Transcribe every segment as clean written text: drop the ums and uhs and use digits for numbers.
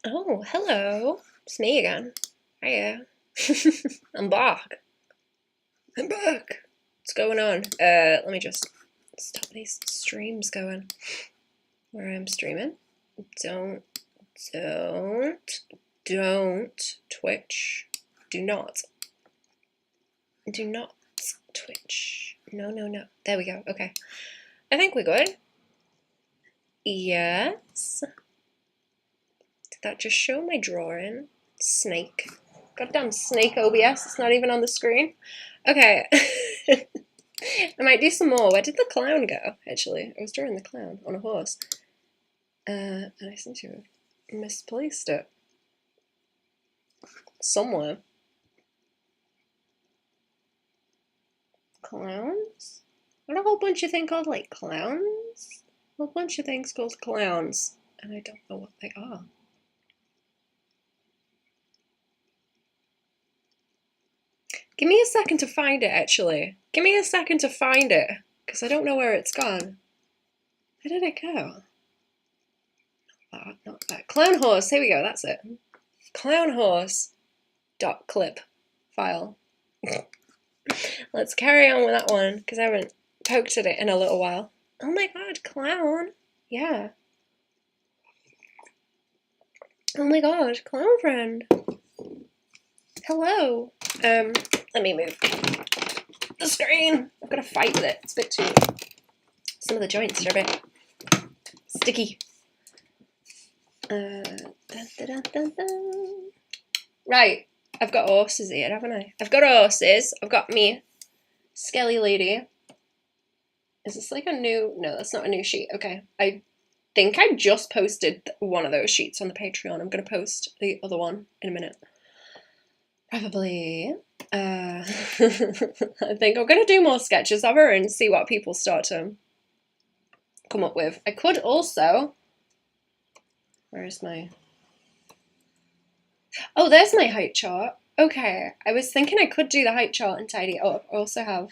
Oh, hello. It's me again. Hiya. I'm back. I'm back. What's going on? Let me just stop these streams going. Where I'm streaming. Don't. Twitch. Do not Twitch. No. There we go. Okay. I think we're good. Yes. Did that just show my drawing? Snake. Goddamn snake OBS, it's not even on the screen. Okay. I might do some more. Where did the clown go, actually? I was drawing the clown on a horse. And I seem to have misplaced it. Somewhere. Clowns? What a whole bunch of things called, like, clowns? A whole bunch of things called clowns. And I don't know what they are. Give me a second to find it, actually. Give me a second to find it, because I don't know where it's gone. Where did it go? Not that. Clown horse, here we go, that's it. Clown horse dot clip file. Let's carry on with that one, because I haven't poked at it in a little while. Oh my god, clown. Yeah. Oh my god, clown friend. Hello. Let me move the screen. I've got to fight with it. It's a bit too... Some of the joints are a bit sticky. Right. I've got horses here, haven't I? I've got horses. I've got me. Skelly lady. Is this like a new... No, that's not a new sheet. Okay. I think I just posted one of those sheets on the Patreon. I'm going to post the other one in a minute. Probably. I think I'm going to do more sketches of her and see what people start to come up with. I could also... Where's my... Oh, there's my height chart. Okay, I was thinking I could do the height chart and tidy it up. I also have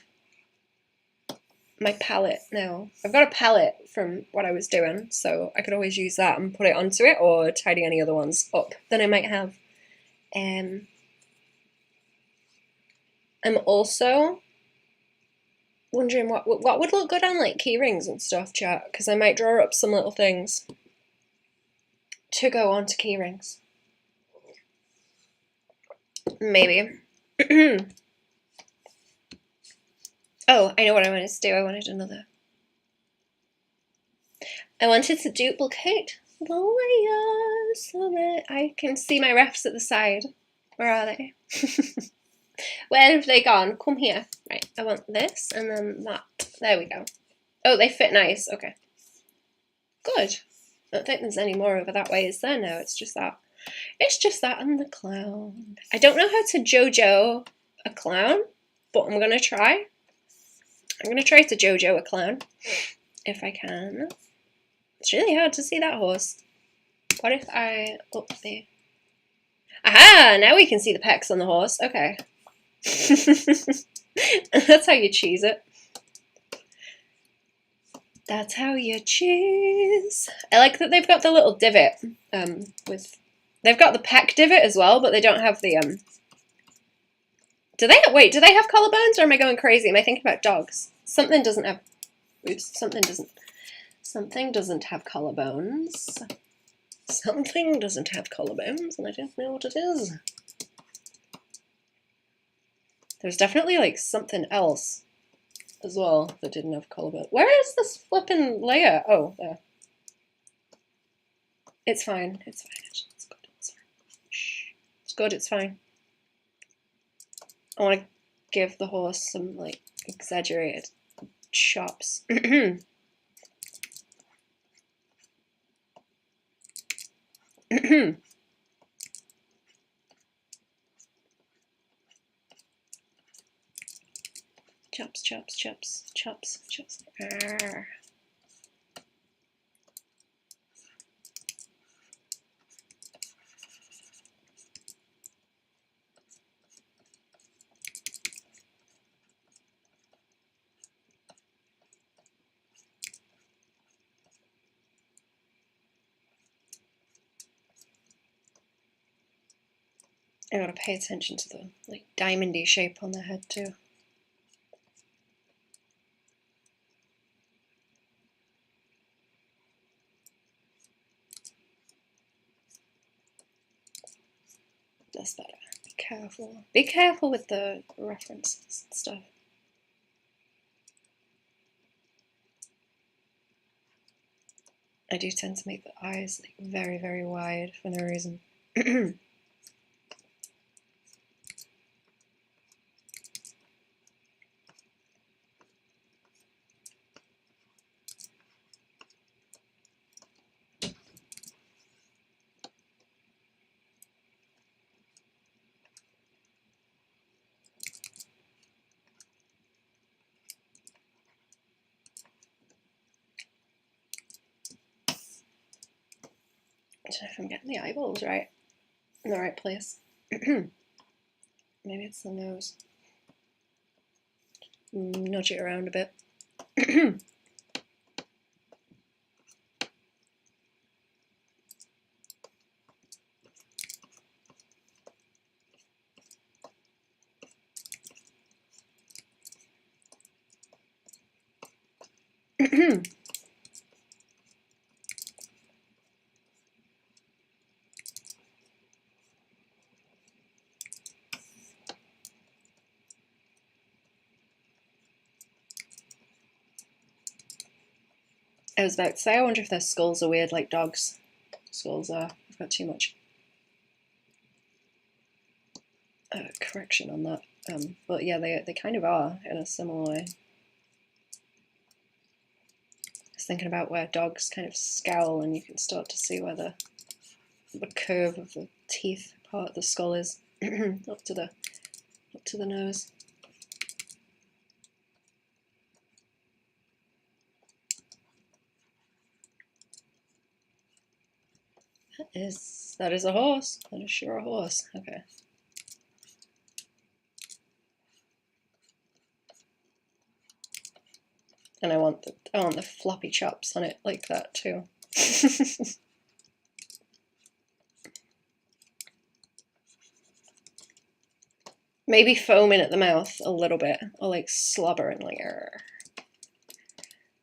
my palette now. I've got a palette from what I was doing, so I could always use that and put it onto it or tidy any other ones up that I might have. I'm also wondering what would look good on like key rings and stuff, chat, because I might draw up some little things to go onto key rings. Maybe. Oh, I know what I wanted to do. I wanted to duplicate the layers so that I can see my refs at the side. Where are they? Where have they gone? Come here. Right, I want this and then that. There we go. Oh, they fit nice. Okay. Good. I don't think there's any more over that way, is there? No, it's just that. It's just that and the clown. I don't know how to JoJo a clown, but I'm going to try. I'm going to try to JoJo a clown, if I can. It's really hard to see that horse. What if I up the... Aha! Now we can see the pecs on the horse. Okay. That's how you cheese it. That's how you cheese. I like that they've got the little divot with... They've got the pec divot as well, but they don't have the... Do they have collarbones, or am I going crazy? Am I thinking about dogs? Something doesn't have... Oops, something doesn't have collarbones. Something doesn't have collarbones, and I don't know what it is. There's definitely, like, something else as well that didn't have collarbones. Where is this flipping layer? Oh, there. It's fine. It's fine. It's good. It's fine. Shh. It's good. It's fine. I want to give the horse some, like, exaggerated chops. Chops, chops, chops, chops, chops. Arr. I gotta pay attention to the like diamondy shape on their head too. That's better. Be careful. Be careful with the references and stuff. I do tend to make the eyes like very, very wide for no reason. I don't know if I'm getting the eyeballs right, in the right place. Maybe it's the nose. Nudge it around a bit. I was about to say, I wonder if their skulls are weird like dogs' skulls are. I've got too much correction on that. But yeah, they kind of are in a similar way. I was thinking about where dogs kind of scowl and you can start to see where the curve of the teeth part of the skull is up to the nose. That is a horse. That is sure a horse. Okay. And I want the floppy chops on it like that too. Maybe foaming at the mouth a little bit, or like slobbering, like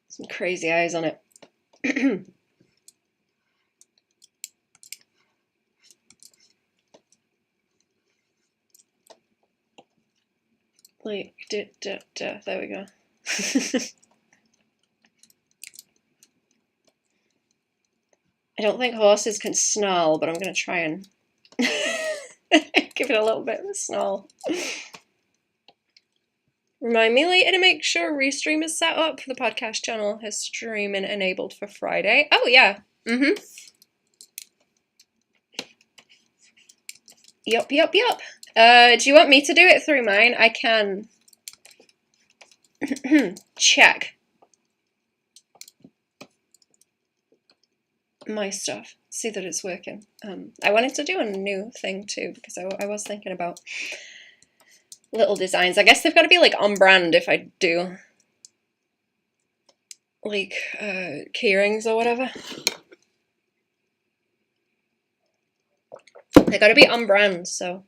some crazy eyes on it. Like, there we go. I don't think horses can snarl, but I'm going to try and give it a little bit of a snarl. Remind me later to make sure Restream is set up. The podcast channel has streaming enabled for Friday. Oh, yeah. Mm-hmm. Yup. Do you want me to do it through mine? I can check my stuff, see that it's working. I wanted to do a new thing too, because I was thinking about little designs. I guess they've got to be like on brand if I do like keyrings or whatever. They got to be on brand, so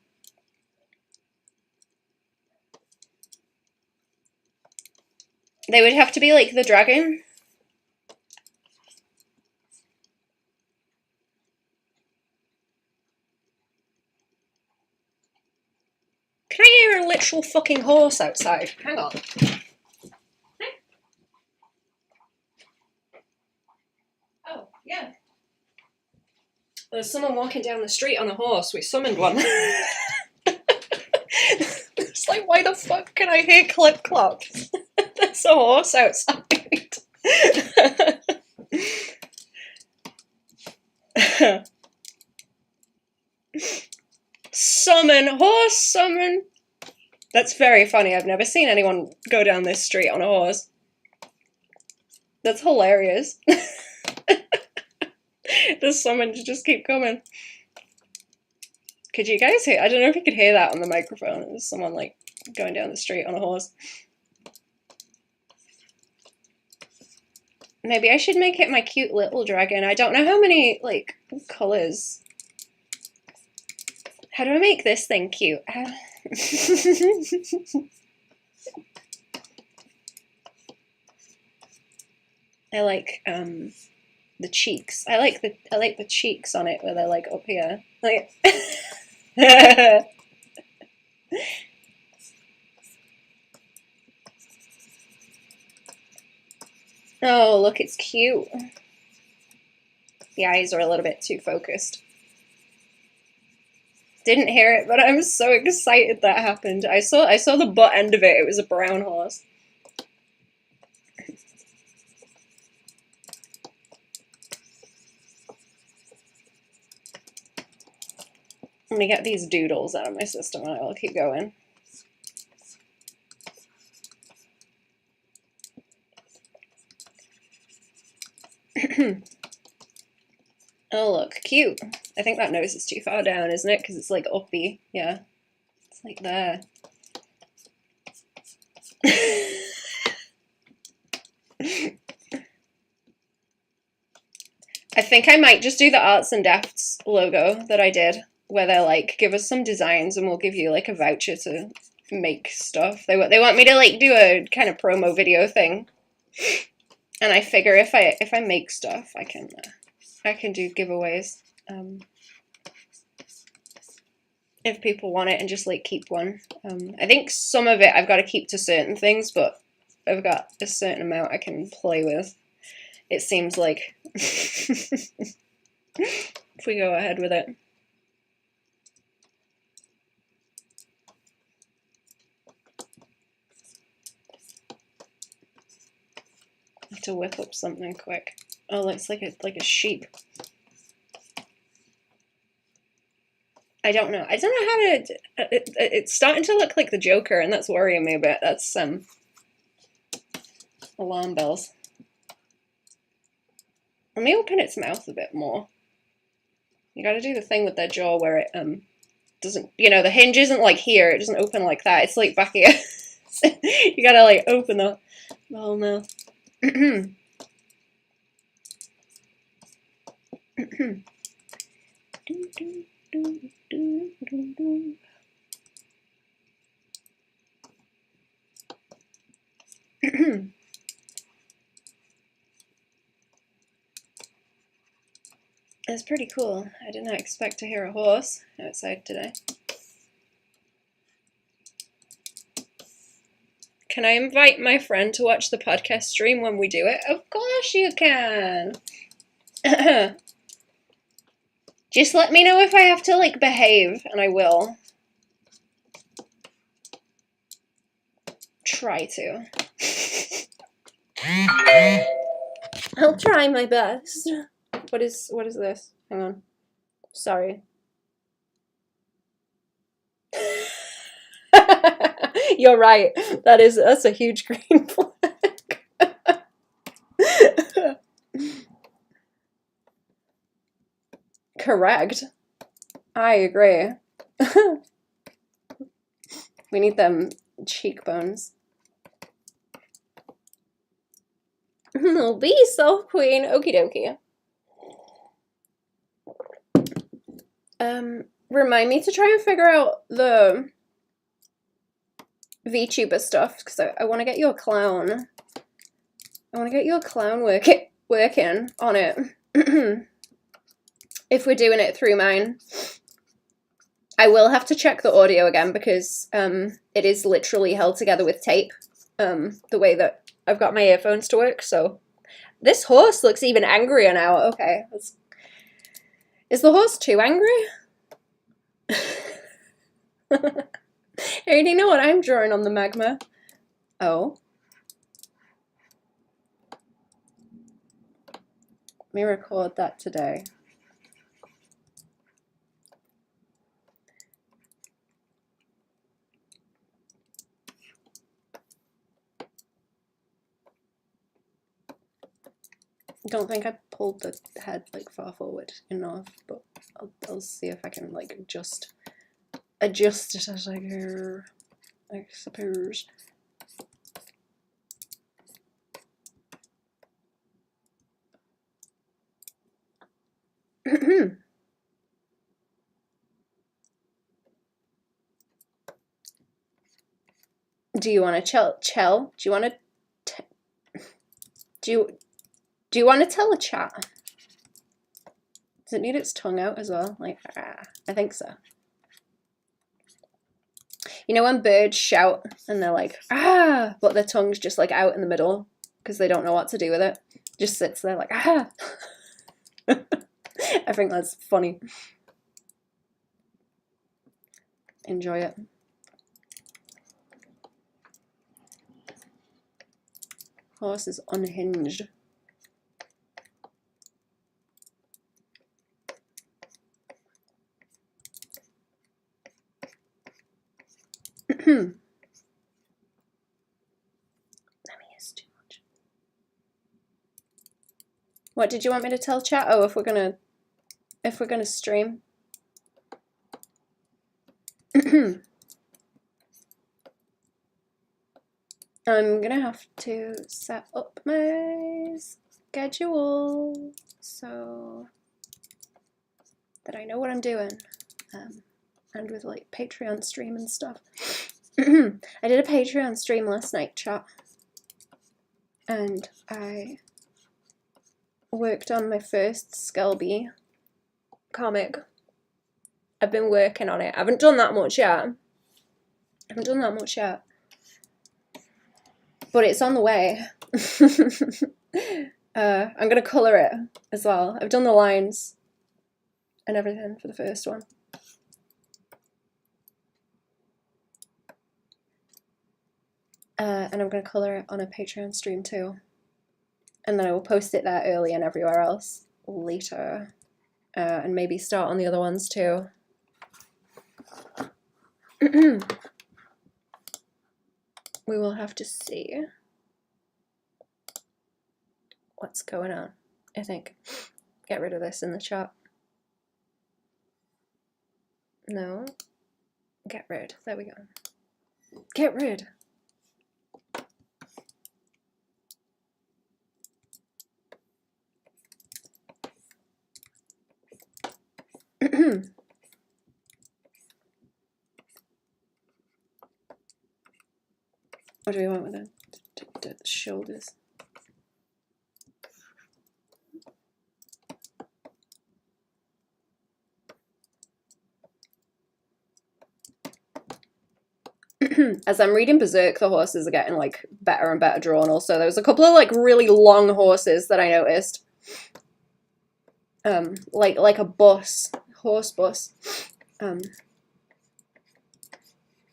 they would have to be like the dragon. Can I hear a literal fucking horse outside? Hang on. Oh, yeah. There's someone walking down the street on a horse. We summoned one. It's like, why the fuck can I hear clip clops? There's a horse outside. Summon, horse summon. That's very funny. I've never seen anyone go down this street on a horse. That's hilarious. The summons just keep coming. Could you guys hear? I don't know if you could hear that on the microphone. There's someone like going down the street on a horse. Maybe I should make it my cute little dragon. I don't know how many like colors. How do I make this thing cute? I like the cheeks. I like the cheeks on it where they're like up here. Like oh, look, it's cute. The eyes are a little bit too focused. Didn't hear it, but I'm so excited that happened. I saw the butt end of it. It was a brown horse. Let me get these doodles out of my system and I'll keep going. Oh, look, cute. I think that nose is too far down, isn't it? Because it's like uppy. Yeah, it's like there. I think I might just do the Arts and Defts logo that I did, where they're like, give us some designs and we'll give you like a voucher to make stuff. They want me to like do a kind of promo video thing, and I figure if I make stuff, I can do giveaways. If people want it and just like keep one. I think some of it I've got to keep to certain things, but I've got a certain amount I can play with. It seems like if we go ahead with it. I have to whip up something quick. Oh, it's like a sheep. I don't know. I don't know how to. It's starting to look like the Joker, and that's worrying me a bit. That's alarm bells. Let me open its mouth a bit more. You got to do the thing with their jaw where it doesn't. You know, the hinge isn't like here. It doesn't open like that. It's like back here. You gotta like open the whole mouth. It's pretty cool. I did not expect to hear a horse outside today. Can I invite my friend to watch the podcast stream when we do it? Of course you can. Just let me know if I have to like behave, and I will. Try to. I'll try my best. What is this? Hang on. Sorry. You're right. That's a huge green flag. Correct. I agree. We need them cheekbones. Oh, be so queen. Okie dokie. Remind me to try and figure out the VTuber stuff, because I want to get your clown. I want to get your clown working on it. If we're doing it through mine. I will have to check the audio again, because it is literally held together with tape, the way that I've got my earphones to work. So this horse looks even angrier now. Okay. Is the horse too angry? I already know what I'm drawing on the magma. Oh. Let me record that today. I don't think I pulled the head like far forward enough, but I'll see if I can like adjust it as I go, I suppose. Do you want to chill? Do you want to do you want to tell a chat? Does it need its tongue out as well? Like, I think so. You know when birds shout and they're like, ah, but their tongue's just like out in the middle because they don't know what to do with it. Just sits there like, ah. I think that's funny. Enjoy it. Horse is unhinged. That is too much. What did you want me to tell chat? Oh, if we're gonna stream. I'm gonna have to set up my schedule so that I know what I'm doing, and with like Patreon stream and stuff. I did a Patreon stream last night, chat, and I worked on my first Skelby comic. I've been working on it. I haven't done that much yet. But it's on the way. I'm gonna colour it as well. I've done the lines and everything for the first one. And I'm gonna colour it on a Patreon stream too. And then I will post it there early and everywhere else later. And maybe start on the other ones too. We will have to see what's going on, I think. Get rid of this in the chat. No. Get rid. There we go. Get rid. What do we want with the shoulders? As I'm reading Berserk, the horses are getting like better and better drawn also. There was a couple of like really long horses that I noticed. Like a bus, horse bus.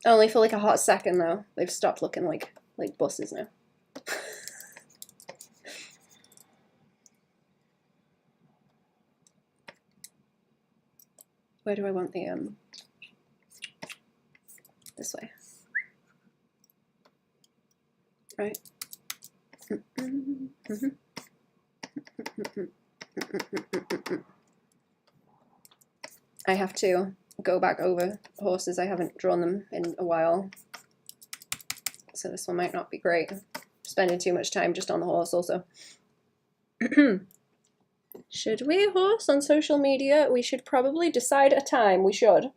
Only for like a hot second though. They've stopped looking like buses now. Where do I want the this way. Right. I have to go back over horses. I haven't drawn them in a while. So this one might not be great. Spending too much time just on the horse also. Should we horse on social media? We should probably decide a time. We should.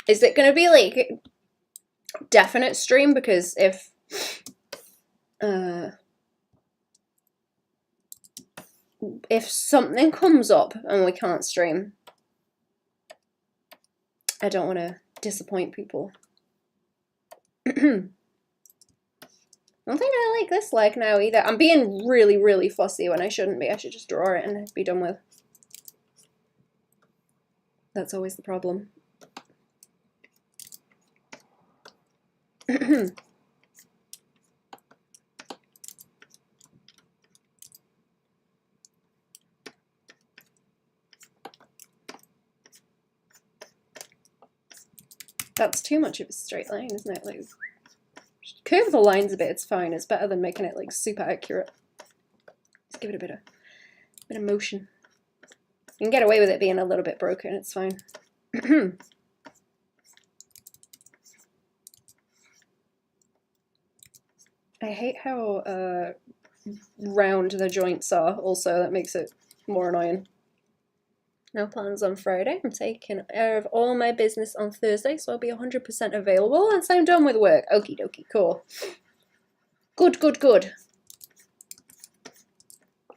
Is it going to be like definite stream? Because if something comes up and we can't stream, I don't want to disappoint people. I don't think I like this leg now either. I'm being really, really fussy when I shouldn't be. I should just draw it and be done with. That's always the problem. That's too much of a straight line, isn't it? Like, curve the lines a bit, it's fine. It's better than making it like super accurate. Just give it a bit of motion. You can get away with it being a little bit broken, it's fine. I hate how round the joints are also. That makes it more annoying. No plans on Friday. I'm taking care of all my business on Thursday, so I'll be 100% available once I'm done with work. Okie dokie, cool. Good, good, good.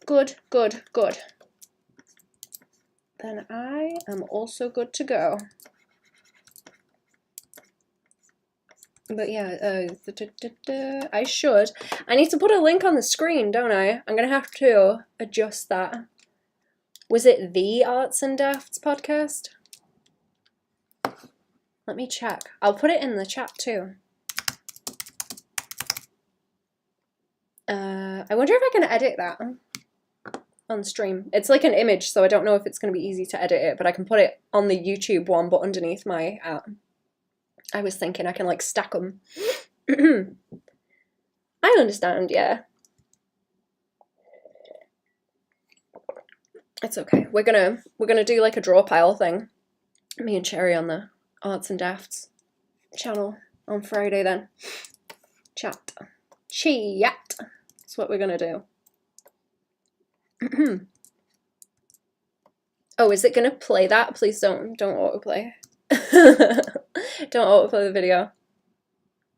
Good, good, good. Then I am also good to go. But yeah, I should. I need to put a link on the screen, don't I? I'm going to have to adjust that. Was it the Arts and Dafts podcast? Let me check. I'll put it in the chat too. I wonder if I can edit that on stream. It's like an image, so I don't know if it's going to be easy to edit it, but I can put it on the YouTube one, but underneath my... I was thinking I can like stack them. I understand, yeah. It's okay. We're gonna do like a draw pile thing. Me and Cherry on the Arts and Dafts channel on Friday then. Chat. That's what we're gonna do. Oh, is it gonna play that? Please don't autoplay. Don't autoplay the video.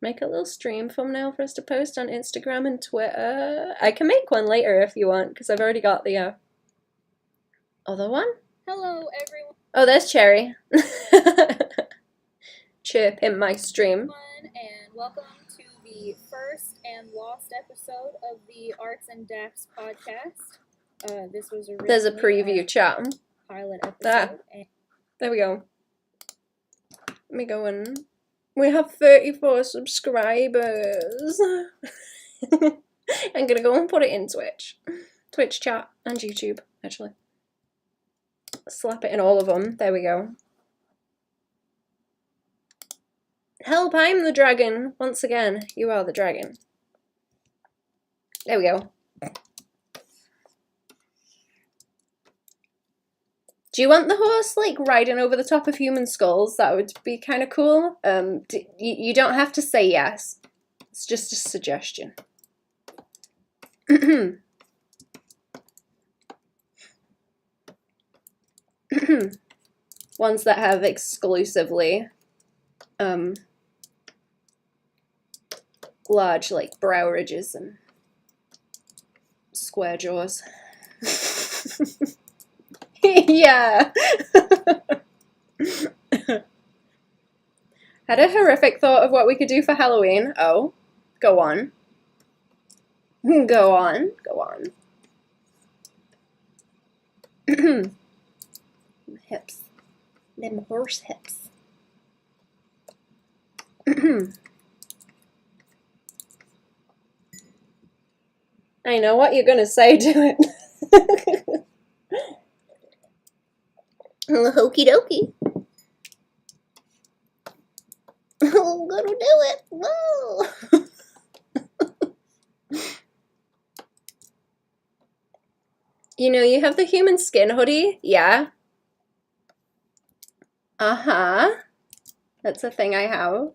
Make a little stream thumbnail for us to post on Instagram and Twitter. I can make one later if you want, because I've already got the other one. Hello, everyone. Oh, there's Cherry. Chirp in my stream. And welcome to the first and last episode of the Arts and Dafts podcast. This was There's a preview chat. Pilot episode. There we go. Let me go in. We have 34 subscribers. I'm gonna go and put it in Twitch chat and YouTube, actually. Slap it in all of them. There we go. Help, I'm the dragon. Once again, you are the dragon. There we go. Do you want the horse, like, riding over the top of human skulls? That would be kind of cool. You don't have to say yes. It's just a suggestion. Ones that have exclusively large, like, brow ridges and square jaws. Yeah. Had a horrific thought of what we could do for Halloween. Oh, go on. Go on. Go on. Hips. Them horse hips. I know what you're gonna say to it. Hokey dokey. I'm gonna do it. Whoa. You know, you have the human skin hoodie. Yeah. Uh-huh. That's a thing I have.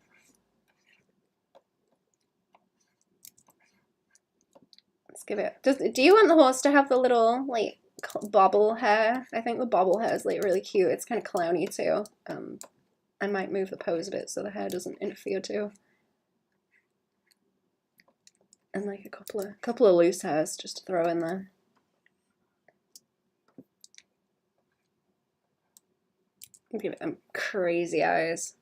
Let's give it. Do you want the horse to have the little, like, bobble hair? I think the bobble hair is, like, really cute. It's kind of clowny too. I might move the pose a bit so the hair doesn't interfere too. And like a couple of loose hairs just to throw in there. Give it them crazy eyes.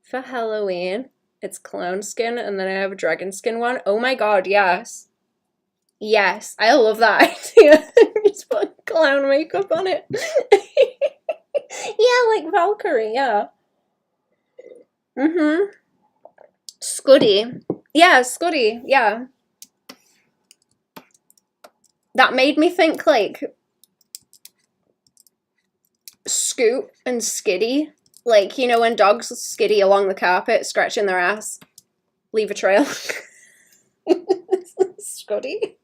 For Halloween, it's clown skin, and then I have a dragon skin one. Oh my god, yes. Yes, I love that idea. Just put clown makeup on it. Yeah, like Valkyrie, yeah. Scuddy. Yeah, Scuddy, yeah. That made me think, like, Scoot and Skiddy. Like, you know, when dogs skiddy along the carpet, scratching their ass, leave a trail. Scuddy.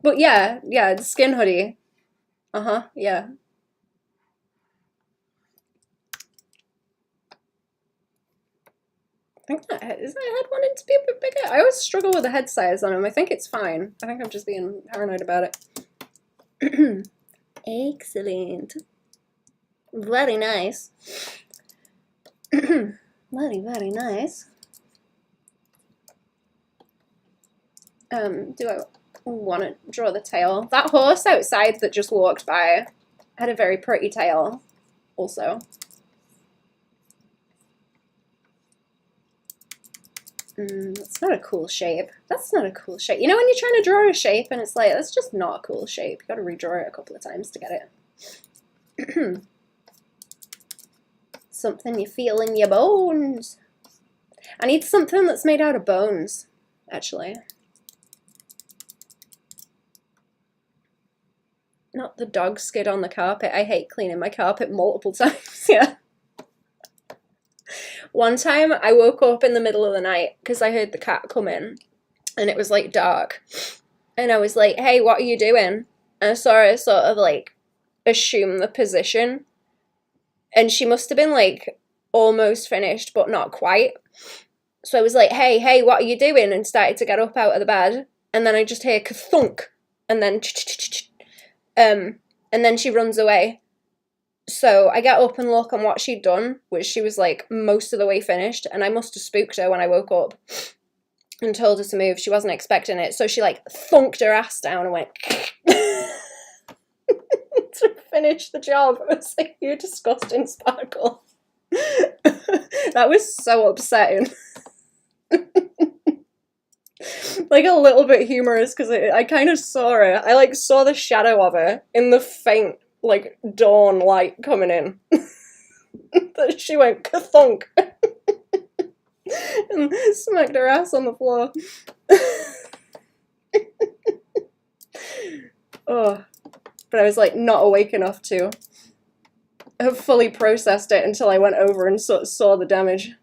But yeah, the skin hoodie. Yeah. I think that head wanted to be a bit bigger. I always struggle with the head size on them. I think it's fine. I think I'm just being paranoid about it. Excellent. Very nice. Very, very nice. Do I want to draw the tail? That horse outside that just walked by had a very pretty tail also. That's not a cool shape. That's not a cool shape. You know when you're trying to draw a shape and it's like, that's just not a cool shape. You gotta redraw it a couple of times to get it. Something you feel in your bones. I need something that's made out of bones, actually. Not the dog skid on the carpet. I hate cleaning my carpet multiple times, yeah. One time I woke up in the middle of the night because I heard the cat come in and it was like dark. And I was like, hey, what are you doing? And I saw her sort of like assume the position. And she must have been like almost finished, but not quite. So I was like, hey, what are you doing? And started to get up out of the bed. And then I just hear ka-thunk. And then she runs away. So I get up and look, and what she'd done was she was like most of the way finished, and I must have spooked her when I woke up and told her to move. She wasn't expecting it, so she like thunked her ass down and went to finish the job. I was like, you disgusting Sparkle. That was so upsetting. Like a little bit humorous because I kind of saw her. I like saw the shadow of her in the faint like dawn light coming in. That she went ka-thunk and smacked her ass on the floor. Oh, but I was like not awake enough to have fully processed it until I went over and saw the damage.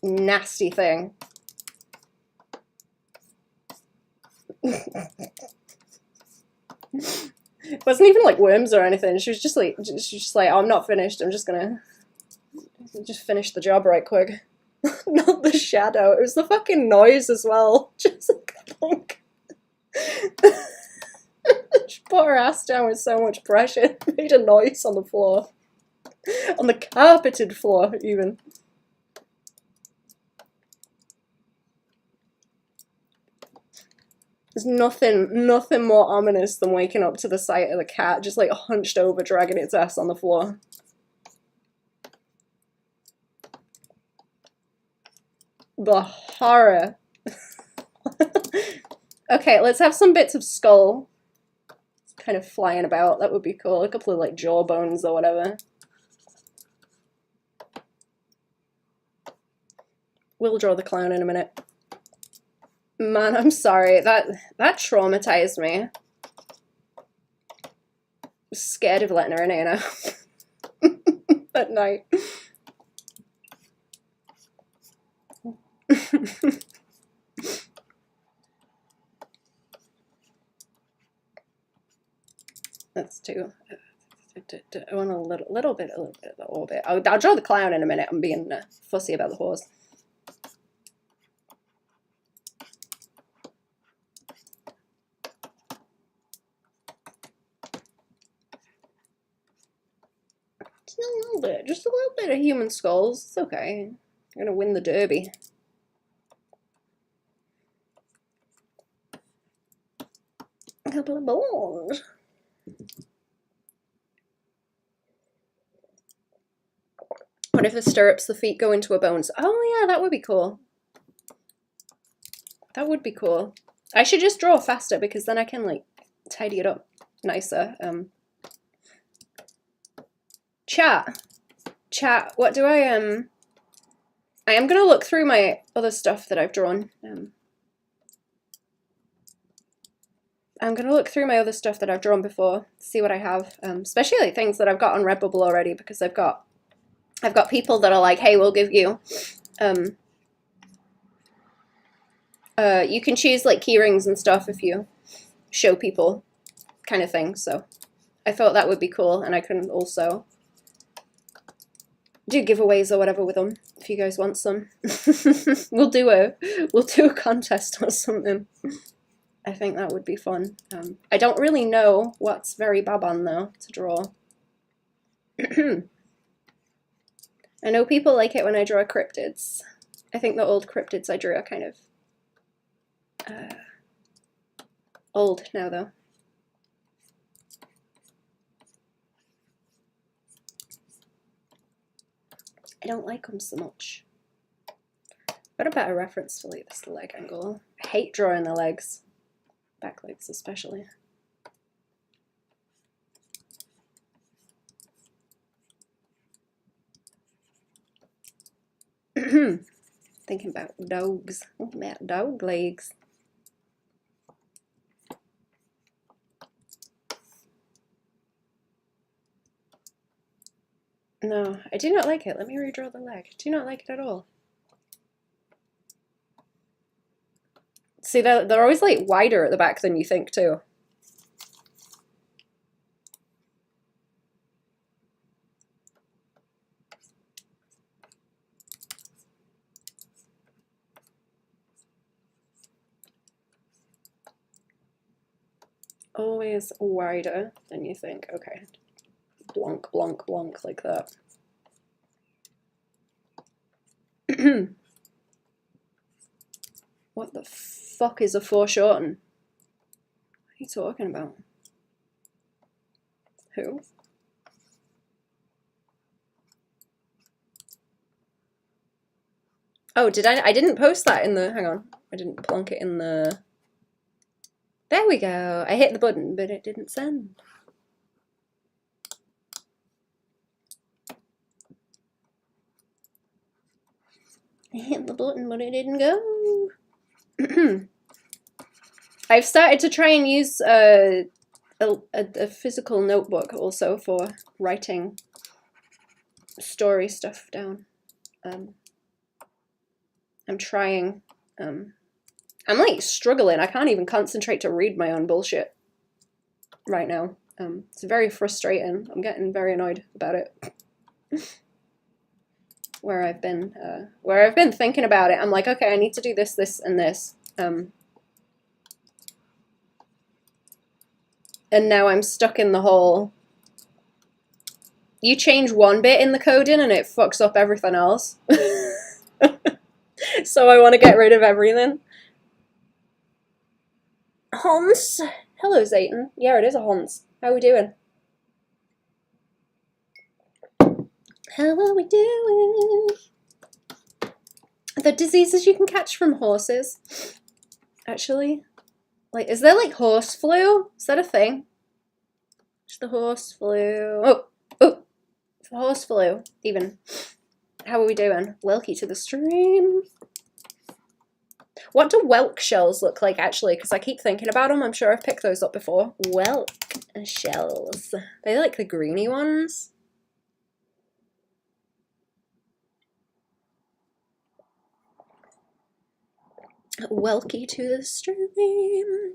Nasty thing. It wasn't even like worms or anything. She was just like, oh, I'm not finished. I'm just gonna just finish the job right quick. Not the shadow. It was the fucking noise as well. Just like, she put her ass down with so much pressure. It made a noise on the floor, on the carpeted floor even. There's nothing more ominous than waking up to the sight of the cat just like hunched over, dragging its ass on the floor. The horror. Okay, let's have some bits of skull kind of flying about. That would be cool. A couple of like jaw bones or whatever. We'll draw the clown in a minute. Man, I'm sorry. That traumatized me. I'm scared of letting her in here now. At night. That's too. I want a little bit of the orbit. I'll draw the clown in a minute. I'm being fussy about the horse. Just a little bit of human skulls. It's okay. I'm gonna win the derby. A couple of bones. What if the stirrups, the feet go into a bones? Oh yeah, that would be cool. That would be cool. I should just draw faster because then I can like tidy it up nicer. Chat, what do I am gonna look through my other stuff that I've drawn. I'm gonna look through my other stuff that I've drawn before, see what I have, especially like things that I've got on Redbubble already, because I've got people that are like, hey, we'll give you, you can choose like key rings and stuff if you show people, kind of thing. So I thought that would be cool, and I can also do giveaways or whatever with them if you guys want some. we'll do a contest or something. I think that would be fun. I don't really know what's very Baban though to draw. I know people like it when I draw cryptids. I think the old cryptids I drew are kind of old now though. I don't like them so much. What a better reference for like this leg angle. I hate drawing the legs. Back legs especially. Thinking about dogs. Thinking about dog legs. No, I do not like it. Let me redraw the leg. I do not like it at all. See, they're always like wider at the back than you think too. Always wider than you think. Okay. Blonk, blonk, blonk, like that. What the fuck is a foreshorten? What are you talking about? Who? Oh, did I didn't post that in the, hang on. I didn't plonk it in the, there we go. I hit the button, but it didn't send. I hit the button, but it didn't go. I've started to try and use a physical notebook also for writing story stuff down. I'm trying. I'm like struggling. I can't even concentrate to read my own bullshit right now. It's very frustrating. I'm getting very annoyed about it. Where I've been thinking about it, I'm like, okay, I need to do this, this, and this. And now I'm stuck in the whole, you change one bit in the coding and it fucks up everything else. So I want to get rid of everything. Hans. Hello, Zayton. Yeah, it is a Hans. How are we doing? How are we doing? The diseases you can catch from horses. Actually. Like, is there like horse flu? Is that a thing? It's the horse flu. Oh! It's the horse flu. Even. How are we doing? Welcome to the stream. What do whelk shells look like, actually? Because I keep thinking about them. I'm sure I've picked those up before. Whelk shells. They're like the greeny ones. Welcome to the stream.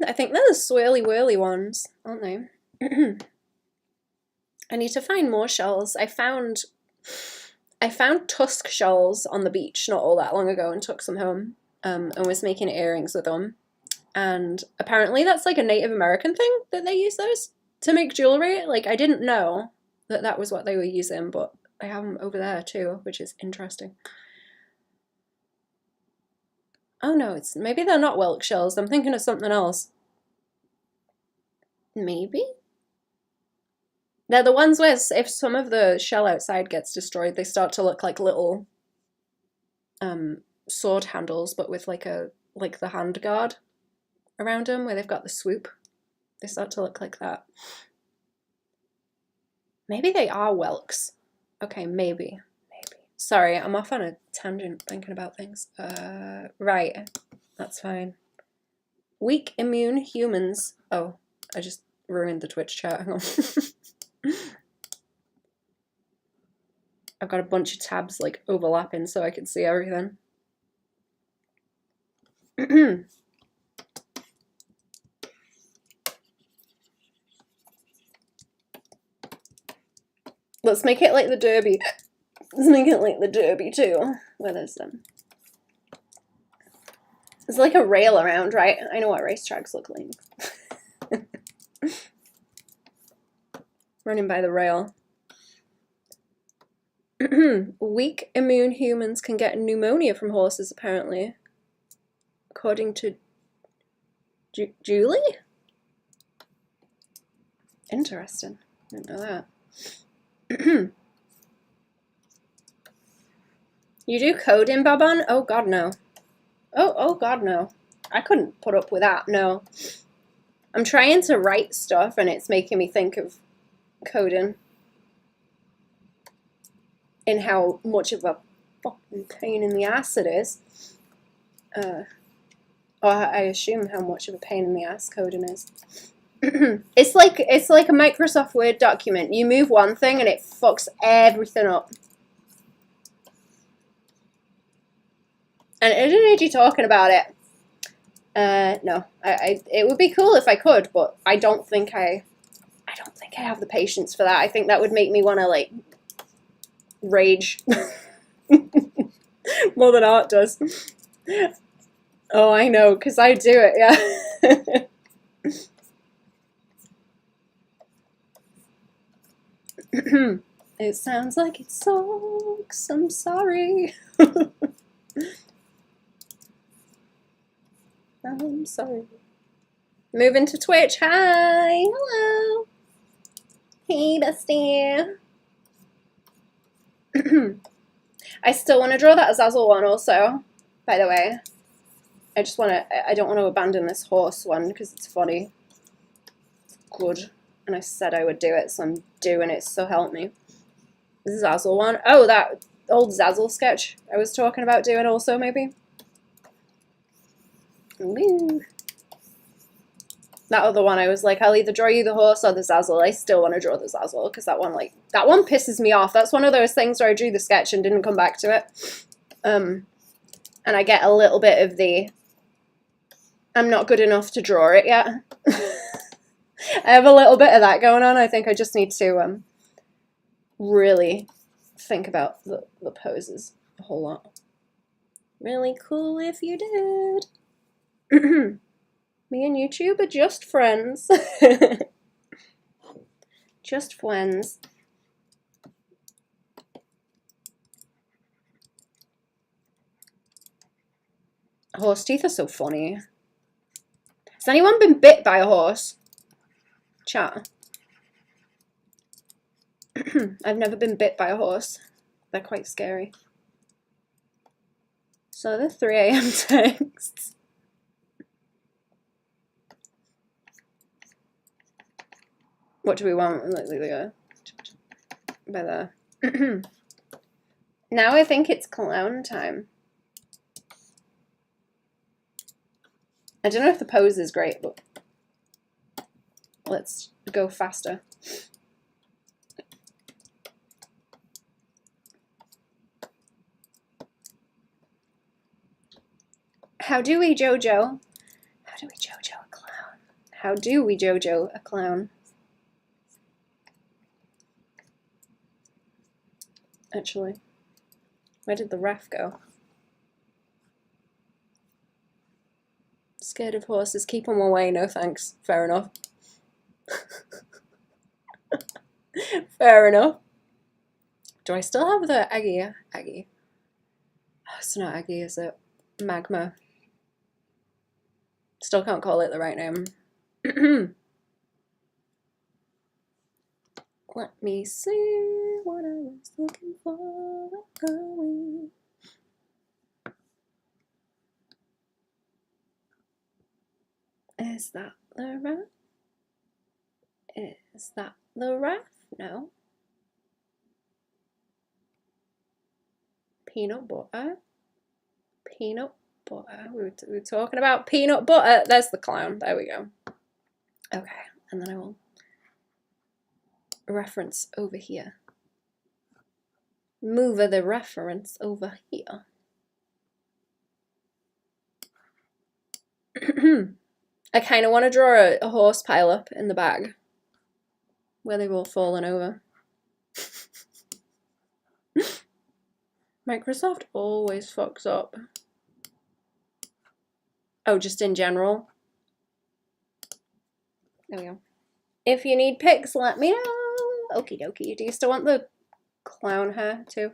I think they're the swirly whirly ones, aren't they? I need to find more shells. I found tusk shells on the beach not all that long ago and took some home. And was making earrings with them. And apparently that's like a Native American thing that they use those to make jewelry. Like, I didn't know that that was what they were using, but I have them over there too, which is interesting. Oh no, maybe they're not whelk shells. I'm thinking of something else. Maybe? They're the ones where if some of the shell outside gets destroyed, they start to look like little sword handles, but with like the hand guard around them where they've got the swoop. They start to look like that. Maybe they are whelks. Okay, maybe. Sorry, I'm off on a tangent thinking about things. Right, that's fine. Weak immune humans. Oh, I just ruined the Twitch chat. Hang on. I've got a bunch of tabs like overlapping so I can see everything. Let's make it like the Derby. Let's make it like the Derby too. Where there's them. There's like a rail around, right? I know what racetracks look like. Running by the rail. Weak immune humans can get pneumonia from horses, apparently. According to Julie? Interesting. I didn't know that. You do coding, Baban? Oh god, no. Oh god, no. I couldn't put up with that, no. I'm trying to write stuff and it's making me think of coding. And how much of a fucking pain in the ass it is. Or I assume how much of a pain in the ass coding is. It's like a Microsoft Word document. You move one thing and it fucks everything up. And I didn't need you talking about it. No, it would be cool if I could, but I don't think I have the patience for that. I think that would make me want to like rage more than art does. Oh, I know, because I do it, yeah. It sounds like it sucks. I'm sorry. I'm sorry. Moving to Twitch. Hi. Hello. Hey, bestie. I still want to draw that Azazel one also, by the way. I don't want to abandon this horse one because it's funny. It's good. And I said I would do it, so I'm doing it, so help me. This Zazzle one. Oh, that old Zazzle sketch I was talking about doing also, maybe. Woo. That other one, I was like, I'll either draw you the horse or the Zazzle. I still want to draw the Zazzle, because that one pisses me off. That's one of those things where I drew the sketch and didn't come back to it. And I get a little bit of the, I'm not good enough to draw it yet. I have a little bit of that going on. I think I just need to really think about the poses a whole lot. Really cool if you did. Me and YouTube are just friends. Just friends. Horse teeth are so funny. Has anyone been bit by a horse? Chat. I've never been bit by a horse. They're quite scary. So the 3 AM texts. What do we want? By there. Now I think it's clown time. I don't know if the pose is great, but let's go faster. How do we JoJo? How do we JoJo a clown? How do we JoJo a clown? Actually, where did the ref go? Scared of horses, keep them away, no thanks. Fair enough. Fair enough. Do I still have the Aggie? Aggie. Oh, it's not Aggie, is it? Magma. Still can't call it the right name. Let me see what I was looking for. Where are we? Is that the ref? Is that the ref? No. Peanut butter. Peanut butter. We were talking about peanut butter. There's the clown. There we go. Okay, and then I will reference over here. Move the reference over here. I kind of want to draw a horse pile up in the bag where they've all fallen over. Microsoft always fucks up. Oh, just in general? There we go. If you need pics, let me know. Okie dokie. Do you still want the clown hair too?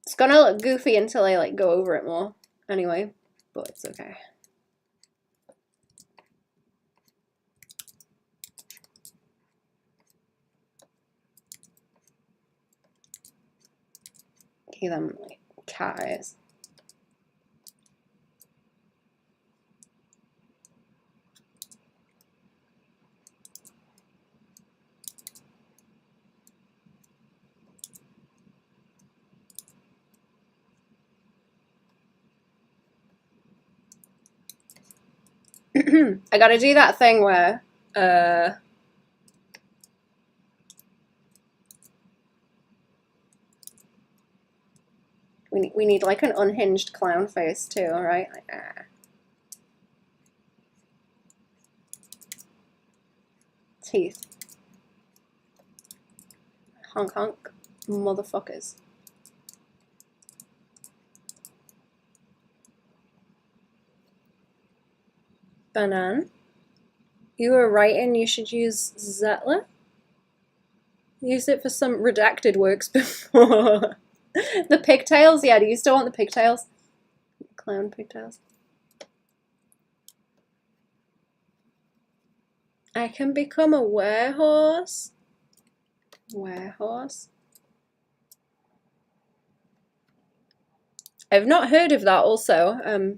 It's gonna look goofy until I like go over it more anyway, but it's okay. Okay, them like cat eyes. I gotta do that thing where we need like an unhinged clown face too, right? Like, teeth. Honk honk, motherfuckers. Banan. You were writing you should use XITTER? Used it for some redacted works before. The pigtails? Yeah, do you still want the pigtails? Clown pigtails. I can become a werehorse. Werehorse. I've not heard of that also.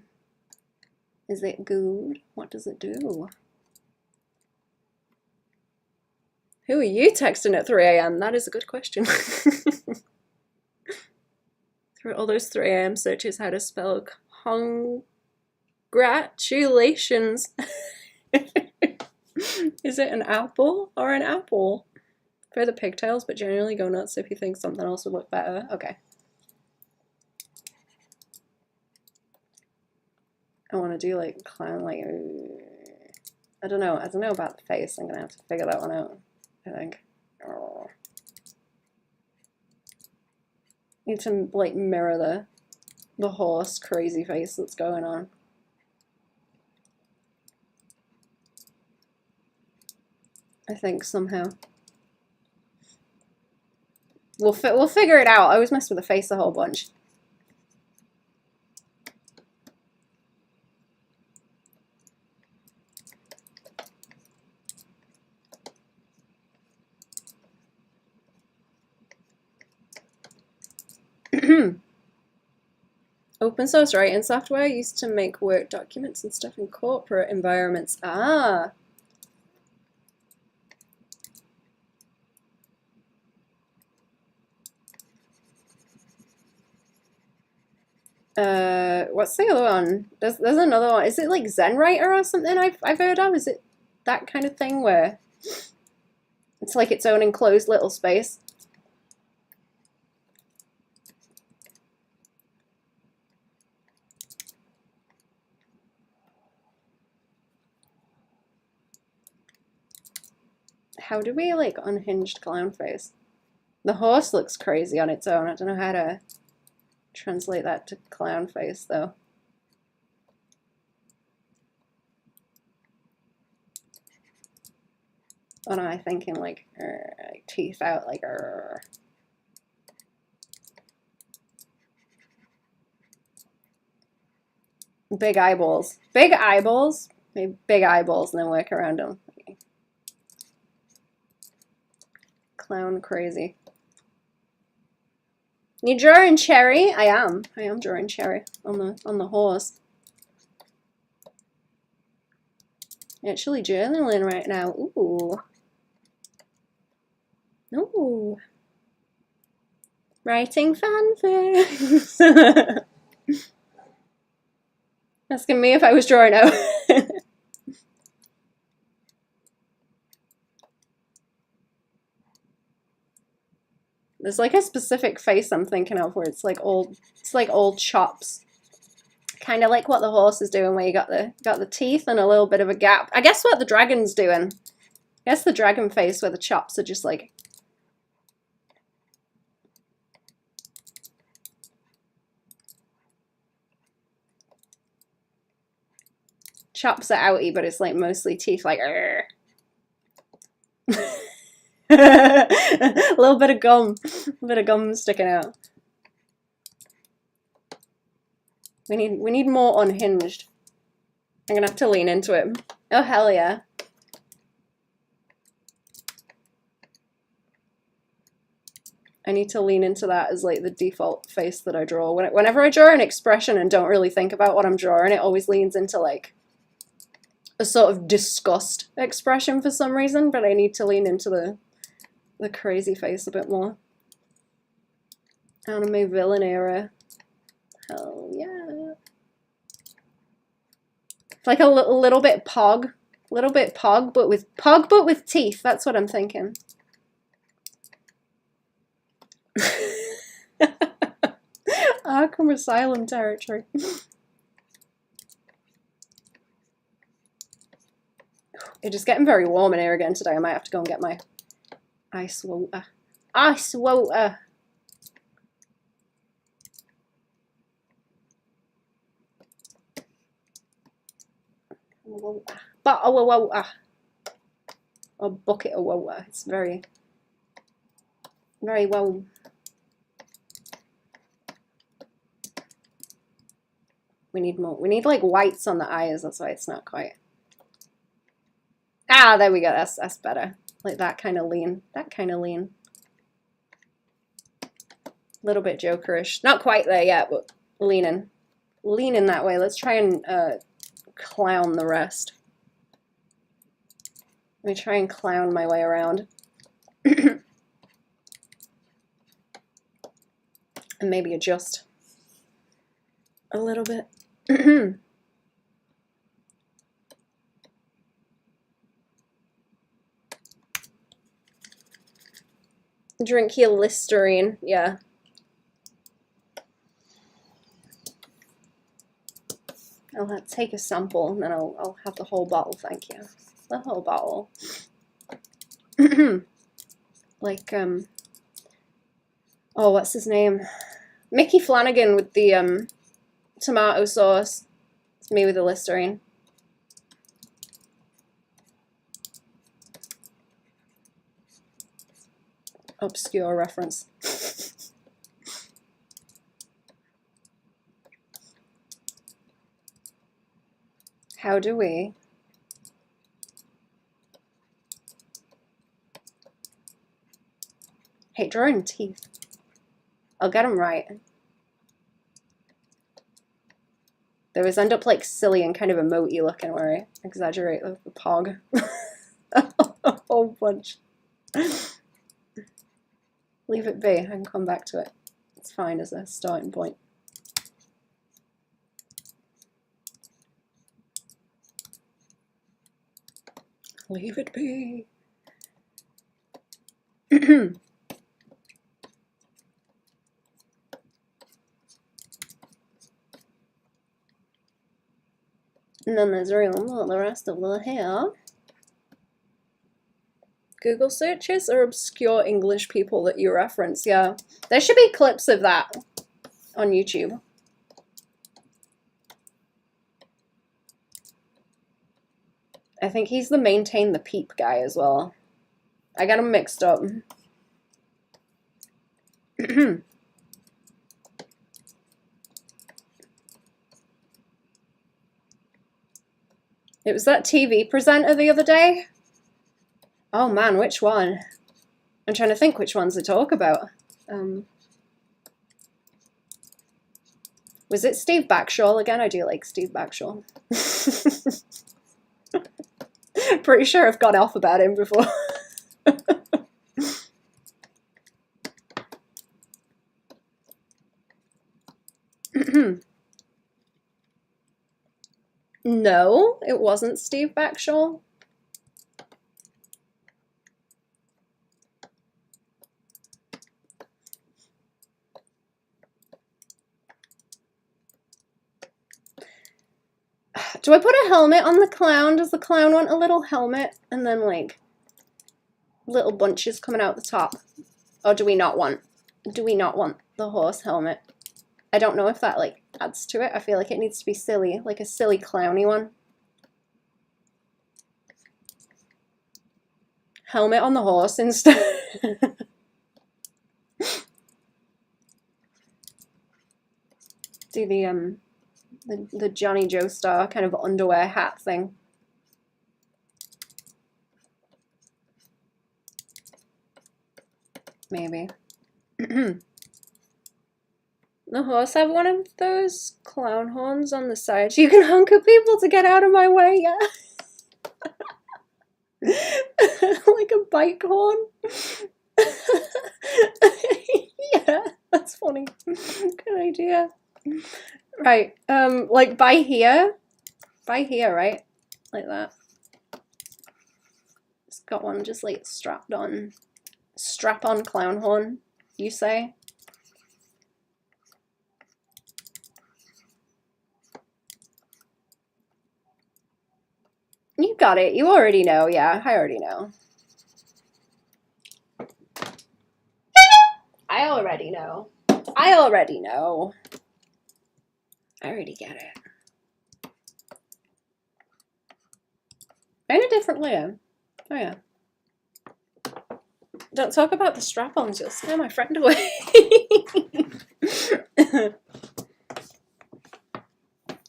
Is it good? What does it do? Who are you texting at 3 AM? That is a good question. Through all those 3 AM searches, how to spell congratulations. Is it an apple or an apple? For the pigtails, but generally go nuts if you think something else would look better. Okay. I want to do like clown, like I don't know about the face. I'm gonna have to figure that one out, I think. Oh. Need to like mirror the horse crazy face that's going on. I think somehow. We'll figure it out. I always mess with the face a whole bunch. Open source writing software used to make work documents and stuff in corporate environments. Ah. What's the other one? There's another one. Is it like ZenWriter or something I've heard of? Is it that kind of thing where it's like its own enclosed little space? How do we like unhinged clown face? The horse looks crazy on its own. I don't know how to translate that to clown face though. What am I thinking? Like teeth out, like big eyeballs. Big eyeballs? Maybe big eyeballs and then work around them. Clown crazy. You drawing Cherry? I am drawing Cherry on the horse. Actually journaling right now. Ooh. Ooh. Writing fanfics. Asking me if I was drawing out. There's like a specific face I'm thinking of where it's like old chops. Kind of like what the horse is doing, where you got the teeth and a little bit of a gap. I guess what the dragon's doing. I guess the dragon face where the chops are just like. Chops are outy, but it's like mostly teeth, like a little bit of gum, sticking out. We need more unhinged. I'm gonna have to lean into it. Oh hell yeah. I need to lean into that as like the default face that I draw. Whenever I draw an expression and don't really think about what I'm drawing, it always leans into like a sort of disgust expression for some reason, but I need to lean into the crazy face a bit more. Anime villain era. Hell yeah. It's like a little bit pog. But with teeth. That's what I'm thinking. Arkham Asylum territory. It's just getting very warm in here again today. I might have to go and get my ice water. Ice water. Bottle of water. Or bucket of water. It's very, very warm. We need more. We need like whites on the eyes. That's why it's not quite. Ah, there we go. That's better. Like that kind of lean. That kind of lean. A little bit Jokerish. Not quite there yet, but leaning. Leaning that way. Let's try and clown the rest. Let me try and clown my way around. And maybe adjust a little bit. Drink your Listerine, yeah. I'll take a sample and then I'll have the whole bottle, thank you. The whole bottle. Like, oh, what's his name? Mickey Flanagan with the tomato sauce. It's me with the Listerine. Obscure reference. How do we? Hate drawing teeth. I'll get them right. They always end up like silly and kind of emote-y looking where I exaggerate the pog. A whole bunch. Leave it be. I can come back to it. It's fine as a starting point. Leave it be. And then there's room for the rest of the hair. Google searches or obscure English people that you reference, yeah. There should be clips of that on YouTube. I think he's the Maintain the Peep guy as well. I got him mixed up. It was that TV presenter the other day. Oh man, which one? I'm trying to think which ones to talk about. Was it Steve Backshall again? I do like Steve Backshall. Pretty sure I've gone off about him before. No, it wasn't Steve Backshall. Do I put a helmet on the clown? Does the clown want a little helmet and then like little bunches coming out the top? Or do we not want the horse helmet? I don't know if that like adds to it. I feel like it needs to be silly, like a silly clowny one. helmet on the horse instead. Do the Johnny Joestar kind of underwear hat thing. Maybe. The horse have one of those clown horns on the side. So you can honk at people to get out of my way, yeah. Like a bike horn. Yeah, that's funny. Good idea. Right, like by here, right? Like that. It's got one just like strapped on. Strap-on clown horn, you say? You got it. You already know. Yeah, I already know. I already know. I already know. I already get it. In a different layer. Oh yeah. Don't talk about the strap-ons, you'll scare my friend away.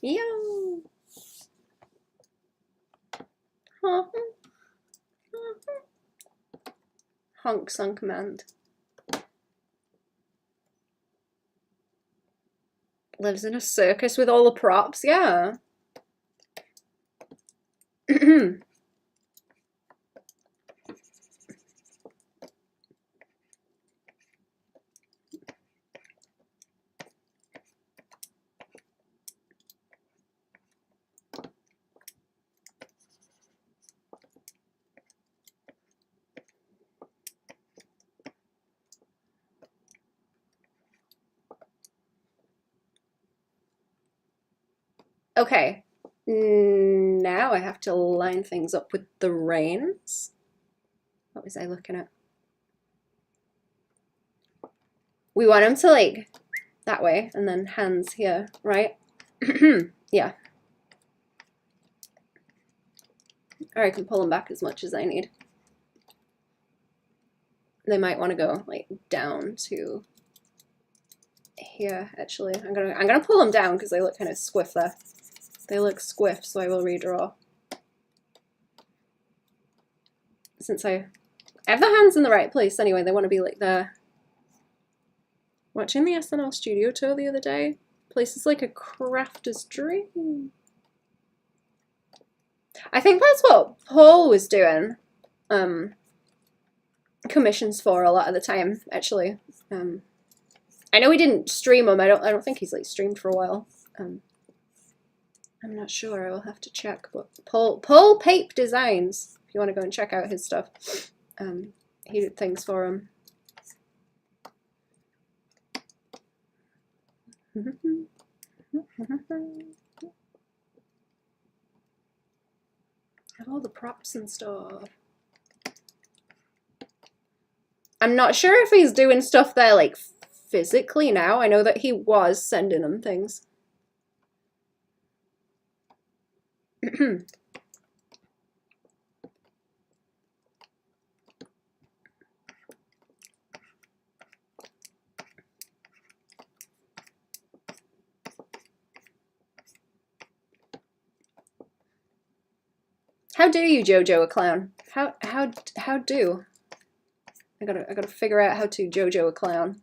Yo. Honks on command. Lives in a circus with all the props, yeah. Okay, now I have to line things up with the reins. What was I looking at? We want them to like that way and then hands here, right? Yeah. Or I can pull them back as much as I need. They might want to go like down to here actually. I'm gonna pull them down because they look kind of squiff there. They look squiff, so I will redraw. Since I have the hands in the right place anyway, they want to be like there. Watching the SNL studio tour the other day. Places like a crafter's dream. I think that's what Paul was doing commissions for a lot of the time, actually. I know he didn't stream them. I don't think he's like streamed for a while. I'm not sure. I will have to check. But Paul Pape Designs. If you want to go and check out his stuff, he did things for him. Have all the props and stuff. I'm not sure if he's doing stuff there like physically now. I know that he was sending them things. How do you JoJo a clown? How do? I gotta figure out how to JoJo a clown.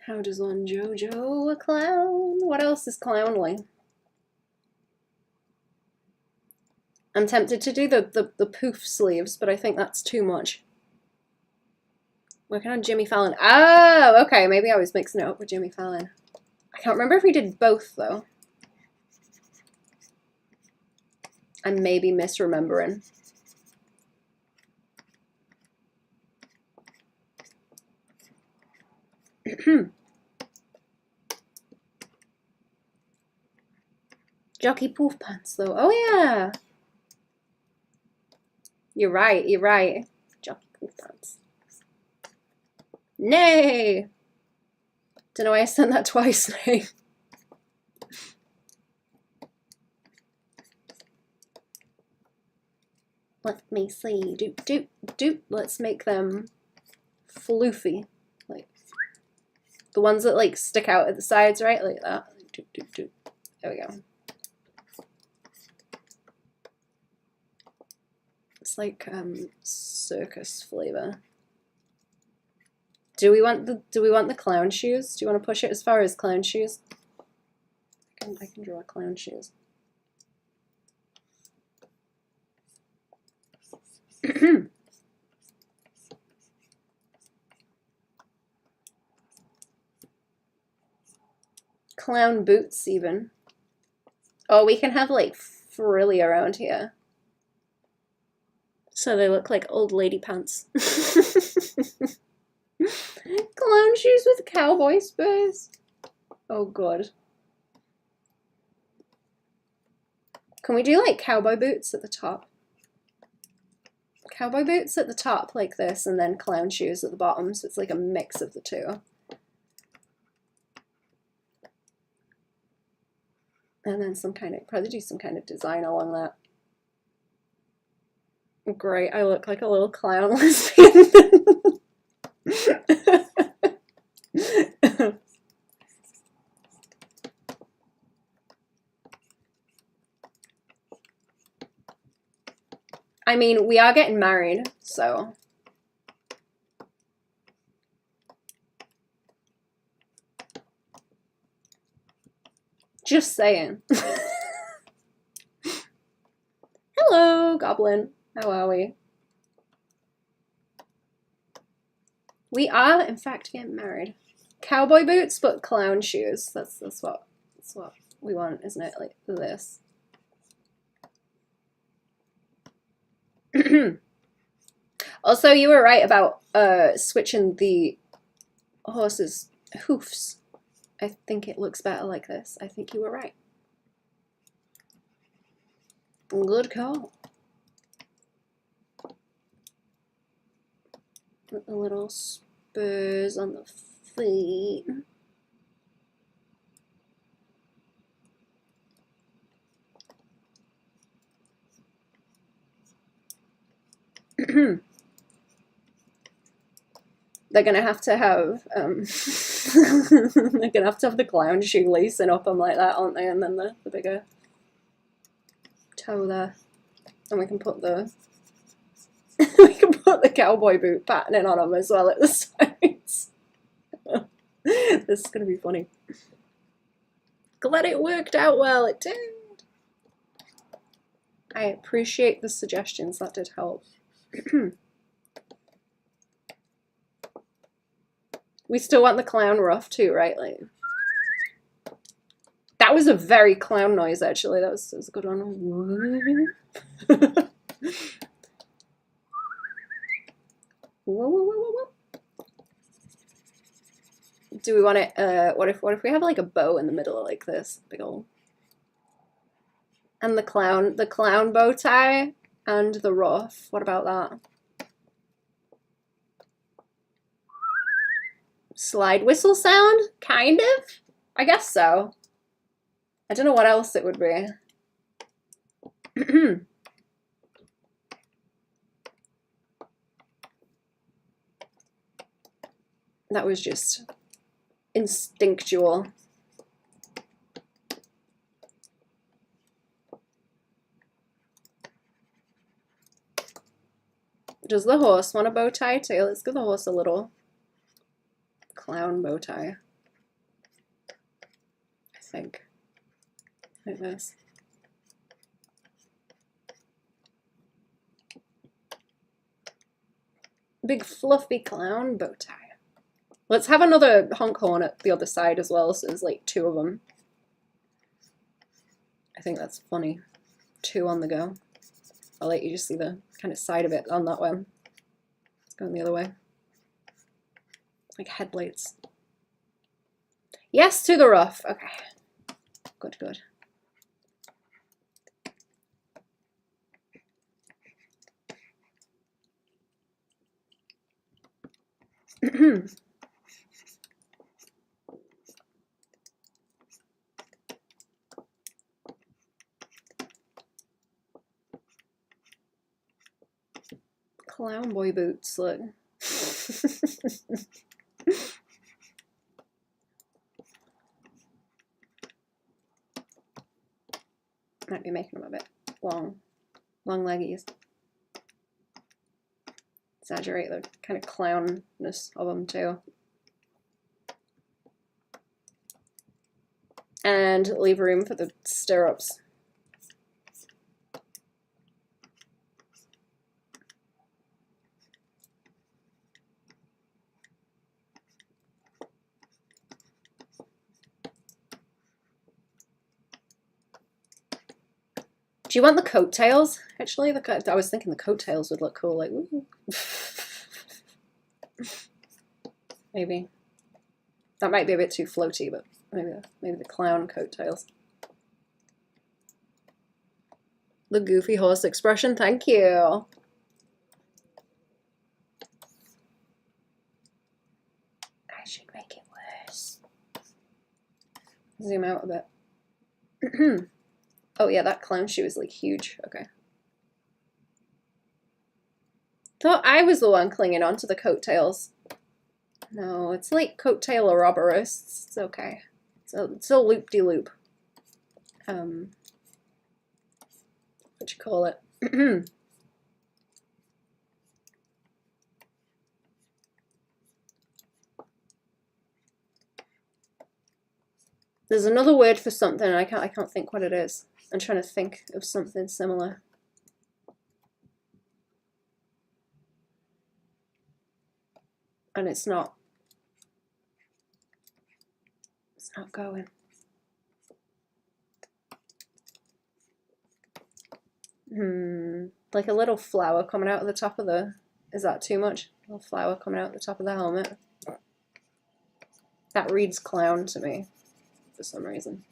How does one JoJo a clown? What else is clownly? I'm tempted to do the poof sleeves, but I think that's too much. Working on Jimmy Fallon. Oh, okay. Maybe I was mixing it up with Jimmy Fallon. I can't remember if we did both, though. I may be misremembering. Jockey poof pants, though. Oh, yeah. You're right. You're right. Jockey poof pants. Nay! Don't know why I sent that twice, nay. Let me see. Doop, doop, doop. Let's make them floofy. Like the ones that like stick out at the sides, right? Like that. Doop, doop, doop. There we go. It's like circus flavor. Do we want the clown shoes? Do you want to push it as far as clown shoes? I can draw clown shoes. Clown boots even. Oh, we can have like frilly around here. So they look like old lady pants. Clown shoes with cowboy spurs. Oh god. Can we do like cowboy boots at the top? Cowboy boots at the top like this, and then clown shoes at the bottom, so it's like a mix of the two. And then probably do some kind of design along that. Great, I look like a little clown lesbian. I mean, we are getting married, so. Just saying. Hello, Goblin. How are we? We are, in fact, getting married. Cowboy boots, but clown shoes. That's what we want, isn't it? Like this. Also, you were right about switching the horse's hoofs. I think it looks better like this. I think you were right. Good call. Put the little spurs on the feet. They're gonna have to have they're gonna have to have the clown shoe lacing up them like that, aren't they? And then the bigger toe there, and we can put the cowboy boot patterning on them as well at the sides. This is gonna be funny. Glad it worked out well. It did. I appreciate the suggestions. That did help. We still want the clown ruff too, right? Like, that was a very clown noise, actually. That was a good one. Whoa, whoa, whoa, whoa. Do we want it? What if we have like a bow in the middle like this, big old, and the clown bow tie and the ruff? What about that? Slide whistle sound? Kind of? I guess so. I don't know what else it would be. That was just instinctual. Does the horse want a bow tie too? Let's give the horse a little clown bow tie. I think. Like this. Big fluffy clown bow tie. Let's have another honk horn at the other side as well, so there's like two of them. I think that's funny. Two on the go. I'll let you just see the kind of side of it on that one. It's going the other way. Like headlights. Yes to the ruff. Okay. Good, good. clown boy boots, look. Might be making them a bit long leggies. Exaggerate the kind of clownness of them too. And leave room for the stirrups. Do you want the coattails? Actually, I was thinking the coattails would look cool. Like, woo. Maybe that might be a bit too floaty, but maybe the clown coattails. The goofy horse expression. Thank you. I should make it worse. Zoom out a bit. Oh yeah, that clown shoe is like huge. Okay. Thought I was the one clinging onto the coattails. No, it's like coattail Ouroboros. It's okay. It's a loop-de-loop. What you call it? There's another word for something, and I can't think what it is. I'm trying to think of something similar. And it's not going. Like a little flower coming out of the top of the, is that too much? A little flower coming out the top of the helmet. That reads clown to me for some reason.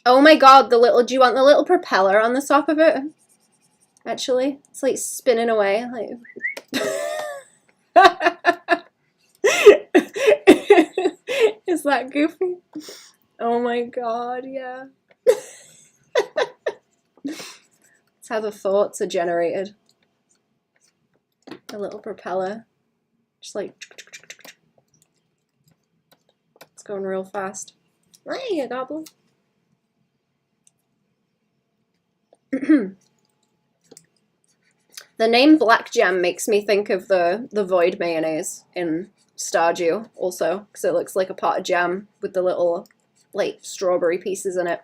Oh my god, do you want the little propeller on the top of it? Actually, it's like spinning away. Like is that goofy? Oh my god, yeah. That's how the thoughts are generated. A little propeller. Just like it's going real fast. Hey, a goblin. The name Black Jam makes me think of the Void mayonnaise in Stardew also, because it looks like a pot of jam with the little like strawberry pieces in it.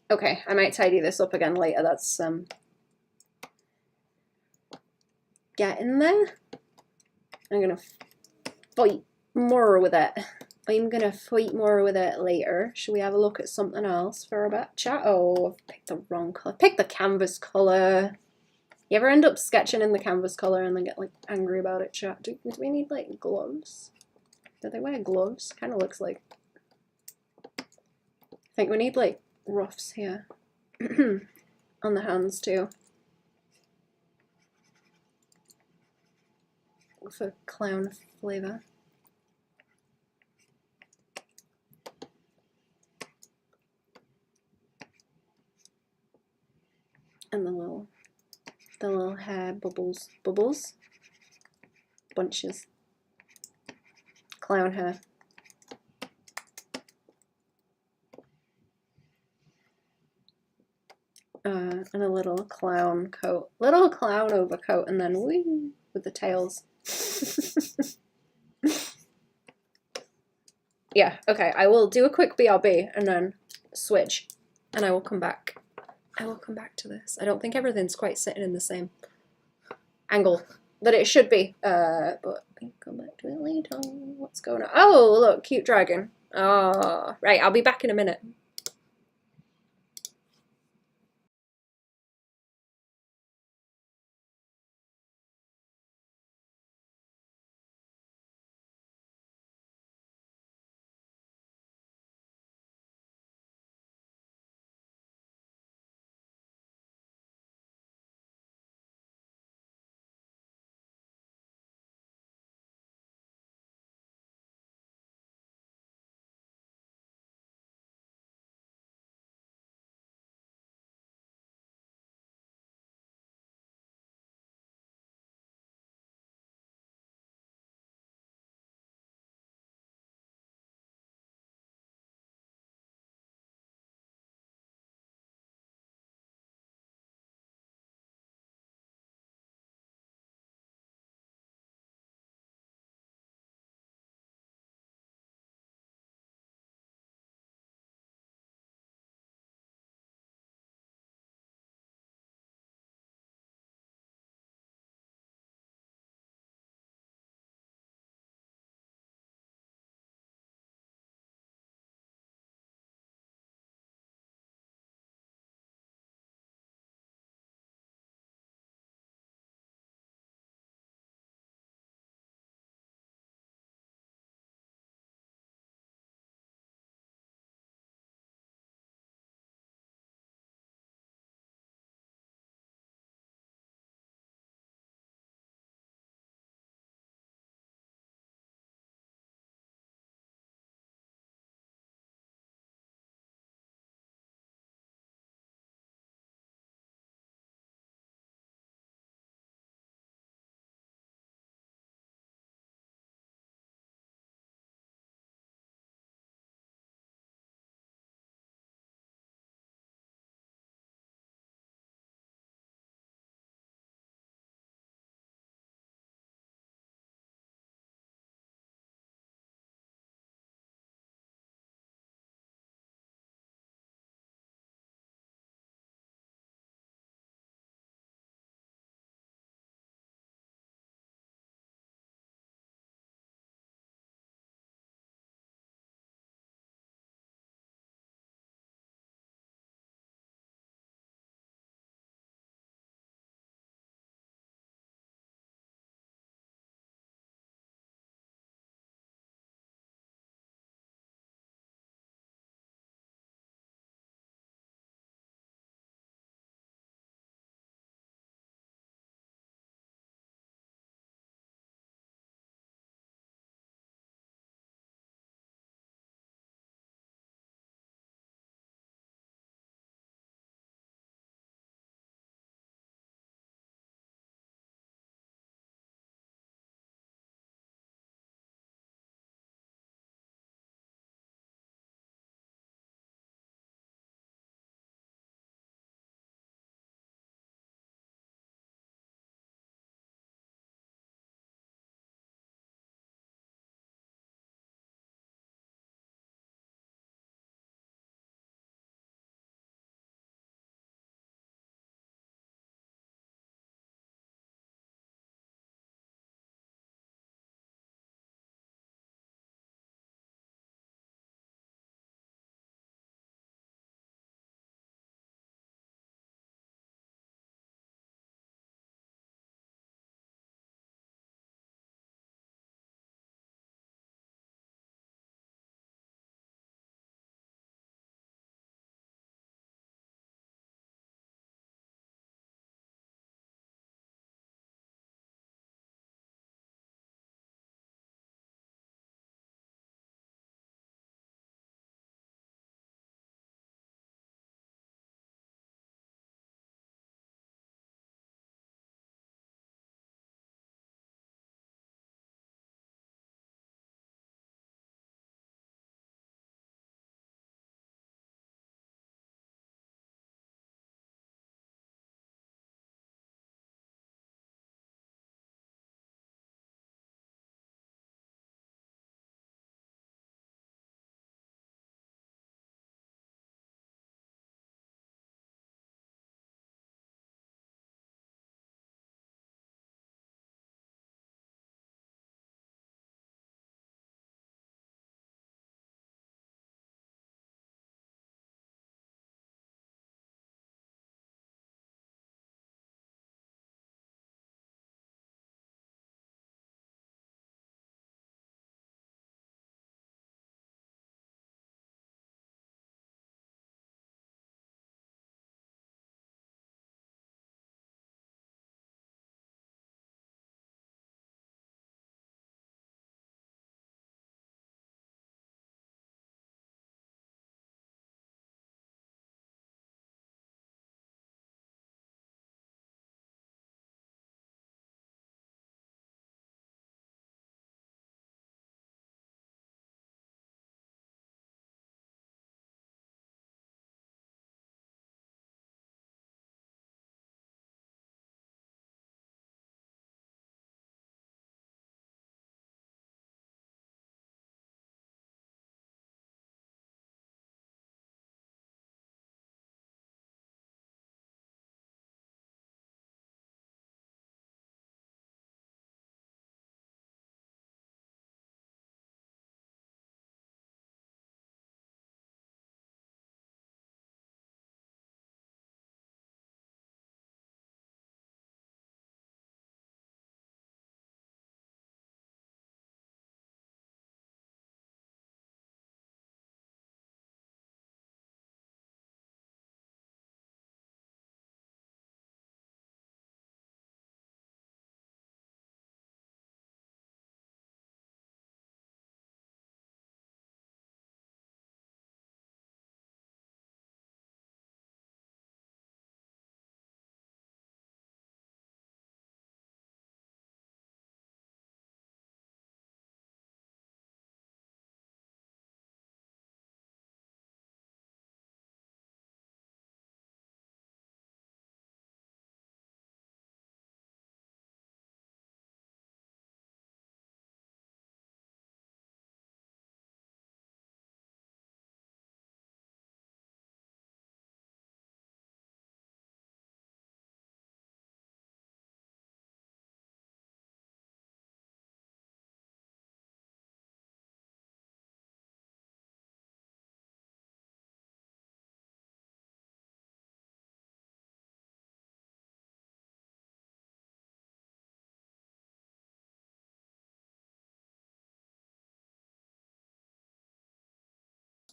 Okay, I might tidy this up again later. That's getting there. I'm gonna fight more with it. I'm gonna fight more with it later. Should we have a look at something else for a bit? Chat. Oh, I've picked the wrong color. Pick the canvas color. You ever end up sketching in the canvas color and then get like angry about it? Chat. Do we need like gloves? Do they wear gloves? Kind of looks like. I think we need like ruffs here on the hands too for clown flavor. And the little hair bubbles, bunches, clown hair. And a little clown coat, little clown overcoat, and then whee, with the tails. Yeah, okay, I will do a quick BRB and then switch, and I will come back. I will come back to this. I don't think everything's quite sitting in the same angle that it should be, but I'll come back to it later. What's going on? Oh, look, cute dragon. Oh, right, I'll be back in a minute.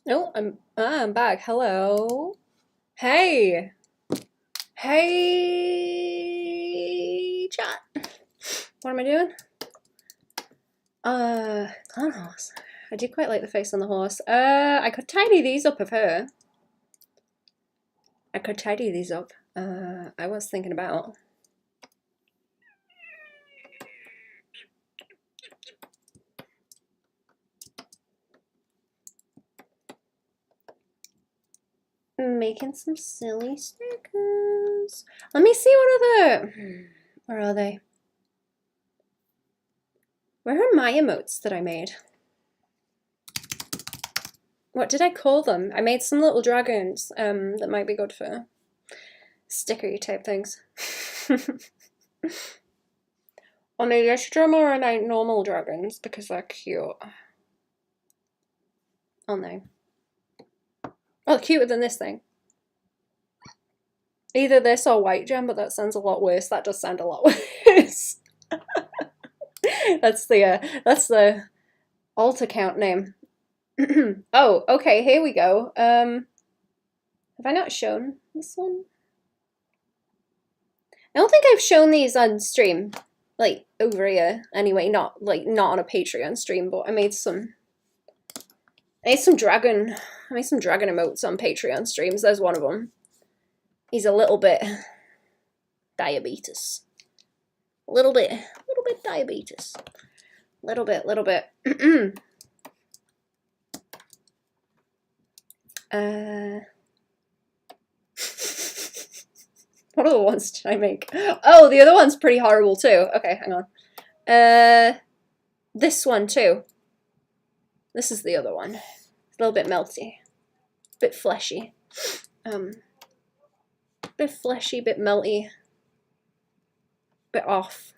Oh, I'm back. Hello. Hey. Hey, chat. What am I doing? Clown horse. I do quite like the face on the horse. I could tidy these up of her. I could tidy these up. I was thinking about. Making some silly stickers. Let me see what other. Where are they? Where are my emotes that I made? What did I call them? I made some little dragons that might be good for stickery type things. Or maybe I should draw more like normal dragons because they're cute. Oh no. Oh, cuter than this thing. Either this or white gem, but that sounds a lot worse. That does sound a lot worse. That's the alt account name. Oh, okay, here we go. Have I not shown this one? I don't think I've shown these on stream, like over here. Anyway, not on a Patreon stream, but I made some dragon. I made some dragon emotes on Patreon streams. There's one of them. He's a little bit diabetes. Little bit diabetes. Little bit. What other ones did I make? Oh, the other one's pretty horrible too. Okay, hang on. This one too. This is the other one. It's a little bit melty. Bit fleshy. Bit fleshy, bit melty. Bit off.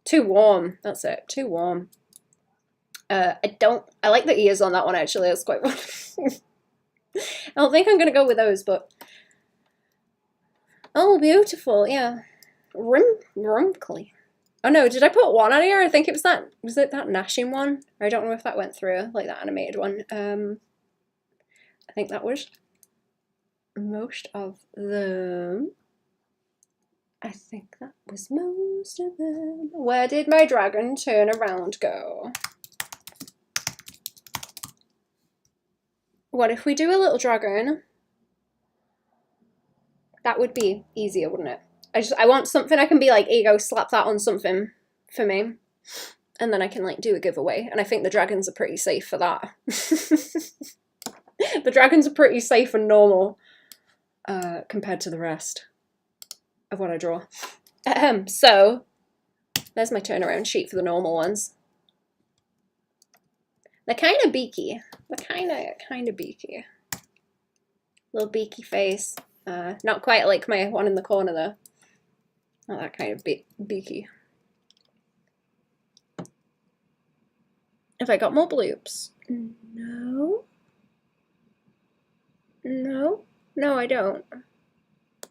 Too warm. That's it. Too warm. I like the ears on that one actually. That's quite fun. I don't think I'm gonna go with those, but oh, beautiful. Yeah. Rumply. Oh no, did I put one on here? I think it was that. Was it that gnashing one? I don't know if that went through, like that animated one. I think that was most of them. I think that was most of them. Where did my dragon turn around go? What if we do a little dragon? That would be easier, wouldn't it? I want something I can be like, here you go, slap that on something for me. And then I can like do a giveaway. And I think the dragons are pretty safe for that. The dragons are pretty safe and normal compared to the rest of what I draw. So there's my turnaround sheet for the normal ones. They're kind of beaky. They're kind of beaky. Little beaky face. Not quite like my one in the corner though. Not that kind of beaky. Have I got more bloops? No. No, I don't.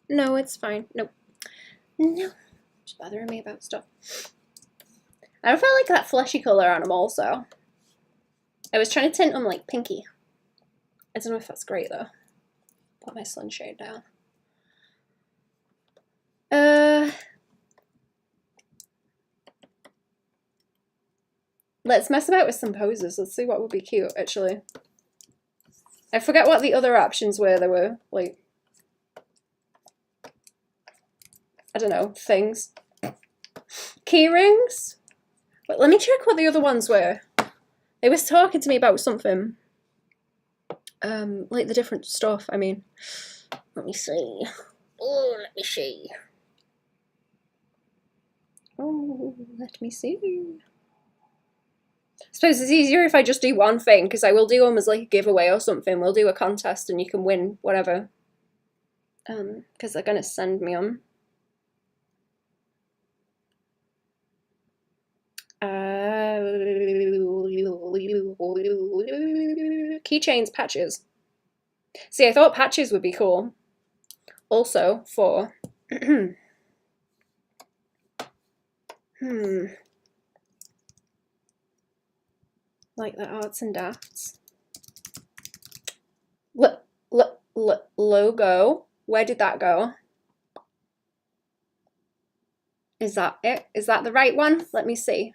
No, it's fine. Nope. No. Just bothering me about stuff. I don't feel like that fleshy colour on them also. I was trying to tint them like pinky. I don't know if that's great though. Put my sunshade down. Let's mess about with some poses. Let's see what would be cute, actually. I forget what the other options were. There were, like, I don't know, things. Key rings? But let me check what the other ones were. They was talking to me about something. Like the different stuff, I mean. Let me see. Oh, let me see. Oh, let me see. I suppose it's easier if I just do one thing, because I will do them as like a giveaway or something. We'll do a contest and you can win whatever. Because they're going to send me them. Keychains, patches. See, I thought patches would be cool. Also for... like the arts and dafts. Logo. Where did that go? Is that it? Is that the right one? Let me see.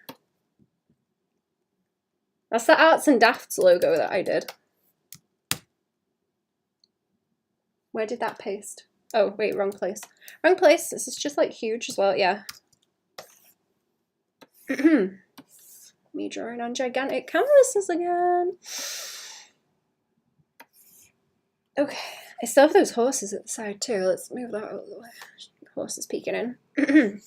That's the Arts and Dafts logo that I did. Where did that paste? Oh, wait, wrong place. Wrong place. This is just like huge as well, yeah. Me drawing on gigantic canvases again. Okay, I still have those horses at the side too. Let's move that out of the way. Horses peeking in.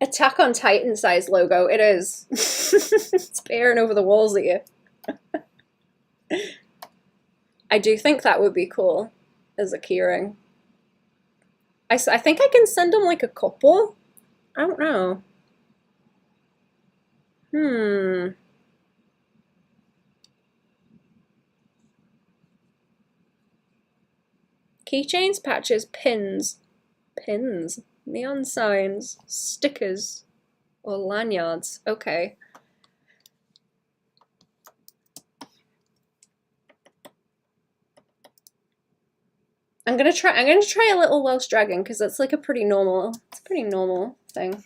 Attack on Titan size logo. It is. It's peering over the walls at you. I do think that would be cool as a keyring. I think I can send them like a couple. I don't know. Keychains, patches, pins, neon signs, stickers, or lanyards. Okay. I'm gonna try a little Welsh dragon because that's like a pretty normal thing.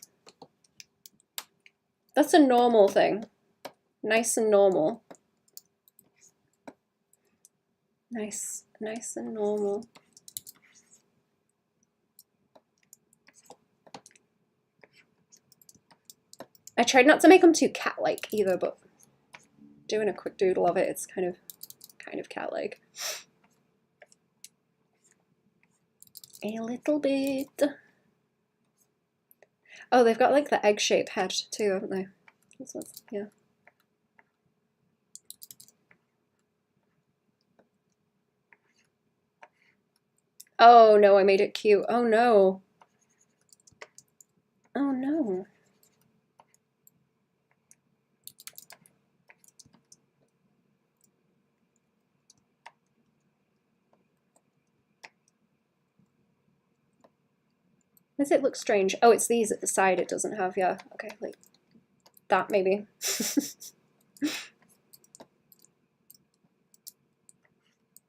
That's a normal thing. Nice and normal. Nice and normal. I tried not to make them too cat-like either, but doing a quick doodle of it, it's kind of cat-like. A little bit. Oh, they've got like the egg-shaped head too, haven't they? Yeah. Oh no, I made it cute. Oh no. Oh no. Does it look strange? Oh, it's these at the side it doesn't have, yeah. Okay, like that maybe.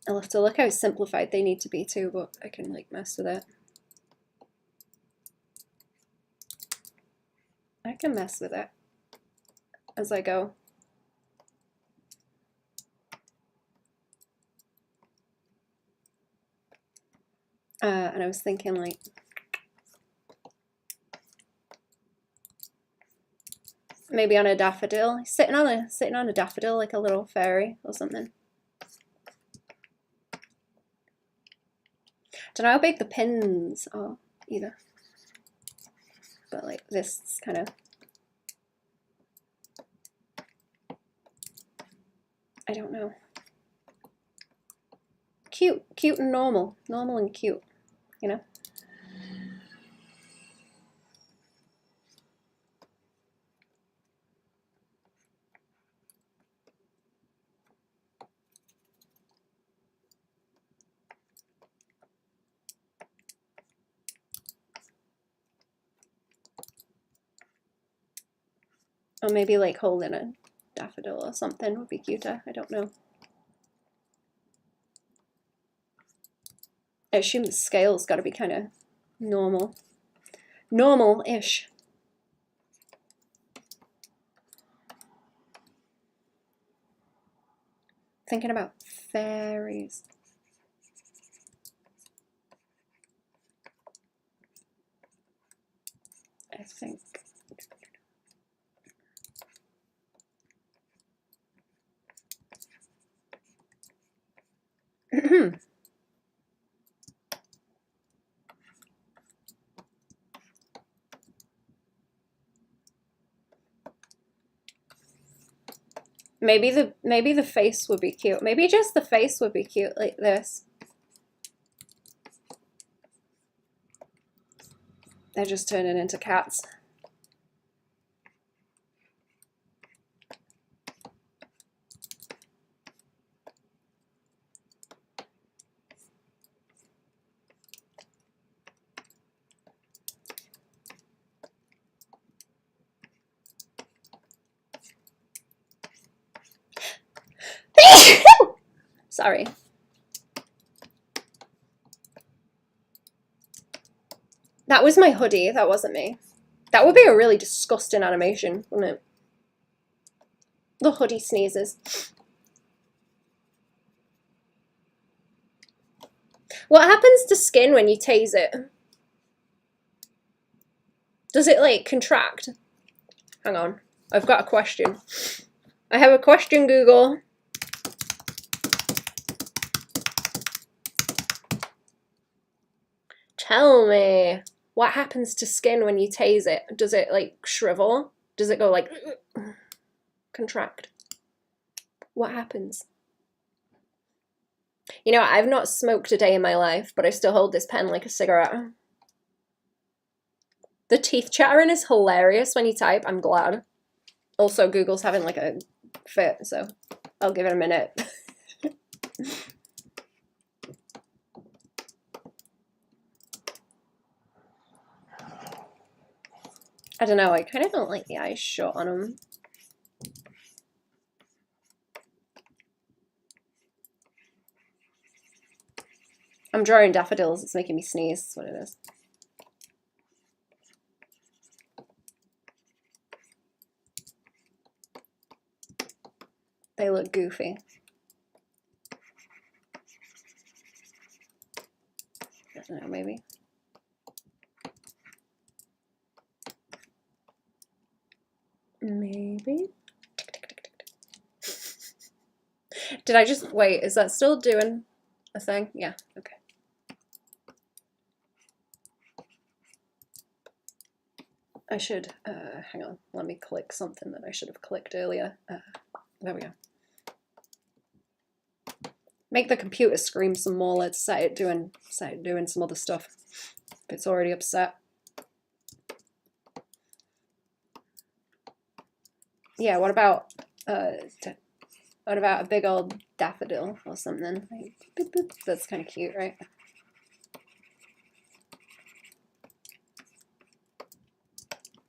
I'll have to look how simplified they need to be too, but I can like mess with it. I can mess with it as I go. And I was thinking like maybe on a daffodil, sitting on a daffodil like a little fairy or something. Don't know how big the pins are either, but like this kind of, I don't know. Cute and normal and cute, you know. Or maybe like holding a daffodil or something would be cuter. I don't know. I assume the scale's got to be kind of normal-ish. Thinking about fairies. I think. Maybe the face would be cute. Maybe just the face would be cute like this. They're just turning into cats. Sorry. That was my hoodie, that wasn't me. That would be a really disgusting animation, wouldn't it? The hoodie sneezes. What happens to skin when you tase it? Does it, like, contract? Hang on. I've got a question. I have a question, Google. Tell me, what happens to skin when you tase it? Does it, like, shrivel? Does it go, like, contract? What happens? You know, I've not smoked a day in my life, but I still hold this pen like a cigarette. The teeth chattering is hilarious when you type, I'm glad. Also, Google's having like a fit, so I'll give it a minute. I don't know, I kind of don't like the eyes shut on them. I'm drawing daffodils, it's making me sneeze, that's what it is. They look goofy. I don't know, maybe. Maybe. Did I just, wait, is that still doing a thing? Yeah, okay. I should, hang on, let me click something that I should have clicked earlier. There we go. Make the computer scream some more, let's set it doing some other stuff. If it's already upset. Yeah, what about a big old daffodil or something? Like, boop, boop. That's kind of cute, right?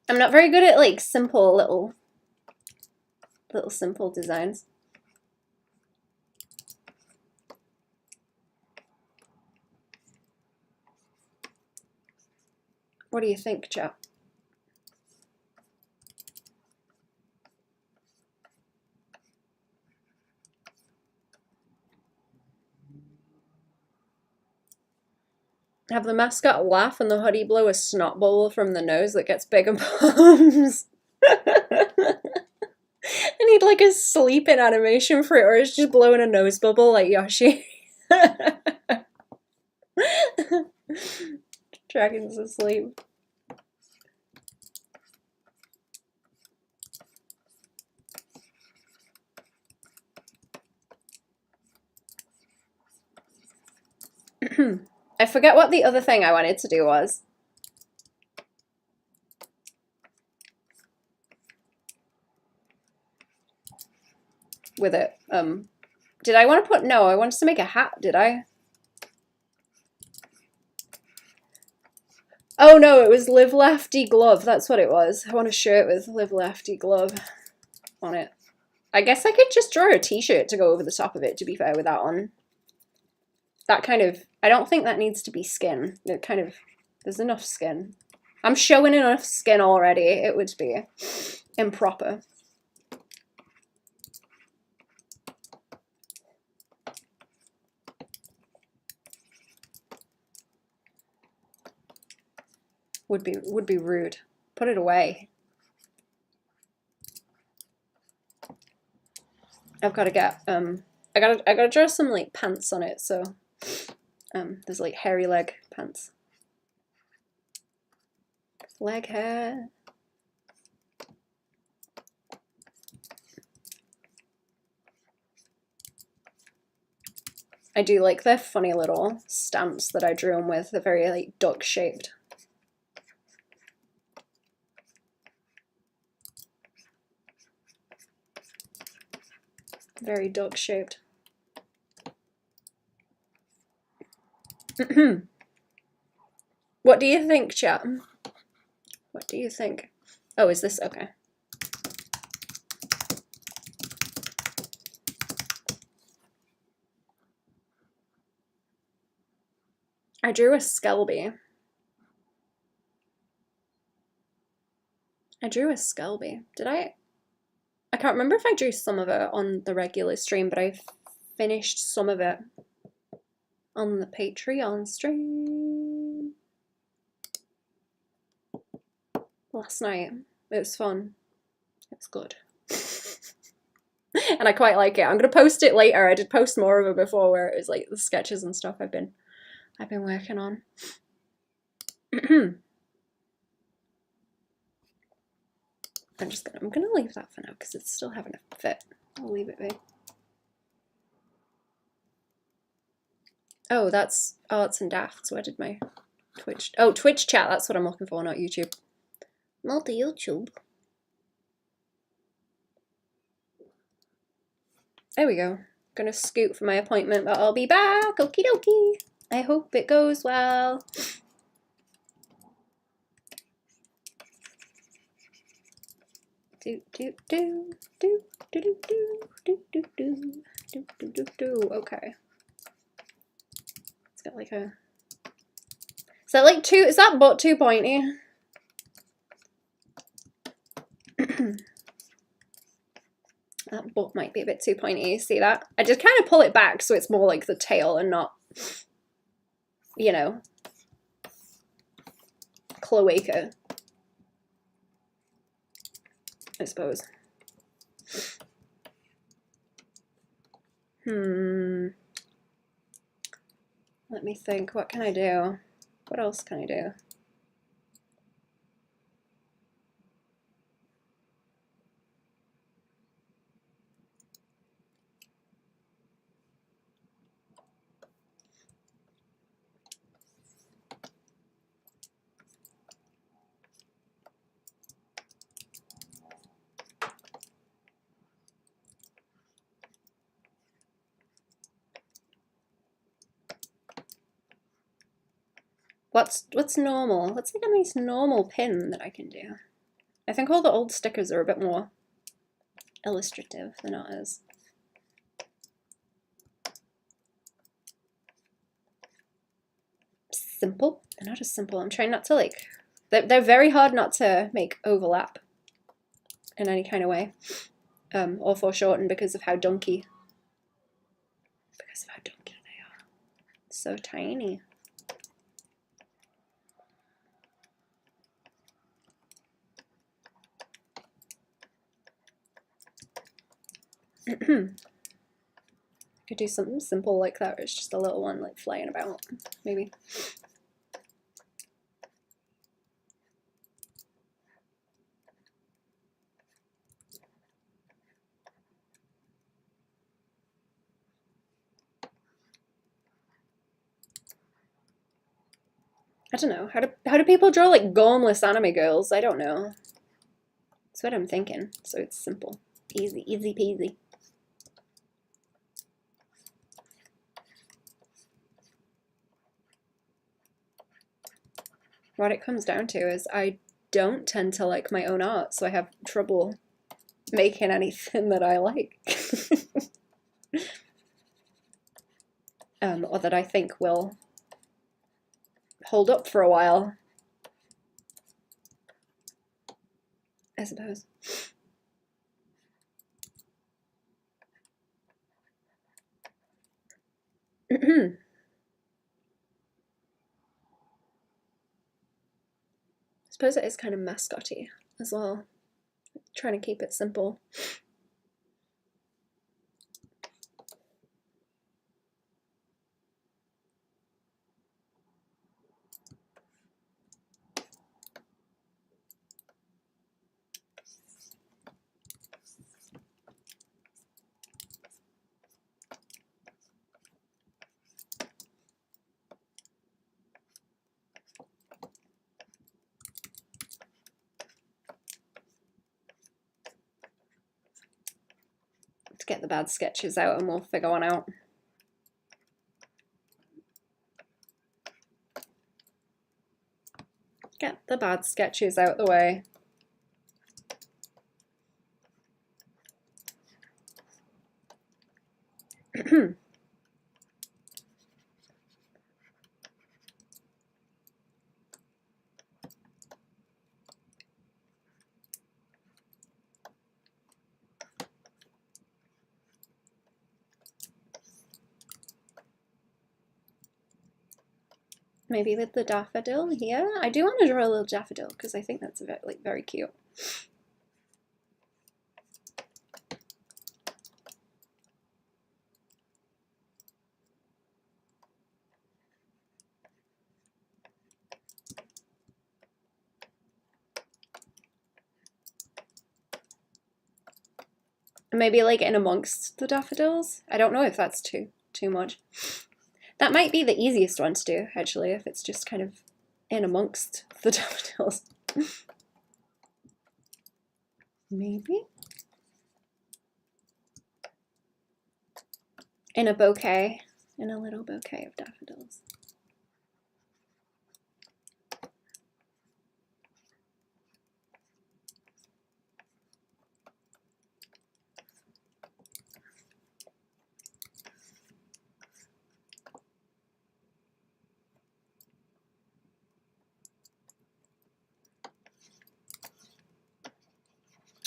I'm not very good at like simple little simple designs. What do you think, chat? Have the mascot laugh and the hoodie blow a snot bubble from the nose that gets big and bums. I need like a sleeping animation for it, or it's just blowing a nose bubble like Yoshi. Dragon's asleep. I forget what the other thing I wanted to do was. With it. Did I want to put, no, I wanted to make a hat, did I? Oh no, it was Live Lefty Glove, that's what it was. I want a shirt with Live Lefty Glove on it. I guess I could just draw a t-shirt to go over the top of it, to be fair, with that on. That kind of, I don't think that needs to be skin. It kind of, there's enough skin. I'm showing enough skin already. It would be improper. Would be rude. Put it away. I've got to get I gotta draw some like pants on it, so there's like hairy leg pants. Leg hair. I do like their funny little stamps that I drew them with. They're very like duck shaped. Very duck shaped. What do you think, chat? What do you think? Oh, is this okay? I drew a Skelby. Did I? I can't remember if I drew some of it on the regular stream, but I finished some of it on the Patreon stream last night. It was fun. It was good. And I quite like it. I'm gonna post it later. I did post more of it before where it was like the sketches and stuff I've been working on. I'm gonna leave that for now because it's still having a fit. I'll leave it be. Oh, that's Arts and Dafts. Where did my Twitch? Oh, Twitch chat. That's what I'm looking for, not YouTube. Not the YouTube. There we go. Gonna scoot for my appointment, but I'll be back. Okie dokie. I hope it goes well. Do do do do do do do do do do do do do. Okay. It's got like a. Is that like too? Is that butt too pointy? That butt might be a bit too pointy. See that? I just kind of pull it back so it's more like the tail and not, you know, cloaca, I suppose. Let me think. What can I do? What else can I do? What's normal? What's like a nice normal pin that I can do? I think all the old stickers are a bit more illustrative than ours. Simple? They're not as simple. I'm trying not to like... They're very hard not to make overlap in any kind of way. Or foreshorten because of how dunky. Because of how dunky they are. So tiny. Could do something simple like that. It's just a little one like flying about, maybe. I don't know. How do people draw like gormless anime girls? I don't know. That's what I'm thinking. So it's simple. Easy peasy. What it comes down to is I don't tend to like my own art, so I have trouble making anything that I like. Or that I think will hold up for a while, I suppose. I suppose it is kind of mascotty as well. Trying to keep it simple. To get the bad sketches out and we'll figure one out. Get the bad sketches out the way. Maybe with the daffodil here. I do want to draw a little daffodil because I think that's very cute. Maybe like in amongst the daffodils. I don't know if that's too much. That might be the easiest one to do, actually, if it's just kind of in amongst the daffodils. Maybe? In a bouquet. In a little bouquet of daffodils.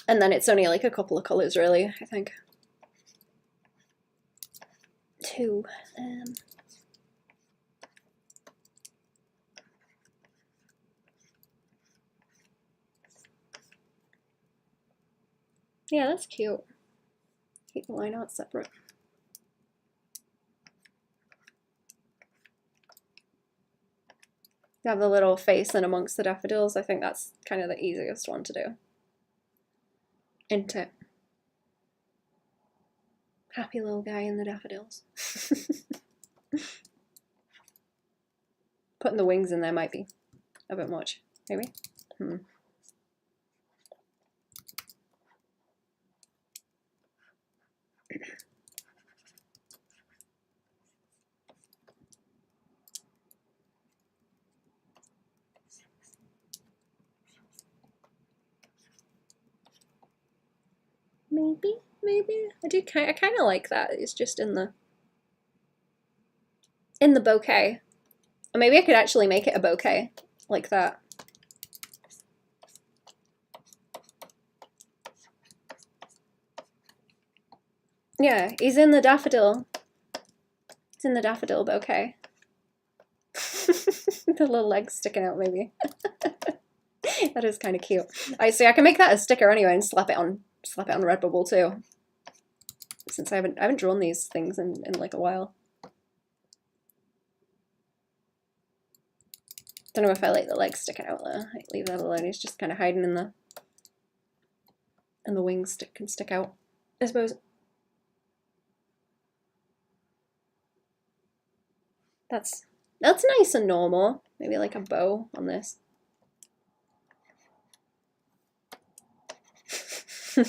And then it's only like a couple of colors, really, I think. 2. Yeah, that's cute. Keep the line out separate. You have the little face in amongst the daffodils. I think that's kind of the easiest one to do. Isn't it? Happy little guy in the daffodils. Putting the wings in there might be a bit much, maybe. Maybe. I kind of like that. It's just in the bouquet. Or maybe I could actually make it a bouquet like that. Yeah, he's in the daffodil. It's in the daffodil bouquet. The little legs sticking out, maybe. That is kind of cute. I see. I can make that a sticker anyway and slap it on Redbubble too. Since I haven't drawn these things in like a while. Don't know if I like the legs sticking out there. I leave that alone. He's just kind of hiding in the wings can stick out, I suppose. That's nice and normal. Maybe like a bow on this. I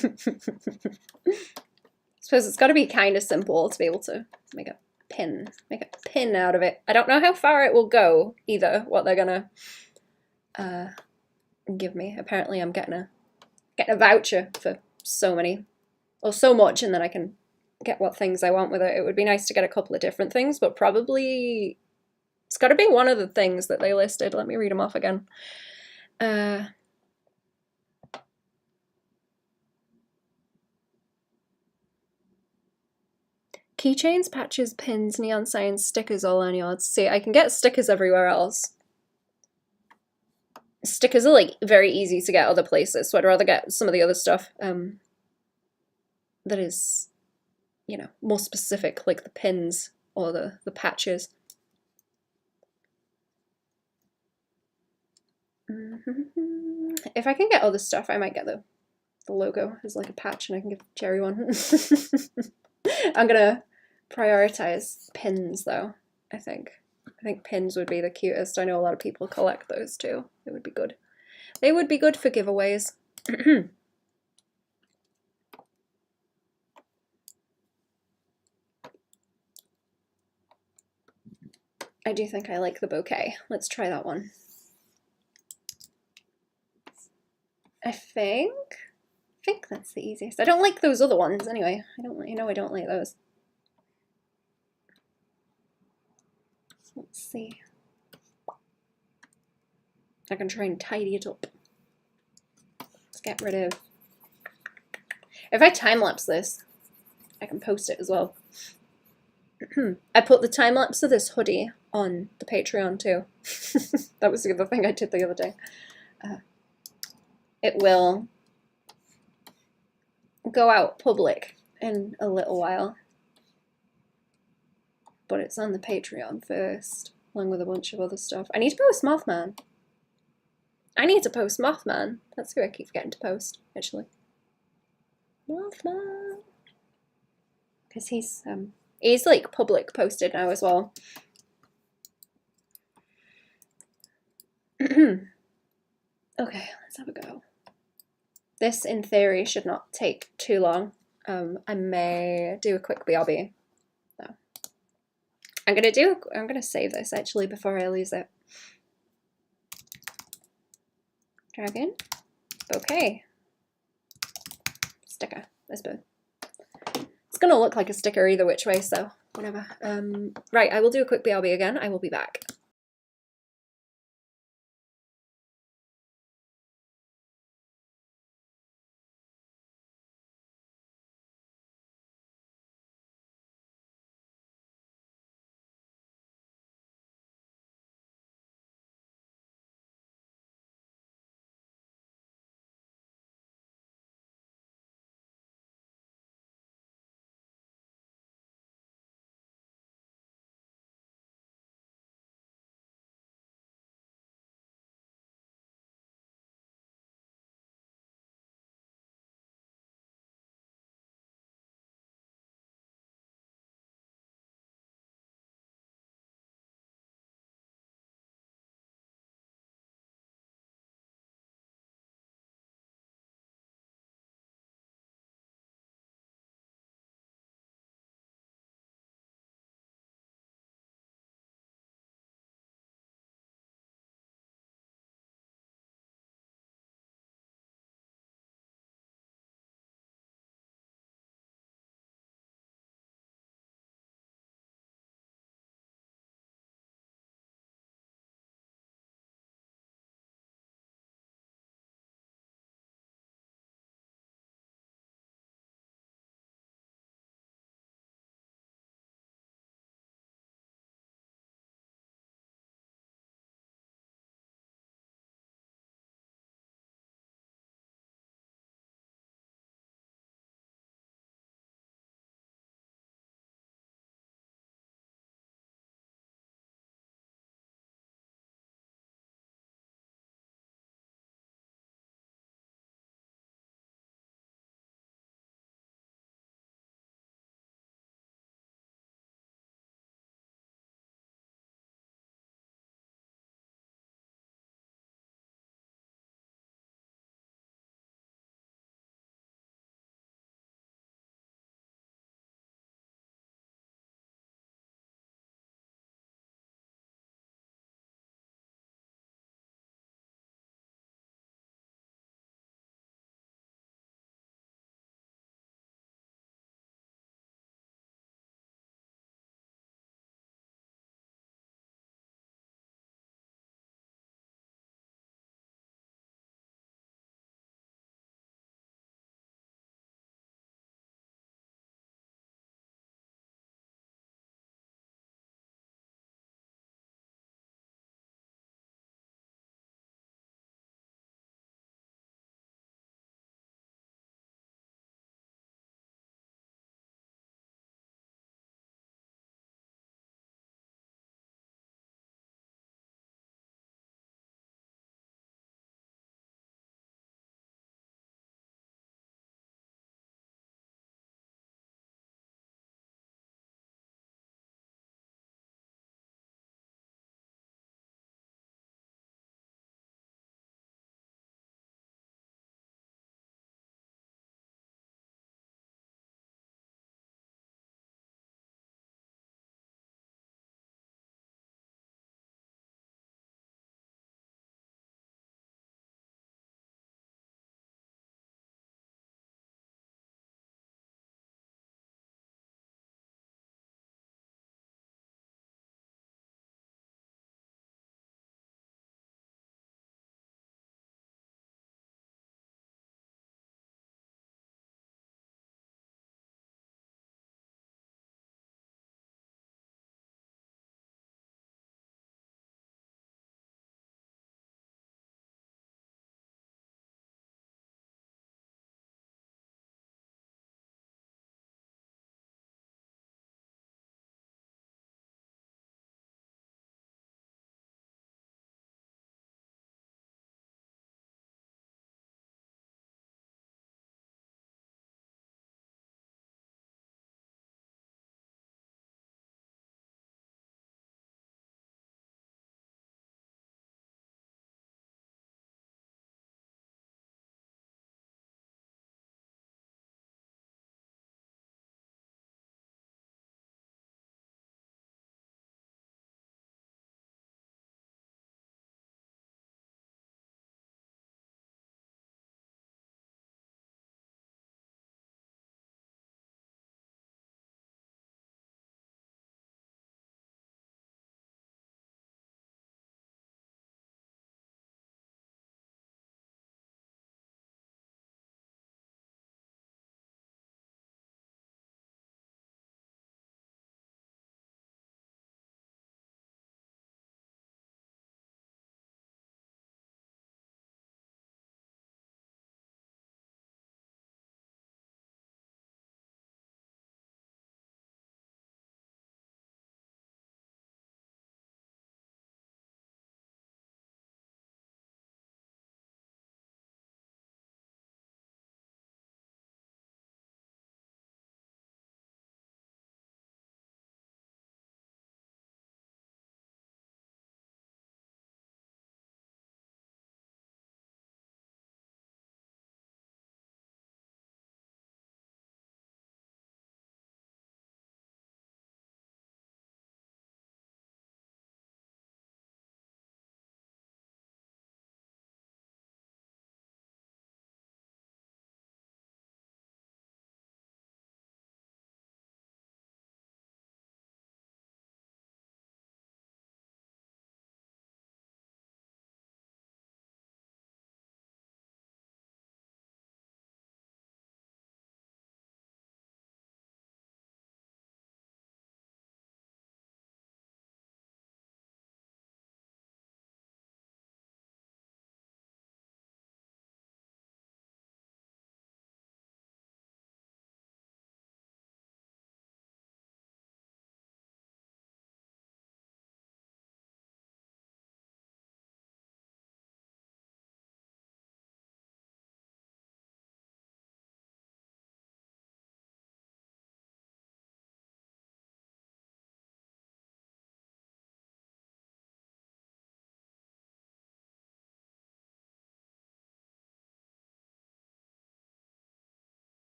suppose it's got to be kind of simple to be able to make a pin out of it. I don't know how far it will go either, what they're gonna give me. Apparently I'm getting a voucher for so much, and then I can get what things I want with it. It would be nice to get a couple of different things, but probably it's got to be one of the things that they listed. Let me read them off again. Keychains, patches, pins, neon signs, stickers, all lanyards. See, I can get stickers everywhere else. Stickers are like very easy to get other places, so I'd rather get some of the other stuff that is, you know, more specific, like the pins or the patches. If I can get other stuff, I might get the logo as like a patch, and I can give Jerry one. I'm gonna prioritize pins though. I think pins would be the cutest. I know a lot of people collect those too. It would be good. They would be good for giveaways. I do think I like the bouquet. Let's try that one. I think that's the easiest. I don't like those other ones anyway. I don't like those. Let's see. I can try and tidy it up. Let's get rid of. If I time lapse this, I can post it as well. I put the time lapse of this hoodie on the Patreon too. That was the other thing I did the other day. It will go out public in a little while, but it's on the Patreon first, along with a bunch of other stuff. I need to post Mothman. I need to post Mothman. That's who I keep forgetting to post, actually. Mothman. Because he's like public posted now as well. Okay, let's have a go. This, in theory, should not take too long. I may do a quick BRB. No. I'm gonna save this actually before I lose it. Dragon. Bouquet. Sticker. This bit. It's gonna look like a sticker either which way, so whatever. Right, I will do a quick BRB again. I will be back.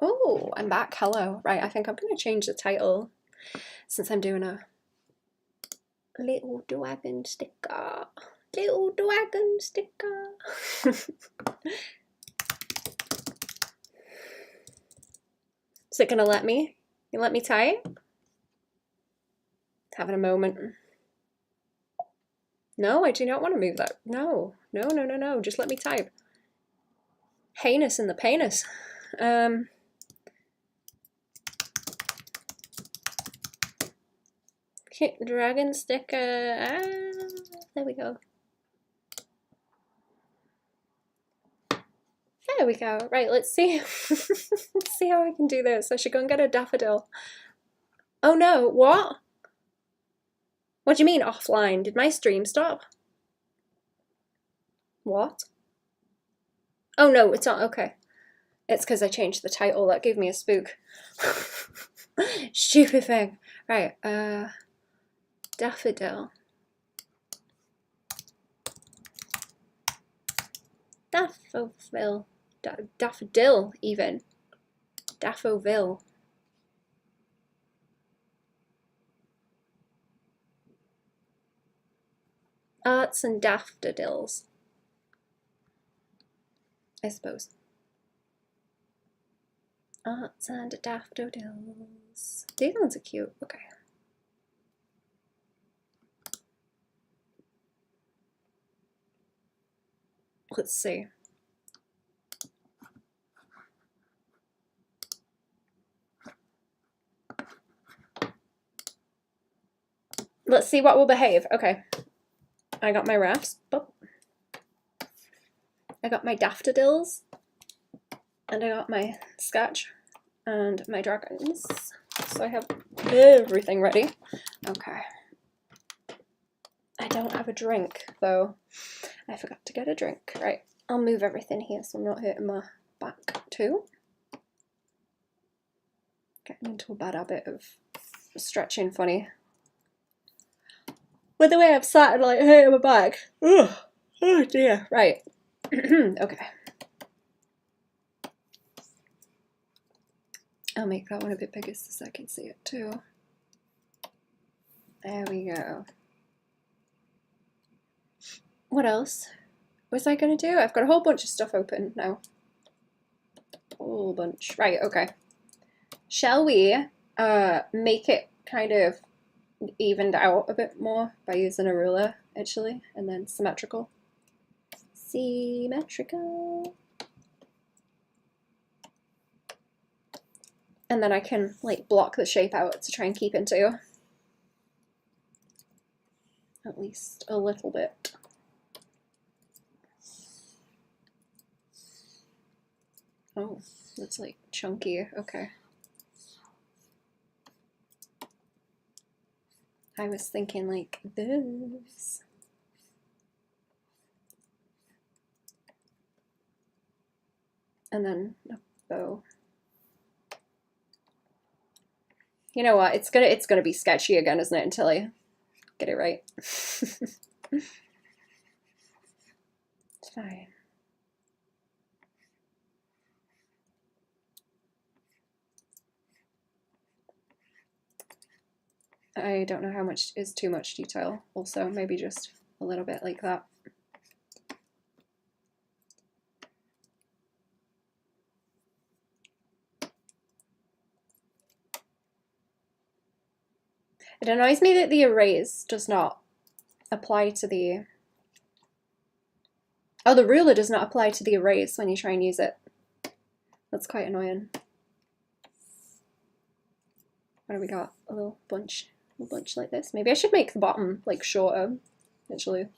Oh, I'm back. Hello. Right, I think I'm going to change the title since I'm doing a little dragon sticker. Little dragon sticker. Is it going to let me? You let me type? Having a moment. No, I do not want to move that. No, no, no, no, no. Just let me type. Heinous in the penis. Dragon sticker. There we go. There we go. Right, let's see. Let's see how I can do this. I should go and get a daffodil. Oh no, what? What do you mean offline? Did my stream stop? What? Oh no, it's not. Okay. It's because I changed the title. That gave me a spook. Stupid thing. Right, daffodil. Daffodil. Daffodil, even. Daffodil. Arts and daffodils. I suppose. Arts and daffodils. These ones are cute. Okay. Let's see. Let's see what will behave. Okay. I got my rafts. Oh. I got my daffodils. And I got my sketch and my dragons. So I have everything ready. Okay. I don't have a drink, though. I forgot to get a drink. Right. I'll move everything here so I'm not hurting my back, too. Getting into a bad habit of stretching funny. With the way I've sat and like hurting my back. Ugh. Oh dear. Right. Okay. I'll make that one a bit bigger so I can see it too. There we go. What else was I going to do? I've got a whole bunch of stuff open now. Whole bunch. Right, okay. Shall we make it kind of evened out a bit more by using a ruler, actually, and then symmetrical? Symmetrical. And then I can like block the shape out to try and keep into at least a little bit. Oh, that's like chunky. Okay. I was thinking like this. And then a bow. You know what? It's gonna be sketchy again, isn't it? Until I get it right. It's fine. I don't know how much is too much detail. Also, maybe just a little bit like that. It annoys me that the erase does not apply to the... Oh, the ruler does not apply to the erase when you try and use it. That's quite annoying. What do we got? A little bunch like this. Maybe I should make the bottom like shorter, actually,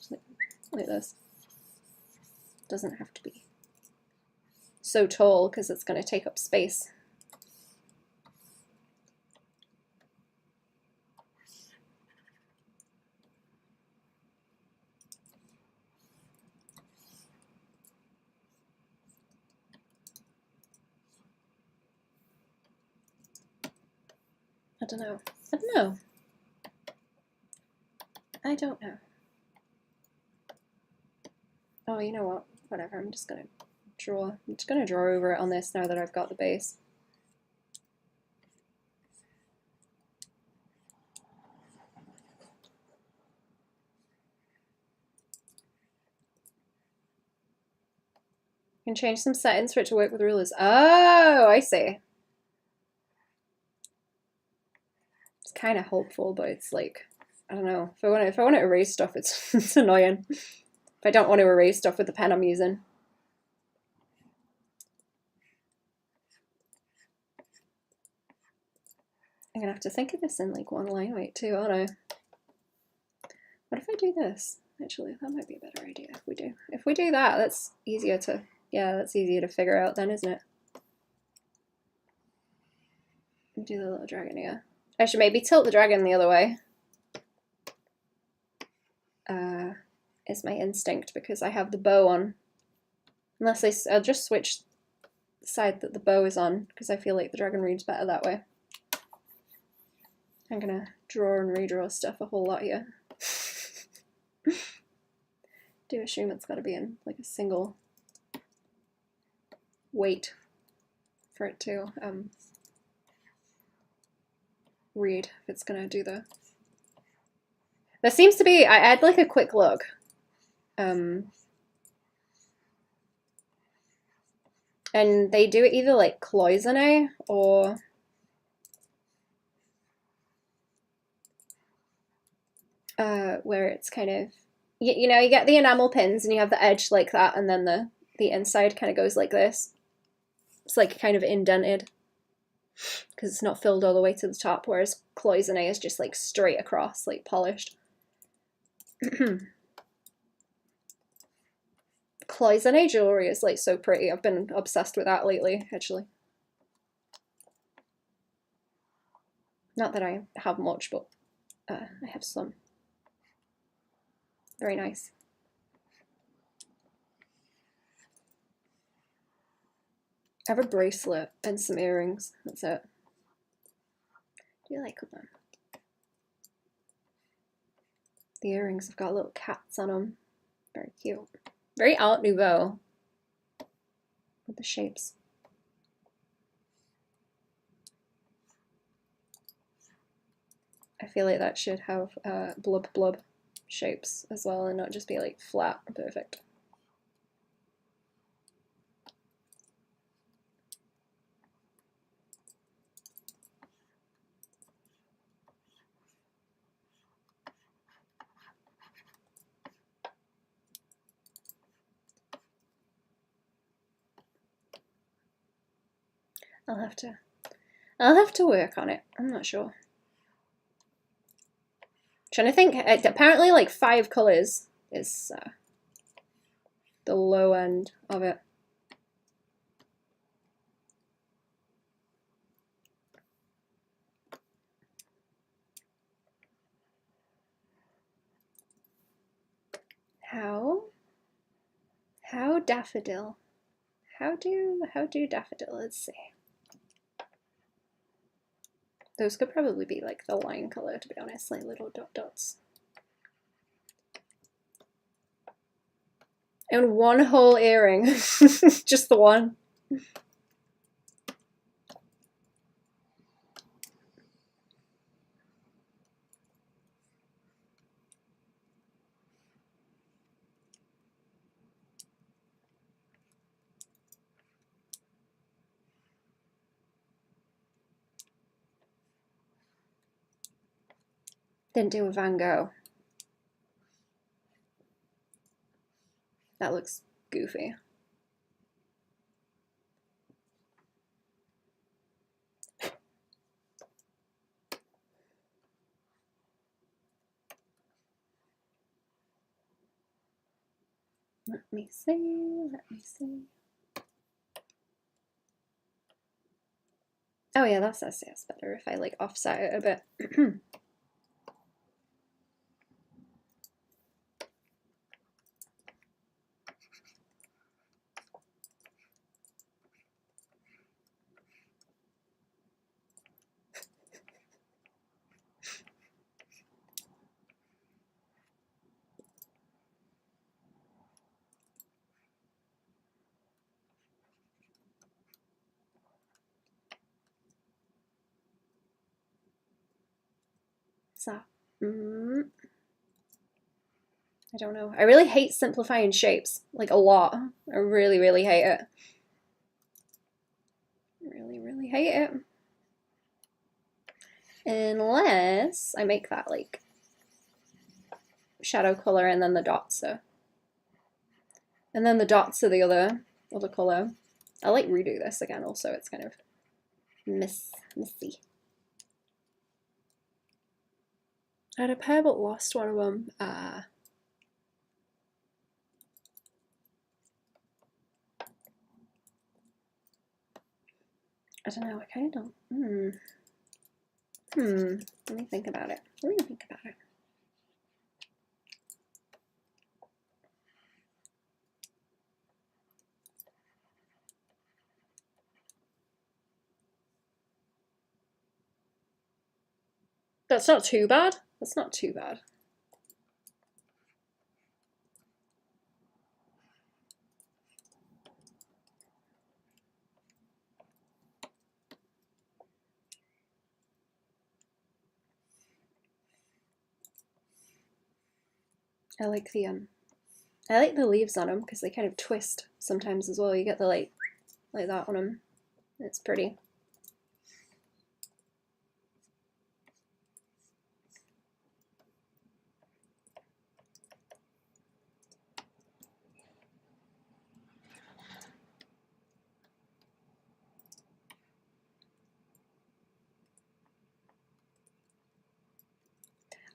like this. Doesn't have to be so tall because it's going to take up space. I don't know. I don't know. I don't know. Oh, you know what? Whatever. I'm just gonna draw. I'm just gonna draw over it on this now that I've got the base. You can change some settings for it to work with rulers. Oh, I see. It's kind of helpful, but it's like, I don't know. If I want to erase stuff, it's it's annoying. If I don't want to erase stuff with the pen I'm using. I'm gonna have to think of this in like one line weight too, aren't I? What if I do this? Actually, that might be a better idea if we do. If we do that, that's easier to, yeah, that's easier to figure out then, isn't it? Do the little dragon here. I should maybe tilt the dragon the other way. Is my instinct because I have the bow on. Unless I'll just switch the side that the bow is on because I feel like the dragon reads better that way. I'm gonna draw and redraw stuff a whole lot here. Do assume it's got to be in like a single weight for it to read if it's gonna do the. There seems to be. I had like a quick look. And they do it either like cloisonne or where it's kind of, you know, you get the enamel pins and you have the edge like that, and then the inside kind of goes like this. It's like kind of indented because it's not filled all the way to the top, whereas cloisonne is just like straight across, like polished. Cloisonne jewelry is like so pretty. I've been obsessed with that lately, actually. Not that I have much, but I have some. Very nice. I have a bracelet and some earrings. That's it. Do you like them? The earrings have got little cats on them. Very cute. Very Art Nouveau with the shapes. I feel like that should have blub blub shapes as well and not just be like flat and perfect. I'll have to work on it. I'm not sure. Trying to think. Apparently, like 5 colors is the low end of it. How daffodil? How do daffodil? Let's see. Those could probably be like the line color, to be honest, like little dot dots. And one whole earring, just the one. Didn't do a Van Gogh. That looks goofy. Let me see. Oh yeah, that's better if I like offset it a bit. So, I don't know. I really hate simplifying shapes, like a lot. I really, really hate it. Really, really hate it. Unless I make that like shadow color and then the dots are. And then the dots are the other color. I'll like redo this again also, it's kind of messy. I had a pair but lost one of them. I don't know, I kind of don't. Let me think about it. That's not too bad. That's not too bad. I like the leaves on them because they kind of twist sometimes as well. You get the like that on them. It's pretty.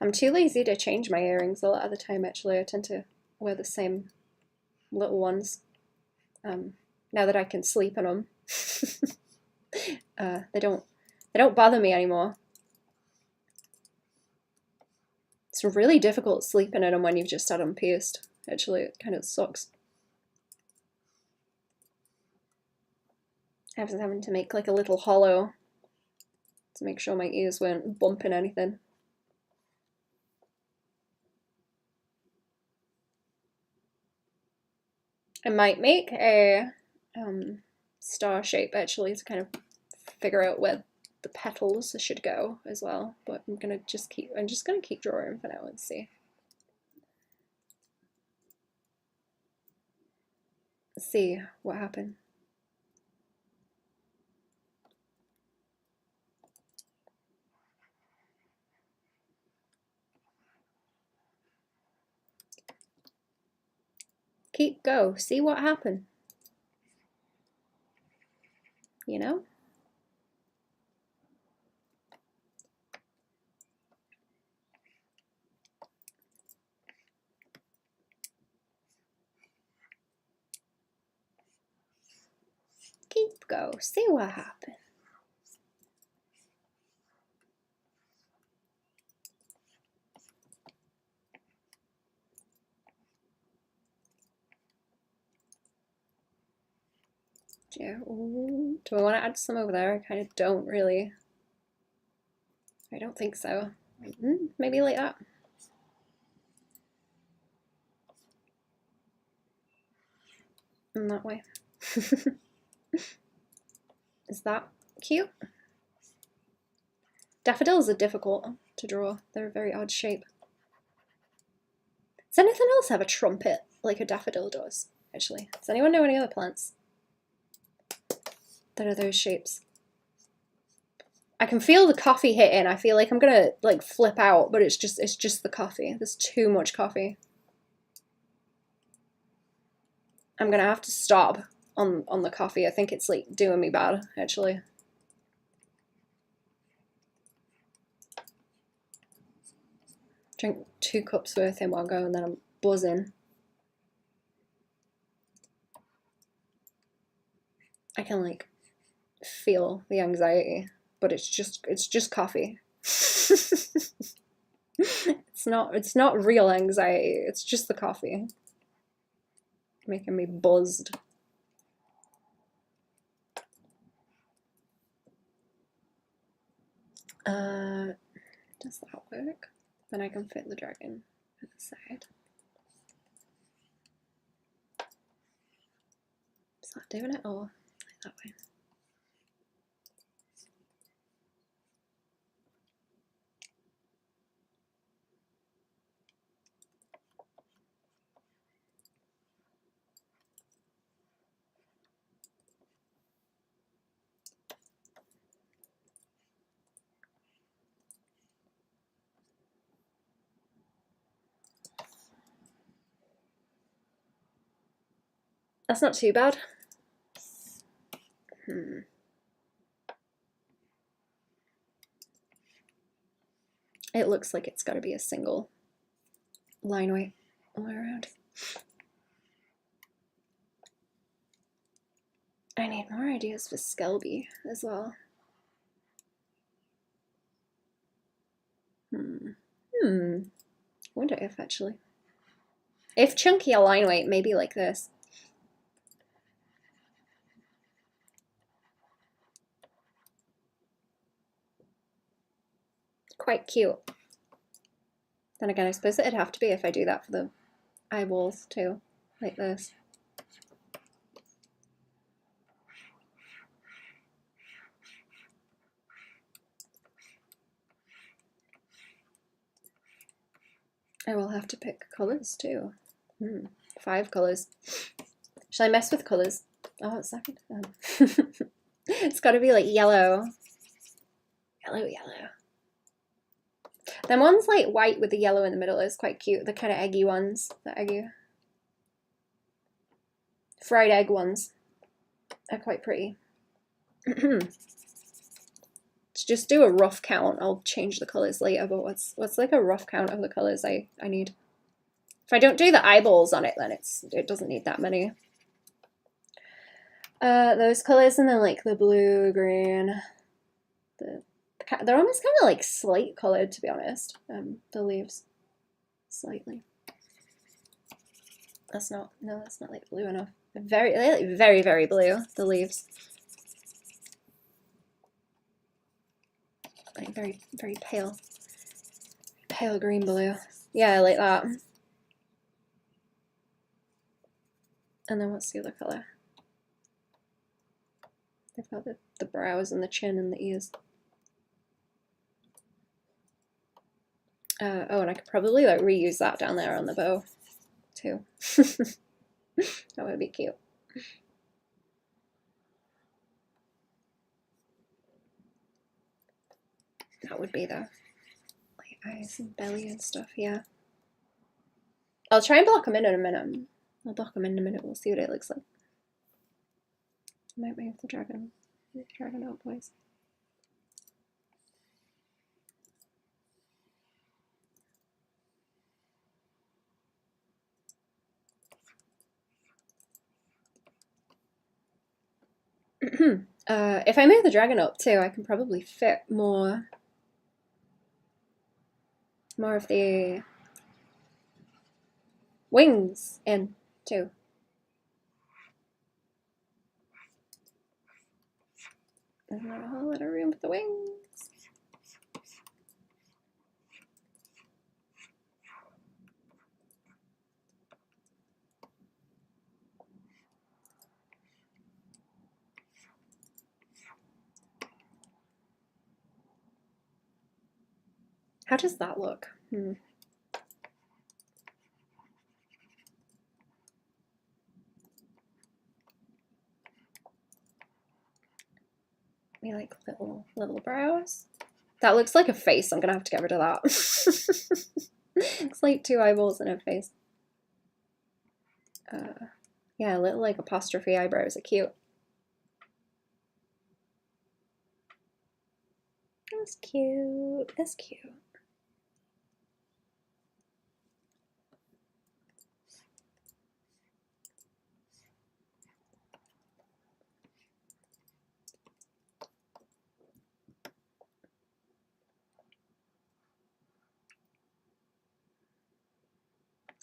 I'm too lazy to change my earrings a lot of the time, actually. I tend to wear the same little ones. Now that I can sleep in them. They don't bother me anymore. It's really difficult sleeping in them when you've just had them pierced. Actually, it kind of sucks. I was having to make like a little hollow to make sure my ears weren't bumping anything. I might make a star shape actually to kind of figure out where the petals should go as well, but I'm just gonna keep drawing for now and see. Let's see what happened. Keep go, see what happened. You know? Keep go, see what happened. Yeah, ooh. Do I want to add some over there? I kind of don't really. I don't think so. Maybe like that. In that way. Is that cute? Daffodils are difficult to draw. They're a very odd shape. Does anything else have a trumpet like a daffodil does, actually? Does anyone know any other plants that are those shapes? I can feel the coffee hitting. I feel like I'm gonna like flip out, but it's just the coffee. There's too much coffee. I'm gonna have to stop on the coffee. I think it's like doing me bad, actually. Drink 2 cups worth in one go and then I'm buzzing. I can like feel the anxiety, but it's just coffee. It's not real anxiety, it's just the coffee making me buzzed. Does that work? Then I can fit the dragon at the side. Is that doing it? Or like that way? That's not too bad. It looks like it's got to be a single line weight all the way around. I need more ideas for Skelby as well. I wonder if actually. If chunky a line weight, maybe like this. Quite cute. Then again, I suppose it'd have to be if I do that for the eyeballs too, like this. I will have to pick colors too. 5 colors. Shall I mess with colors? Oh, it's second. It's got to be like yellow. Yellow. Then ones like white with the yellow in the middle is quite cute. The kind of eggy ones. The eggy. Fried egg ones are quite pretty. To just do a rough count, I'll change the colors later, but what's like a rough count of the colors I need? If I don't do the eyeballs on it, then it doesn't need that many. Those colors, and then like the blue, green, they're almost kind of like slate colored, to be honest. The leaves, slightly. That's not like blue enough. They're like very blue, the leaves. Like very pale green blue. Yeah, I like that. And then what's the other color? They've got the brows and the chin and the ears. Oh, and I could probably like reuse that down there on the bow too. That would be cute. That would be the like eyes and belly and stuff, yeah. I'll try and block them in a minute. I'll block them in a minute, we'll see what it looks like. I might move the dragon out, boys. If I move the dragon up too, I can probably fit more of the wings in too. There's not a whole lot of room for the wings. How does that look? Maybe like little brows. That looks like a face. I'm gonna have to get rid of that. It's like 2 eyeballs and a face. Yeah, little like apostrophe eyebrows are cute. That's cute. That's cute.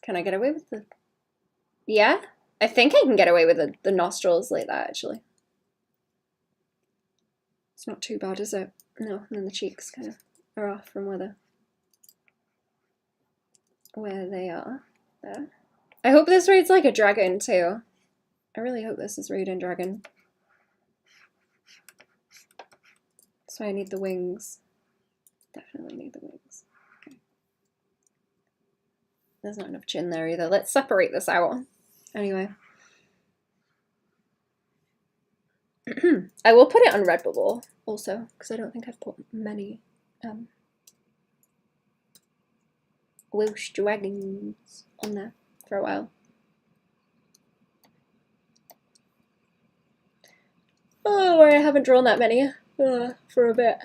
Can I get away with the... Yeah? I think I can get away with the nostrils like that, actually. It's not too bad, is it? No, and then the cheeks kind of are off from where they are. There. I hope this reads like a dragon, too. I really hope this is reading dragon. So I need the wings. Definitely need the wings. Okay. There's not enough chin there either. Let's separate this out. Anyway. I will put it on Redbubble also, because I don't think I've put many Welsh dragons on there for a while. Oh, I haven't drawn that many for a bit.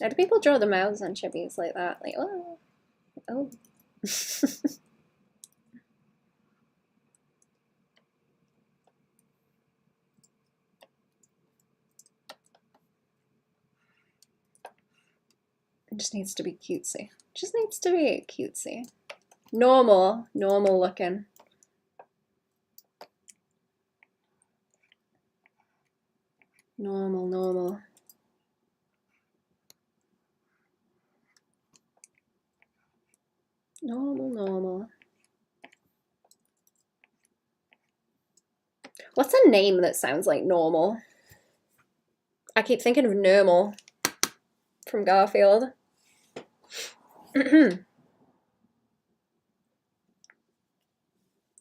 How do people draw the mouths on chibis like that? Like, oh, oh. It just needs to be cutesy. Just needs to be cutesy. Normal looking. Normal. Normal. What's a name that sounds like normal? I keep thinking of Normal from Garfield. I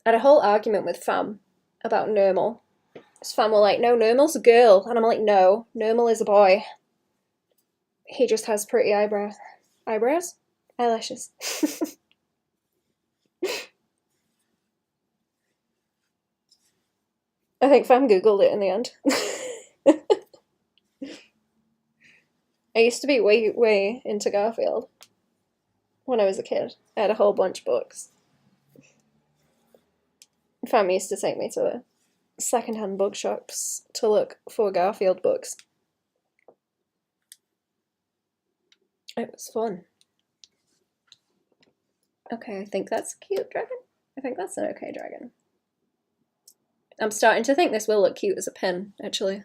had a whole argument with Fam about Normal. His fam were like, no, Normal's a girl. And I'm like, no, Normal is a boy. He just has pretty eyebrows. Eyebrows? Eyelashes. I think Fam Googled it in the end. I used to be way into Garfield when I was a kid. I had a whole bunch of books. Fam used to take me to the second-hand bookshops to look for Garfield books. It was fun. Okay, I think that's a cute dragon. I think that's an okay dragon. I'm starting to think this will look cute as a pin, actually.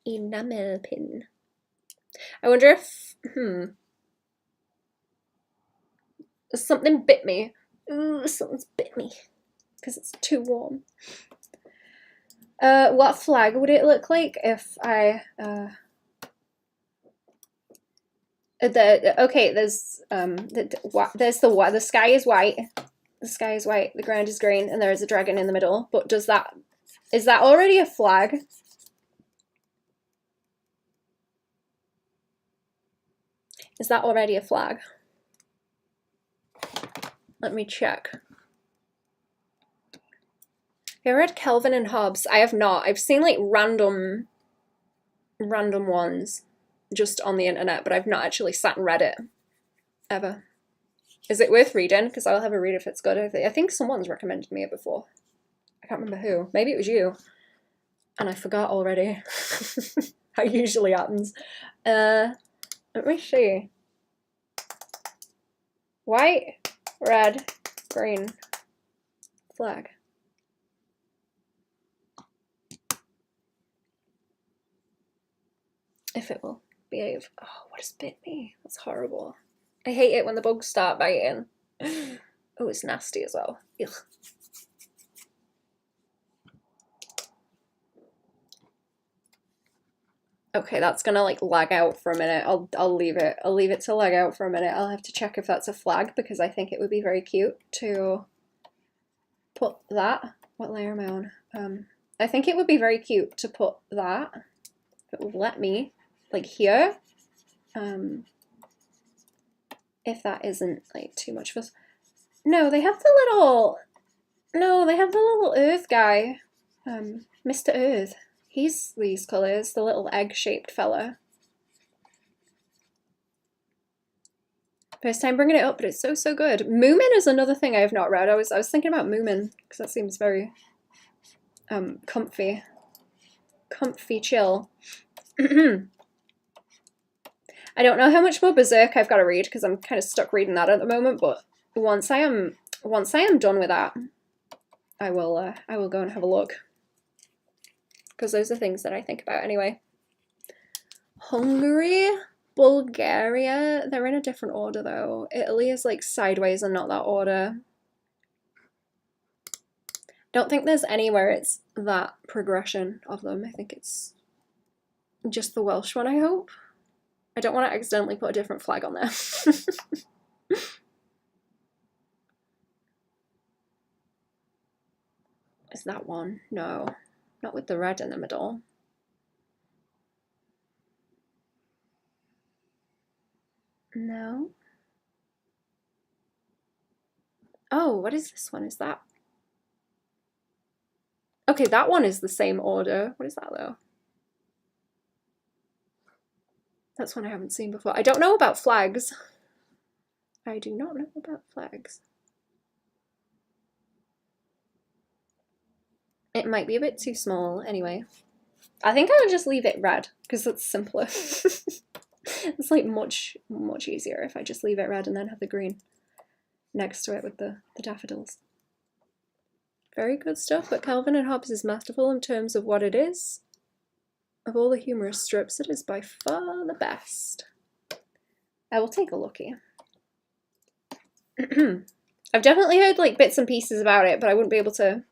Enamel pin. I wonder if, something bit me. Ooh, something's bit me. Because it's too warm. What flag would it look like if I, okay, there's the sky is white. The sky is white, the ground is green, and there is a dragon in the middle. But is that already a flag? Is that already a flag? Let me check. Have you ever read Calvin and Hobbes? I have not. I've seen like random ones just on the internet, but I've not actually sat and read it ever. Is it worth reading? Because I'll have a read if it's good. I think someone's recommended me it before. I can't remember who. Maybe it was you. And I forgot already. How usually happens. Let me see. White, red, green, flag. If it will behave. Oh, what has bit me? That's horrible. I hate it when the bugs start biting. Oh, it's nasty as well. Ugh. Okay, that's gonna like lag out for a minute. I'll leave it. I'll leave it to lag out for a minute. I'll have to check if that's a flag because I think it would be very cute to put that. What layer am I on? I think it would be very cute to put that. If it would let me, like here. If that isn't like too much of a. No, they have the little. No, they have the little Earth guy. Mr. Earth. He's these colours, the little egg-shaped fella. First time bringing it up, but it's so good. Moomin is another thing I have not read. I was thinking about Moomin because that seems very comfy chill. I don't know how much more Berserk I've got to read because I'm kind of stuck reading that at the moment. But once I am done with that, I will go and have a look. Because those are things that I think about anyway. Hungary, Bulgaria, they're in a different order though. Italy is like sideways and not that order. Don't think there's anywhere it's that progression of them. I think it's just the Welsh one, I hope. I don't want to accidentally put a different flag on there. Is that one? No. Not with the red in the middle. No. Oh, what is this one? Is that? Okay, that one is the same order. What is that though? That's one I haven't seen before. I don't know about flags. I do not know about flags. It might be a bit too small anyway. I think I'll just leave it red because it's simpler. It's like much easier if I just leave it red and then have the green next to it with the daffodils. Very good stuff, but Calvin and Hobbes is masterful in terms of what it is. Of all the humorous strips, it is by far the best. I will take a lookie. I've definitely heard like bits and pieces about it, but I wouldn't be able to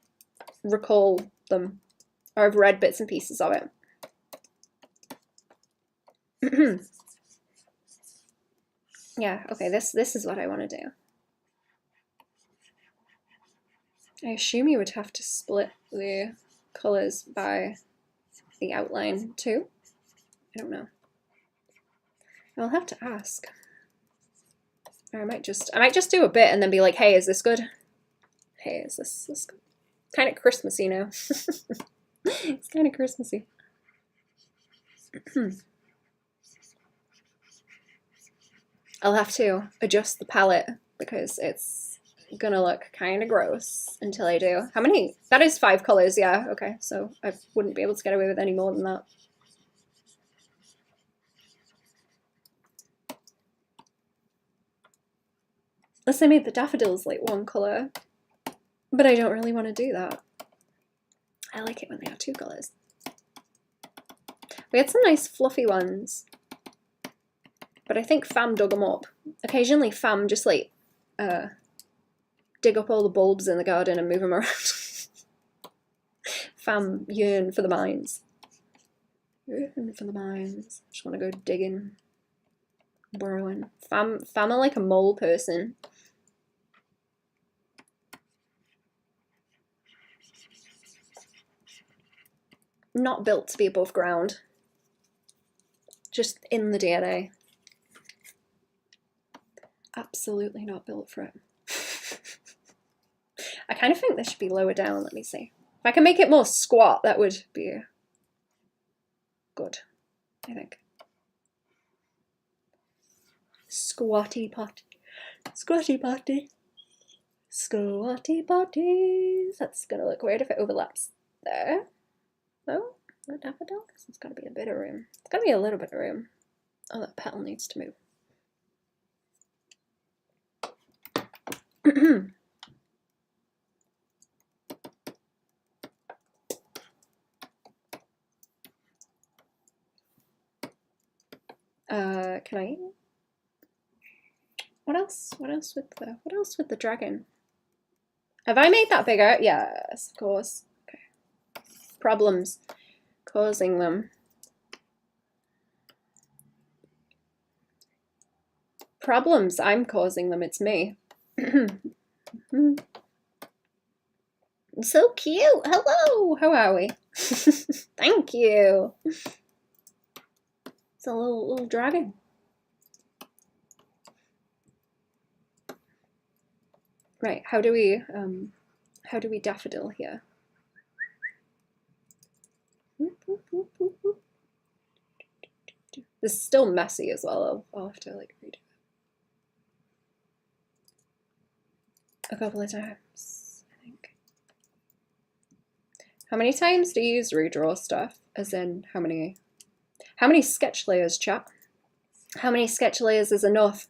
recall them. Or I've read bits and pieces of it. Yeah, okay, this is what I want to do. I assume you would have to split the colours by the outline too. I don't know. I'll have to ask. Or I might just do a bit and then be like, hey, is this good? Hey, is this good? Kind of Christmassy now. It's kind of Christmassy. I'll have to adjust the palette because it's gonna look kind of gross until I do. How many? That is 5 colors, yeah, okay. So I wouldn't be able to get away with any more than that. Unless I made the daffodils like 1 color, but I don't really want to do that. I like it when they are 2 colors. We had some nice fluffy ones, but I think Fam dug them up. Occasionally Fam just like dig up all the bulbs in the garden and move them around. Fam yearn for the mines. Yearn for the mines. Just want to go digging, burrowing. Fam are like a mole person. Not built to be above ground. Just in the DNA. Absolutely not built for it. I kind of think this should be lower down. Let me see. If I can make it more squat, that would be good, I think. Squatty potty. Squatty potty. Squatty potty. That's going to look weird if it overlaps there. Oh, the daffodil? It's got to be a bit of room. It's got to be a little bit of room. Oh, that petal needs to move. Can I? What else? What else with the dragon? Have I made that bigger? Yes, of course. Okay. Problems causing them. Problems, I'm causing them, it's me. So cute. Hello. How are we? Thank you. It's a little dragon. Right, how do we daffodil here? This is still messy as well. I'll have to like redo it a couple of times, I think. How many times do you use redraw stuff? As in how many sketch layers, chat? How many sketch layers is enough?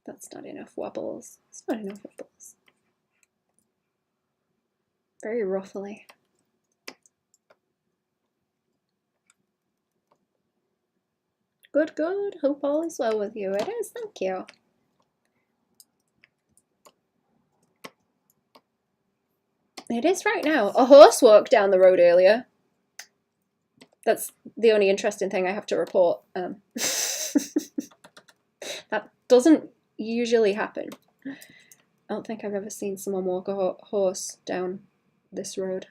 That's not enough wobbles. It's not enough wobbles. Very ruffly. Good, good. Hope all is well with you. It is, thank you. It is right now. A horse walked down the road earlier. That's the only interesting thing I have to report. That doesn't usually happen. I don't think I've ever seen someone walk a horse down this road.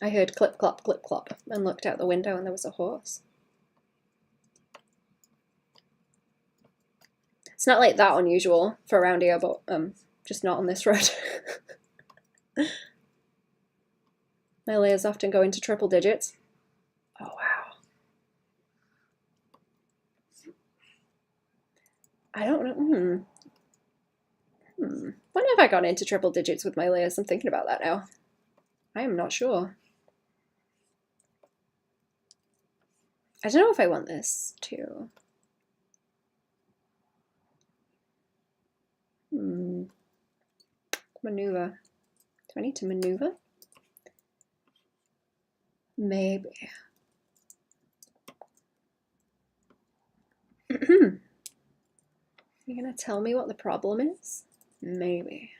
I heard clip clop and looked out the window and there was a horse. It's not like that unusual for around here, but just not on this road. My layers often go into triple digits. Oh wow. I don't know. When have I gone into triple digits with my layers? I'm thinking about that now. I am not sure. I don't know if I want this to... Maneuver. Do I need to maneuver? Maybe. You're gonna tell me what the problem is? Maybe.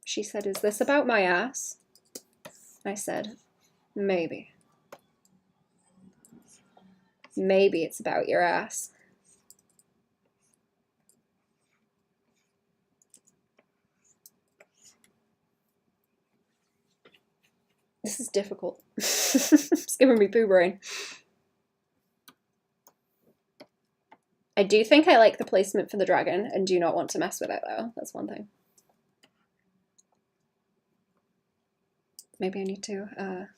She said, "Is this about my ass?" I said, "Maybe. Maybe it's about your ass." This is difficult. It's giving me poo brain. I do think I like the placement for the dragon and do not want to mess with it though. That's one thing. Maybe I need to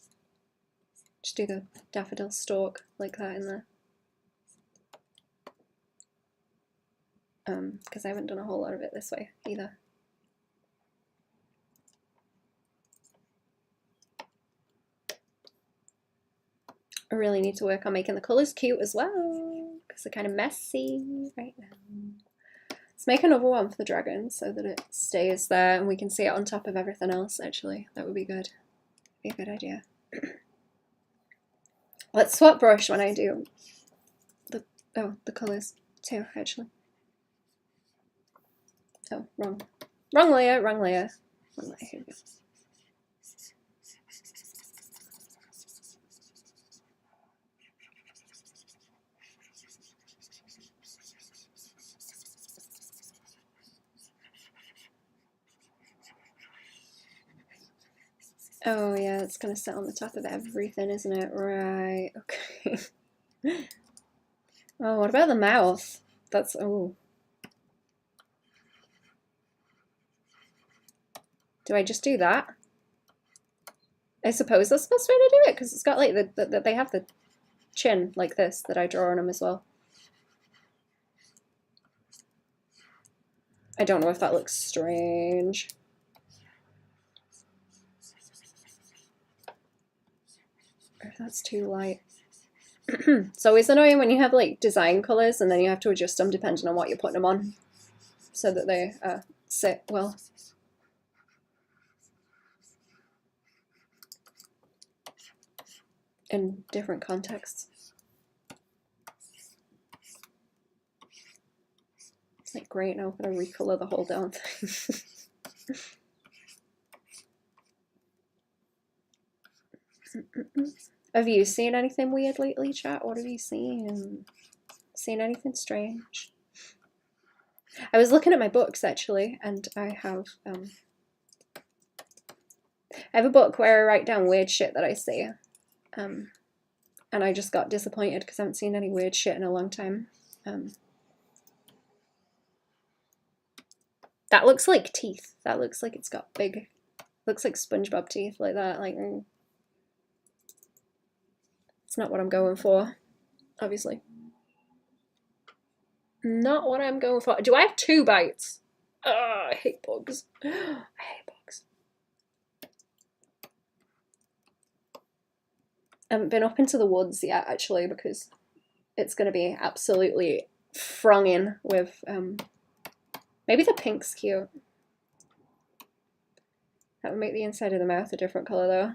just do the daffodil stalk like that in there. Because I haven't done a whole lot of it this way either. I really need to work on making the colours cute as well, because they're kind of messy right now. Let's make another one for the dragon so that it stays there and we can see it on top of everything else, actually. That would be good. Be a good idea. Let's swap brush when I do the colours too, actually. Oh, wrong. Wrong layer, wrong layer. Wrong layer, here we go. Oh yeah, it's gonna sit on the top of everything, isn't it? Right, okay. Oh, what about the mouth? That's, oh. Do I just do that? I suppose that's the best way to do it, because it's got like they have the chin like this that I draw on them as well. I don't know if that looks strange. Or if that's too light. It's always annoying when you have like design colors and then you have to adjust them depending on what you're putting them on so that they sit well. In different contexts. It's like, great, now I'm going to recolor the whole damn thing. Have you seen anything weird lately, chat? What have you seen? Seen anything strange? I was looking at my books actually, and I have a book where I write down weird shit that I see. And I just got disappointed because I haven't seen any weird shit in a long time. That looks like teeth. That looks like it's got big, looks like SpongeBob teeth like that. Like, it's not what I'm going for, obviously. Not what I'm going for. Do I have 2 bites? Oh, I hate bugs. I hate bugs. I haven't been up into the woods yet, actually, because it's going to be absolutely thronging with, maybe the pink's cute. That would make the inside of the mouth a different colour, though.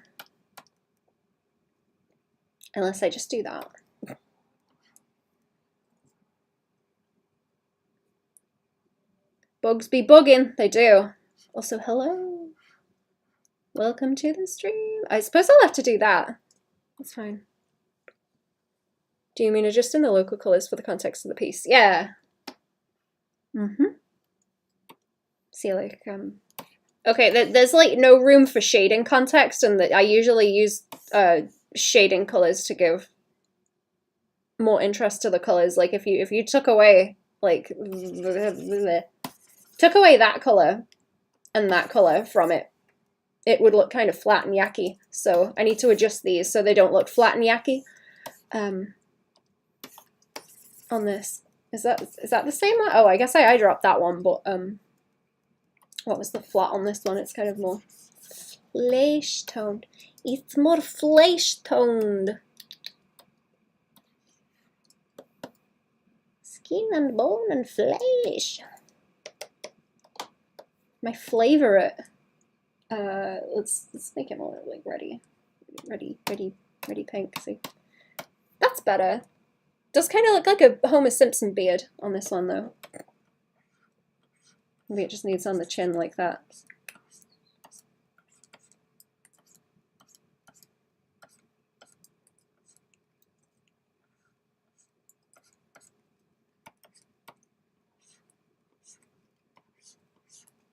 Unless I just do that. Bugs be bugging, they do. Also, hello. Welcome to the stream. I suppose I'll have to do that. That's fine. Do you mean adjusting the local colours for the context of the piece? Yeah. See, like, okay, there's like no room for shading context, and I usually use shading colours to give more interest to the colours. Like if you took away like took away that colour and that colour from it, it would look kind of flat and yucky. So I need to adjust these so they don't look flat and yucky. On this, is that the same one? Oh, I guess I dropped that one, but what was the flat on this one? It's kind of more flesh toned. It's more flesh toned. Skin and bone and flesh. My favourite. Let's make it more like ready pink. See, that's better. Does kind of look like a Homer Simpson beard on this one though. Maybe it just needs on the chin like that.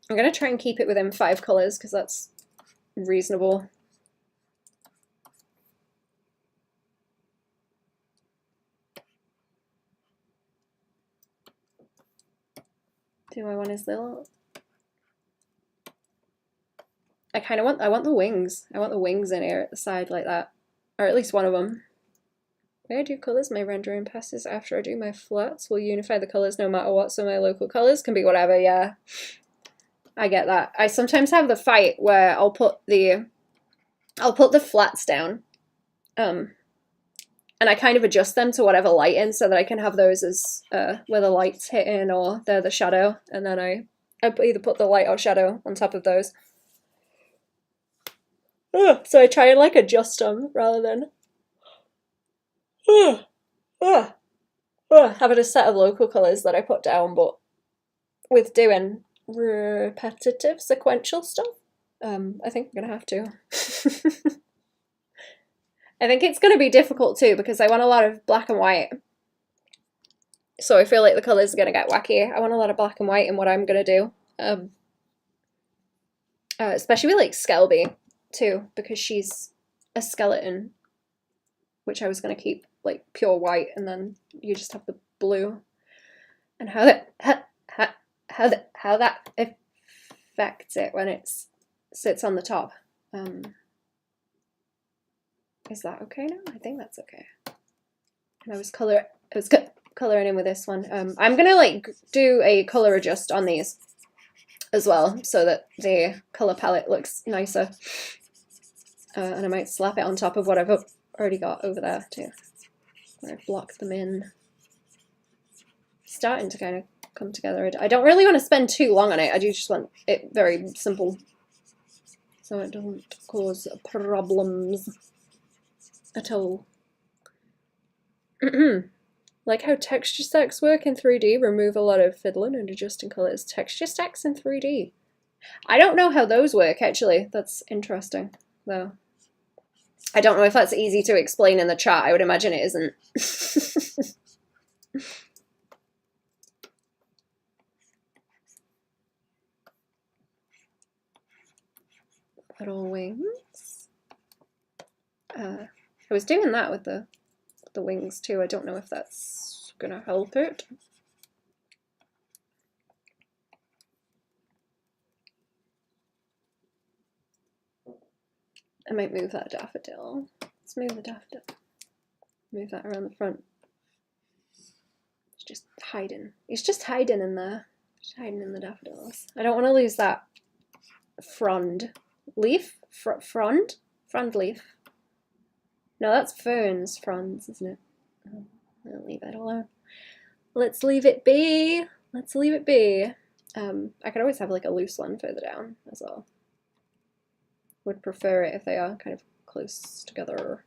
I'm gonna try and keep it within 5 colours because that's reasonable. Do I want his little? I want the wings. I want the wings in here at the side like that, or at least one of them. When I do colours, my rendering passes after I do my flats will unify the colours no matter what, so my local colours can be whatever. Yeah, I get that. I sometimes have the fight where I'll put the flats down, and I kind of adjust them to whatever light in so that I can have those as where the light's hitting or they're the shadow, and then I either put the light or shadow on top of those. So I try and like adjust them rather than having a set of local colours that I put down, but with doing repetitive sequential stuff, I think I'm gonna have to. I think it's gonna be difficult too because I want a lot of black and white. So I feel like the colours are gonna get wacky. I want a lot of black and white in what I'm gonna do. Especially with like Skelby too, because she's a skeleton, which I was gonna keep like pure white, and then you just have the blue, and how that affects it when it sits on the top. Is that okay now? I think that's okay. And I was coloring in with this one. I'm gonna like do a color adjust on these as well, so that the color palette looks nicer. And I might slap it on top of what I've already got over there too, where I've blocked them in. Starting to kind of come together. I don't really want to spend too long on it. I do just want it very simple, so it doesn't cause problems at all. Like how texture stacks work in 3D, remove a lot of fiddling and adjusting colours. Texture stacks in 3D. I don't know how those work actually. That's interesting though. I don't know if that's easy to explain in the chat. I would imagine it isn't. Little wings. I was doing that with the wings too. I don't know if that's gonna help it. I might move that daffodil. Let's move the daffodil. Move that around the front. It's just hiding. It's just hiding in there. Just hiding in the daffodils. I don't want to lose that frond leaf. Frond leaf. No, that's ferns. Fronds, isn't it? I'll leave it alone. Let's leave it be. Let's leave it be. I could always have like a loose one further down as well. Would prefer it if they are kind of close together.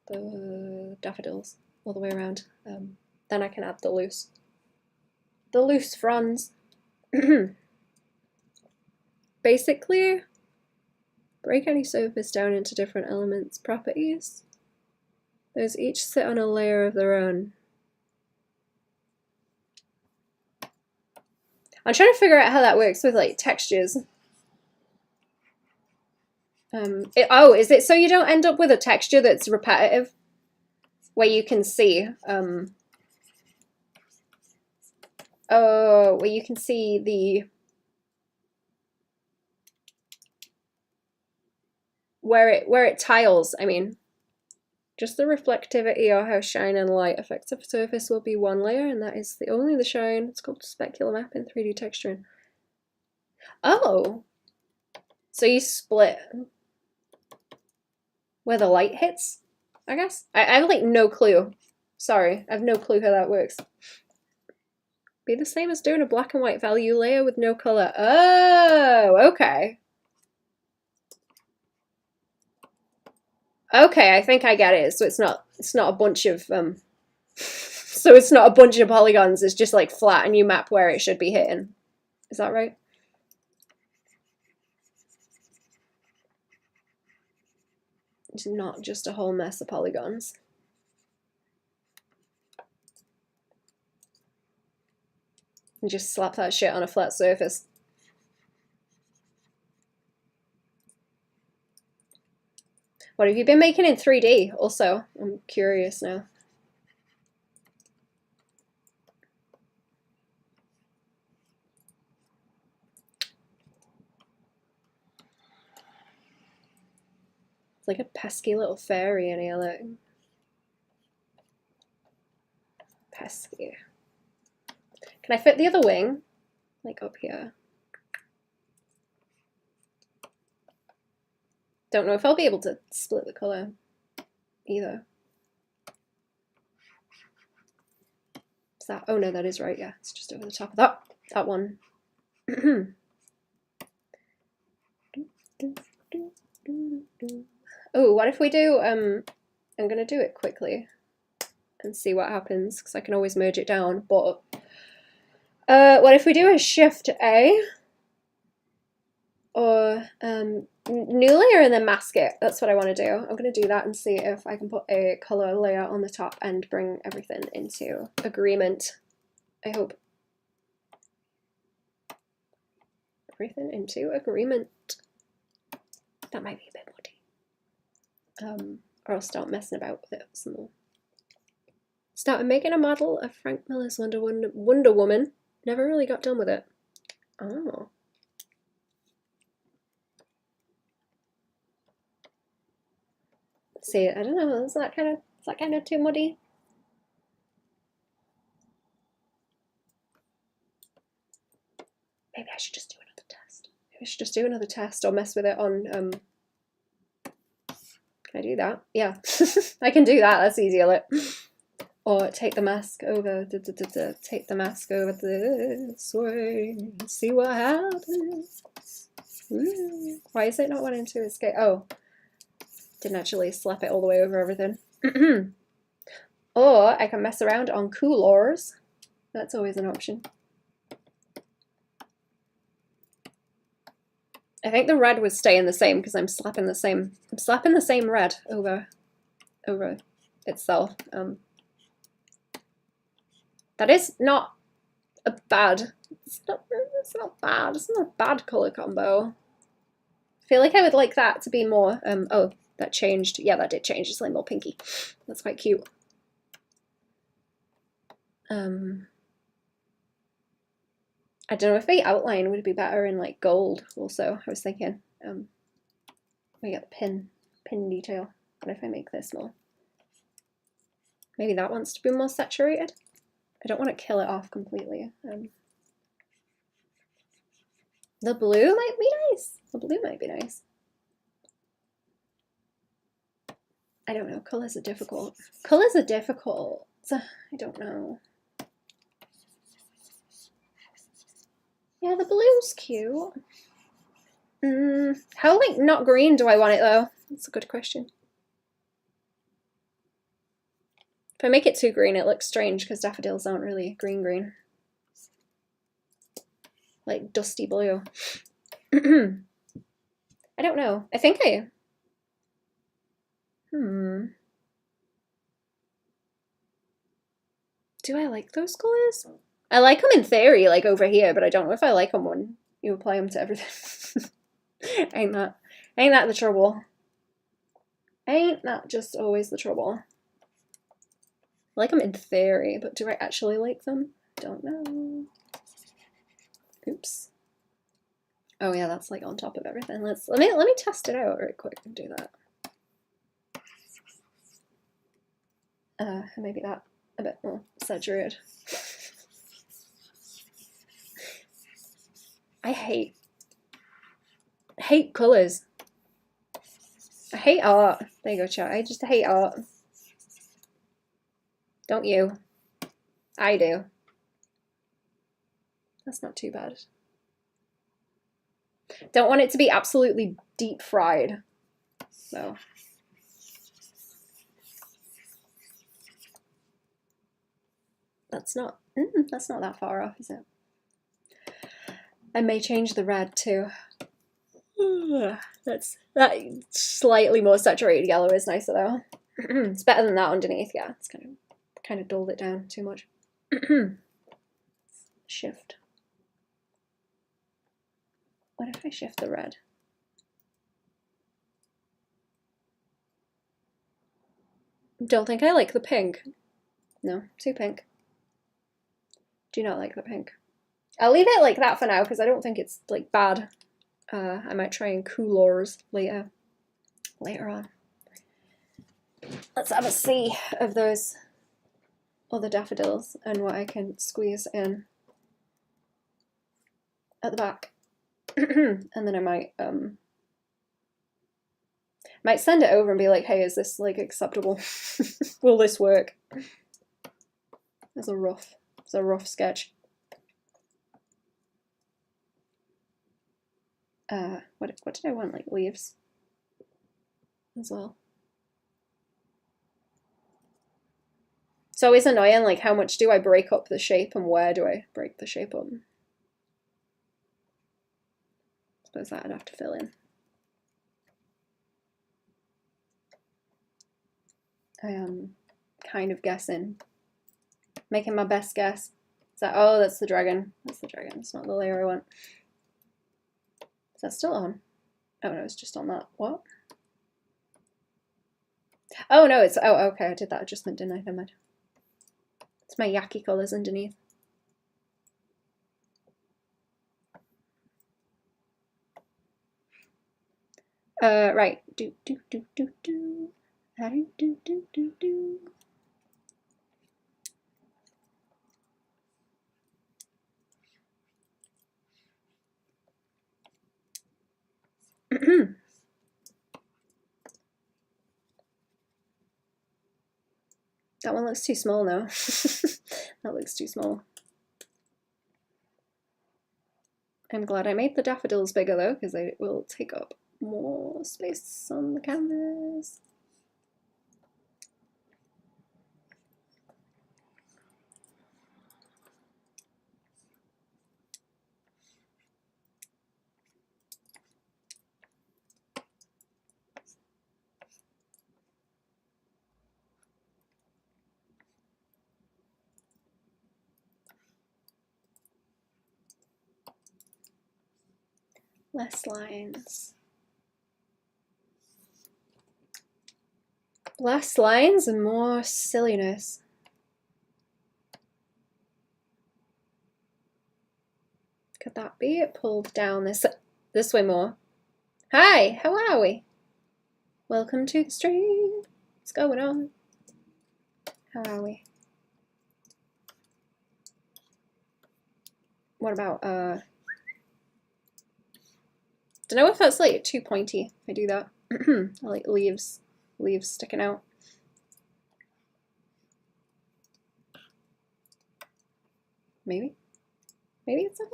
The daffodils all the way around. Then I can add the loose fronds. Basically, Break any surface down into different elements. Properties. Those each sit on a layer of their own. I'm trying to figure out how that works with like textures. Oh, is it so you don't end up with a texture that's repetitive? Where you can see, where you can see the, where it tiles, I mean. Just the reflectivity or how shine and light affects a surface will be one layer, and that is only the shine. It's called specular map in 3D texturing. Oh, so you split where the light hits, I guess? I have like no clue. Sorry, I have no clue how that works. Be the same as doing a black and white value layer with no color. Oh, okay. Okay, I think I get it. So it's not a bunch of so it's not a bunch of polygons, it's just like flat and you map where it should be hitting. Is that right? It's not just a whole mess of polygons. And just slap that shit on a flat surface. What have you been making in 3D also? I'm curious now. It's like a pesky little fairy in here, look. Pesky. Can I fit the other wing? Like up here. Don't know if I'll be able to split the color either. Is that, oh no, that is right, yeah. It's just over the top of that one. Oh, what if we do, I'm gonna do it quickly and see what happens, because I can always merge it down, but what if we do a Shift A, or new layer and then mask it? That's what I want to do. I'm going to do that and see if I can put a color layer on the top and bring everything into agreement. I hope. Everything into agreement. That might be a bit muddy. Or I'll start messing about with it some more. Started making a model of Frank Miller's Wonder Woman. Never really got done with it. Oh. See, I don't know, is that kind of too muddy? Maybe I should just do another test. Maybe I should just do another test or mess with it on, can I do that? Yeah, I can do that, that's easier, look. Or take the mask over, take the mask over this way, see what happens. Ooh. Why is it not wanting to escape? Oh. Didn't actually slap it all the way over everything. Or I can mess around on coolers. That's always an option. I think the red was staying the same because I'm slapping the same red over itself. That is not a bad. It's not bad. It's not a bad color combo. I feel like I would like that to be more. Oh, that changed. Yeah, that did change. It's like more pinky. That's quite cute. I don't know if the outline would be better in like gold. Also, I was thinking. We got the pin detail. What if I make this more? Maybe that wants to be more saturated. I don't want to kill it off completely. The blue might be nice. The blue might be nice. I don't know. Colors are difficult. Colors are difficult. I don't know. Yeah, the blue's cute. How like not green do I want it though? That's a good question. If I make it too green, it looks strange because daffodils aren't really green. Like dusty blue. I don't know. I think I... Do I like those colors? I like them in theory, like over here, but I don't know if I like them when you apply them to everything. Ain't that the trouble? Ain't that just always the trouble? I like them in theory, but do I actually like them? Don't know. Oops. Oh yeah, that's like on top of everything. Let me test it out right quick and do that. Maybe that a bit more saturated. I hate colours. I hate art. There you go, chat. I just hate art. Don't you? I do. That's not too bad. Don't want it to be absolutely deep fried. So. That's not that far off, is it? I may change the red too. That slightly more saturated yellow is nicer though. It's better than that underneath. Yeah, it's kind of dulled it down too much. Shift. What if I shift the red? Don't think I like the pink. No, too pink. Do not like the pink. I'll leave it like that for now because I don't think it's like bad. I might try and coolors later on. Let's have a see of those other daffodils and what I can squeeze in at the back. And then I might send it over and be like, hey, is this like acceptable? Will this work? It's a rough sketch. What did I want? Like leaves as well. It's always annoying, like how much do I break up the shape and where do I break the shape up? I suppose that I'd have to fill in. I am kind of guessing, making my best guess. Is that, oh, that's the dragon. That's the dragon. It's not the layer I want. Is that still on? Oh no, it's just on that. What? Oh no, it's, oh, okay, I did that adjustment, didn't I? Never mind. It's my yaki colours underneath. Right. Do. How do. That one looks too small now. That looks too small. I'm glad I made the daffodils bigger though, because they will take up more space on the canvas. Less lines. Less lines and more silliness. Could that be it pulled down this way more? Hi, how are we? Welcome to the stream. What's going on? How are we? What about don't know if that's like too pointy. I do that. I like leaves sticking out. Maybe it's okay.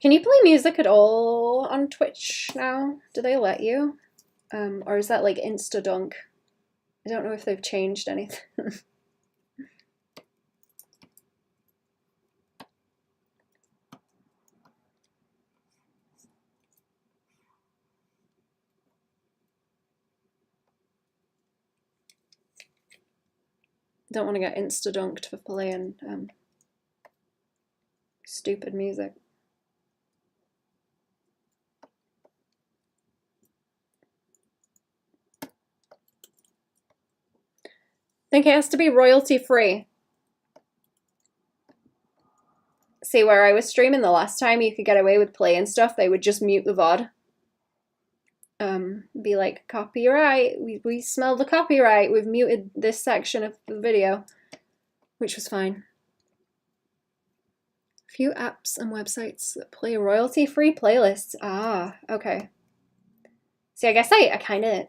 Can you play music at all on Twitch now? Do they let you? Or is that like insta dunk I don't know if they've changed anything. Don't want to get insta-dunked for playing stupid music. I think it has to be royalty free. See, where I was streaming the last time, you could get away with playing stuff, they would just mute the VOD. Be like, copyright, we smell the copyright, we've muted this section of the video, which was fine. Few apps and websites that play royalty-free playlists. Ah, okay. See, I guess I kind of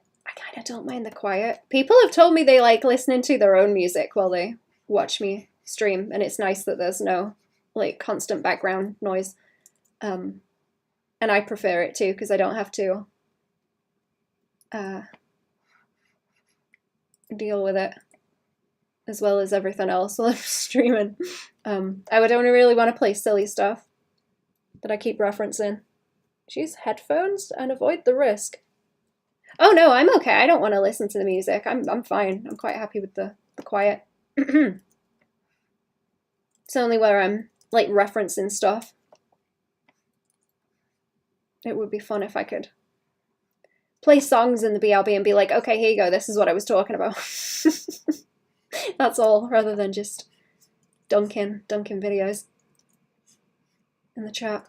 don't mind the quiet. People have told me they like listening to their own music while they watch me stream, and it's nice that there's no like constant background noise. And I prefer it too because I don't have to deal with it as well as everything else while I'm streaming. I would only really want to play silly stuff that I keep referencing. Use headphones and avoid the risk. Oh no, I'm okay. I don't want to listen to the music. I'm fine. I'm quite happy with the quiet. It's only where I'm like referencing stuff. It would be fun if I could play songs in the BRB and be like, okay, here you go, this is what I was talking about. That's all, rather than just dunking videos in the chat.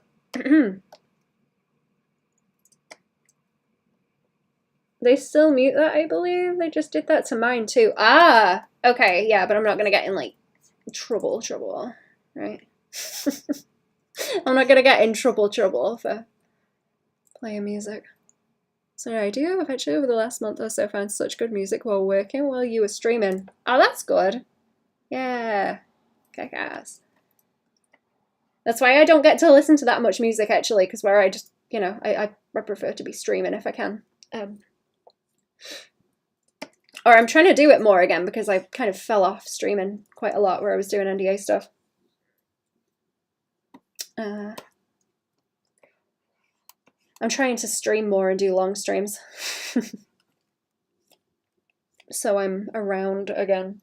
They still mute that, I believe. They just did that to mine too. Ah, okay, yeah, but I'm not gonna get in like trouble, right? I'm not gonna get in trouble for playing music. So I do have actually over the last month or so found such good music while working while you were streaming. Oh, that's good. Yeah. Okay, guys. That's why I don't get to listen to that much music actually, because where I just, you know, I prefer to be streaming if I can. Or I'm trying to do it more again because I kind of fell off streaming quite a lot where I was doing NDA stuff. I'm trying to stream more and do long streams. So I'm around again.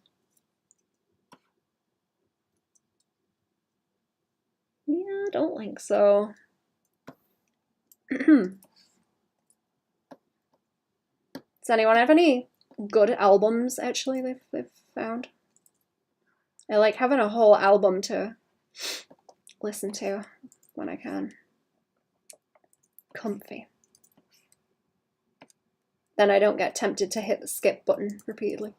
Yeah, I don't think so. Does anyone have any good albums actually they've found? I like having a whole album to listen to when I can. Comfy. Then I don't get tempted to hit the skip button repeatedly.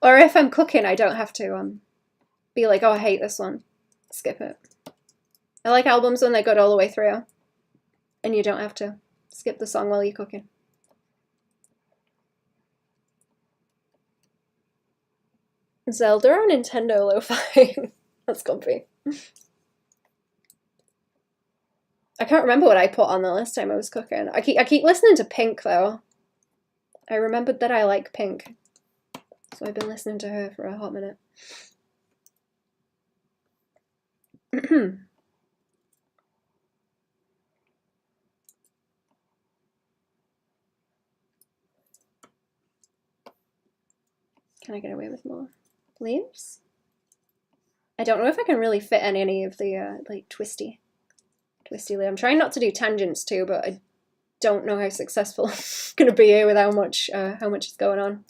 Or if I'm cooking, I don't have to be like, oh, I hate this one. Skip it. I like albums when they're good all the way through, and you don't have to skip the song while you're cooking. Zelda or Nintendo Lo-Fi? That's comfy. I can't remember what I put on the last time I was cooking. I keep listening to Pink though. I remembered that I like Pink, so I've been listening to her for a hot minute. Can I get away with more leaves? I don't know if I can really fit in any of the like twisty leaves. I'm trying not to do tangents too, but I don't know how successful I'm gonna be here with how much is going on.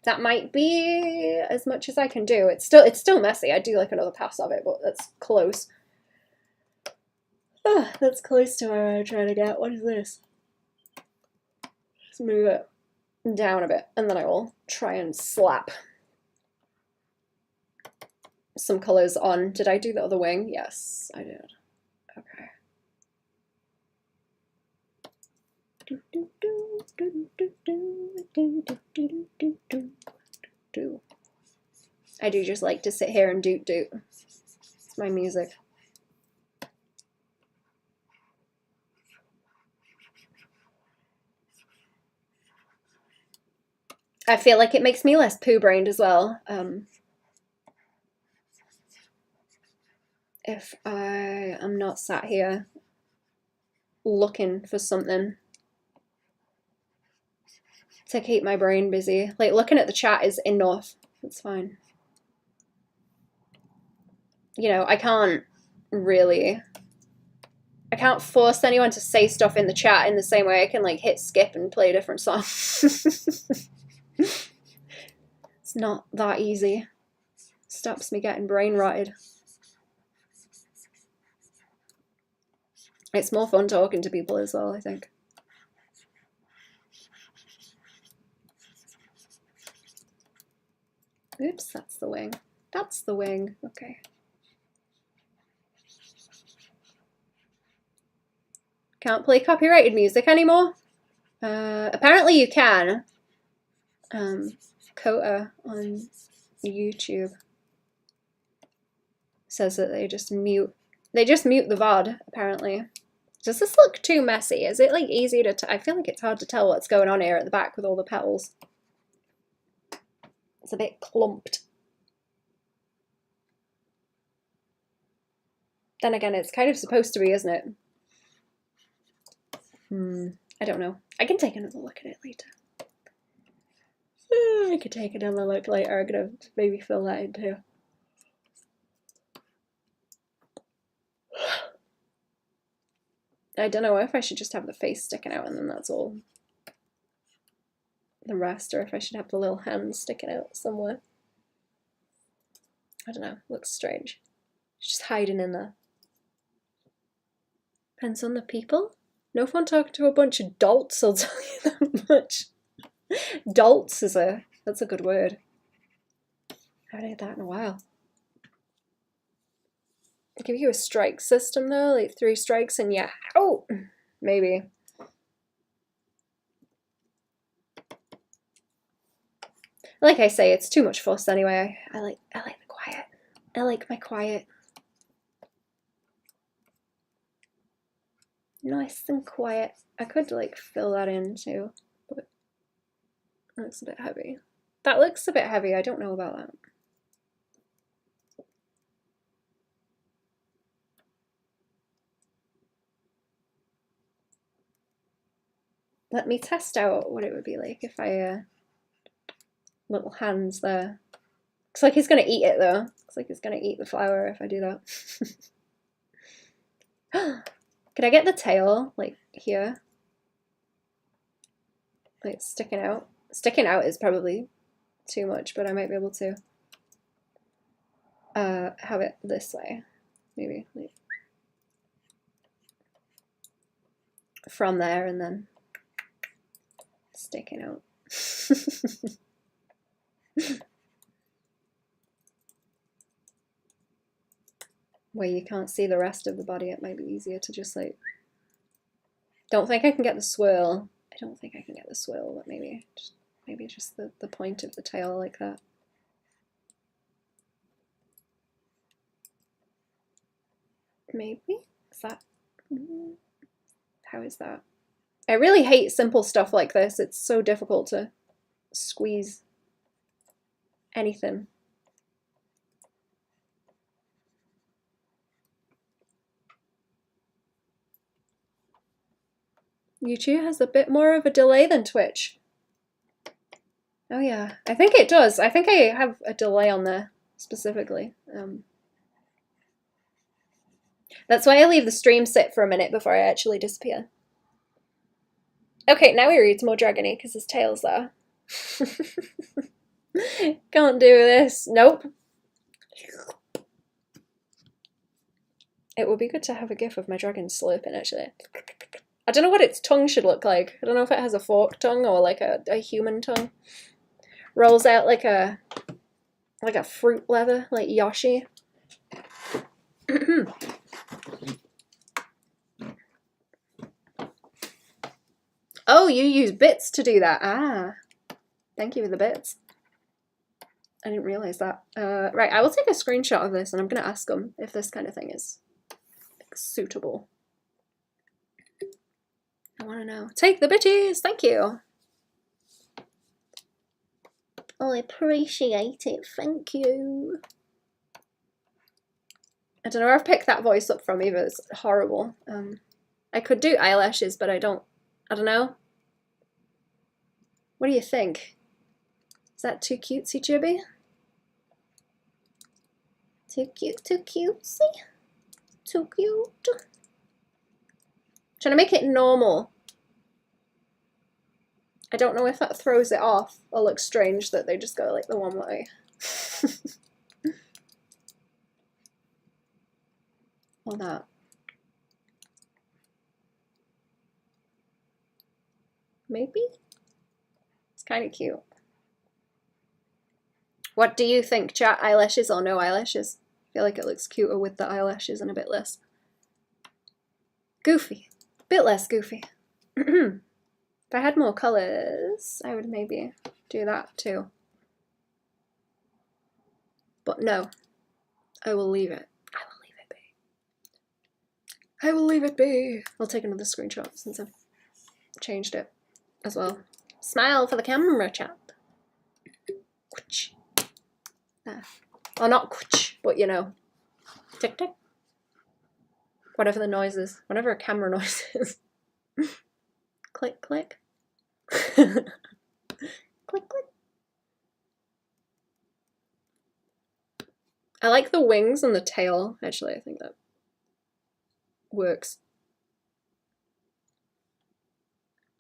That might be as much as I can do. It's still messy. I'd do like another pass of it, but that's close. Oh, that's close to where I'm trying to get. What is this? Just move it down a bit, and then I will try and slap some colors on. Did I do the other wing? Yes, I did. Okay. I do just like to sit here and doot doot. It's my music. I feel like it makes me less poo-brained as well. If I am not sat here looking for something to keep my brain busy. Like, looking at the chat is enough. It's fine. You know, I can't force anyone to say stuff in the chat in the same way I can, like, hit skip and play a different song. It's not that easy. Stops me getting brain rotted. It's more fun talking to people as well, I think. Oops, that's the wing. That's the wing. Okay. Can't play copyrighted music anymore? Apparently you can. Kota on YouTube says that they just mute the VOD, apparently. Does this look too messy? Is it like easy to I feel like it's hard to tell what's going on here at the back with all the petals. It's a bit clumped. Then again, it's kind of supposed to be, isn't it? I don't know. I can take another look at it later. I could take another look later. I'm gonna maybe fill that in too. I don't know if I should just have the face sticking out and then that's all the rest, or if I should have the little hands sticking out somewhere. I don't know. Looks strange. It's just hiding in there. Depends on the people. No fun talking to a bunch of dolts, I'll tell you that much. Dolts that's a good word. I haven't heard that in a while. I'll give you a strike system though, like 3 strikes and yeah, out. Maybe. Like I say, it's too much fuss anyway. I like the quiet. I like my quiet. Nice and quiet. I could like fill that in too, but that looks a bit heavy. That looks a bit heavy. I don't know about that. Let me test out what it would be like if I little hands there. Looks like he's gonna eat it though. Looks like he's gonna eat the flower if I do that. Could I get the tail like here? Like sticking out? Sticking out is probably too much, but I might be able to have it this way. Maybe like from there and then sticking out. Where you can't see the rest of the body, it might be easier to just like... Don't think I can get the swirl. I don't think I can get the swirl, but maybe just the point of the tail like that. Maybe? Is that... How is that? I really hate simple stuff like this. It's so difficult to squeeze anything. YouTube has a bit more of a delay than Twitch. Oh yeah, I think it does. I think I have a delay on there specifically. That's why I leave the stream sit for a minute before I actually disappear. Okay, now he reads more dragony because his tail's there. Can't do this. Nope. It would be good to have a gif of my dragon slurping, actually. I don't know what its tongue should look like. I don't know if it has a forked tongue or like a human tongue. Rolls out like a fruit leather, like Yoshi. Oh, you use bits to do that. Ah, thank you for the bits. I didn't realize that. Right, I will take a screenshot of this and I'm going to ask them if this kind of thing is suitable. I want to know. Take the bitties! Thank you. I appreciate it. Thank you. I don't know where I've picked that voice up from either. It's horrible. I could do eyelashes, but I don't know. What do you think? Is that too cutesy, Jibby? Too cute, too cutesy? Too cute? Trying to make it normal. I don't know if that throws it off or looks strange that they just go like the one way. Or that. Maybe? It's kind of cute. What do you think, chat? Eyelashes or no eyelashes? I feel like it looks cuter with the eyelashes and a bit less goofy. A bit less goofy. If I had more colours, I would maybe do that too. But no, I will leave it. I will leave it be. I will leave it be. I'll take another screenshot since I've changed it as well. Smile for the camera, chat. There. Or not, but you know. Tick tick. Whatever the noise is. Whatever a camera noise is. Click, click. Click, click. I like the wings and the tail. Actually, I think that works.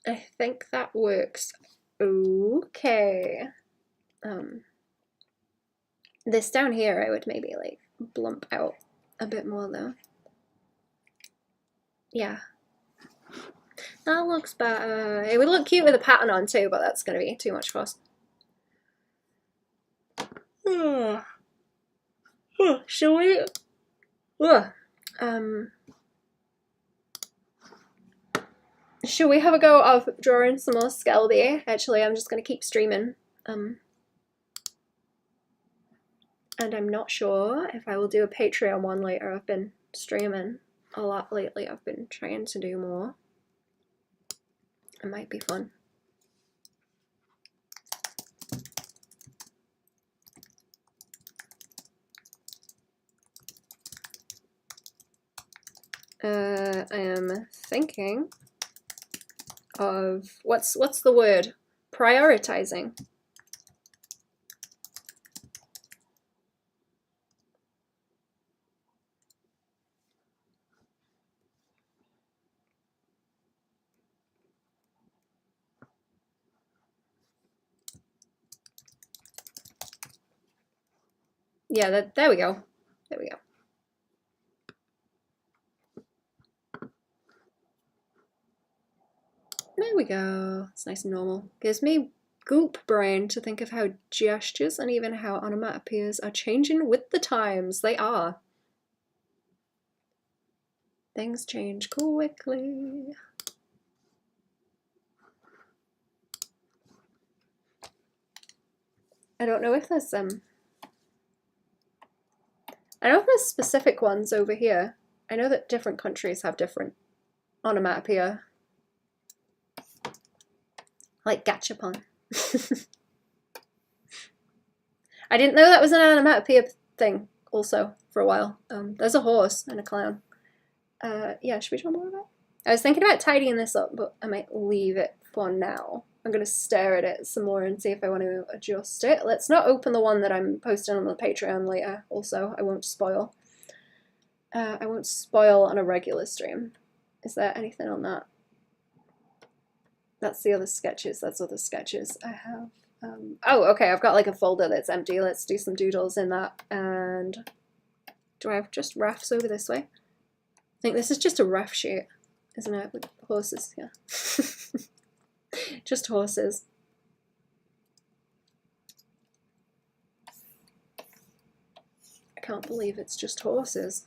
I think that works. Okay. This down here I would maybe like blump out a bit more though. Yeah. That looks better. It would look cute with a pattern on too, but that's gonna be too much for us. Shall we? Should we have a go of drawing some more Skelby? Actually, I'm just gonna keep streaming. And I'm not sure if I will do a Patreon one later. I've been streaming a lot lately. I've been trying to do more. It might be fun. I am thinking of what's the word? Prioritizing. Yeah, there we go. There we go. There we go. It's nice and normal. Gives me goop brain to think of how gestures and even how onomatopoeias are changing with the times. They are. Things change quickly. I don't know if there's I don't know if there's specific ones over here. I know that different countries have different onomatopoeia. Like gachapon. I didn't know that was an onomatopoeia thing also for a while. There's a horse and a clown. Yeah, should we draw more of that? I was thinking about tidying this up, but I might leave it for now. I'm going to stare at it some more and see if I want to adjust it. Let's not open the one that I'm posting on the Patreon later. Also, I won't spoil. I won't spoil on a regular stream. Is there anything on that? That's the other sketches. That's other sketches I have. Oh, okay. I've got like a folder that's empty. Let's do some doodles in that. And do I have just refs over this way? I think this is just a ref sheet, isn't it? With horses, yeah. Just horses. I can't believe it's just horses.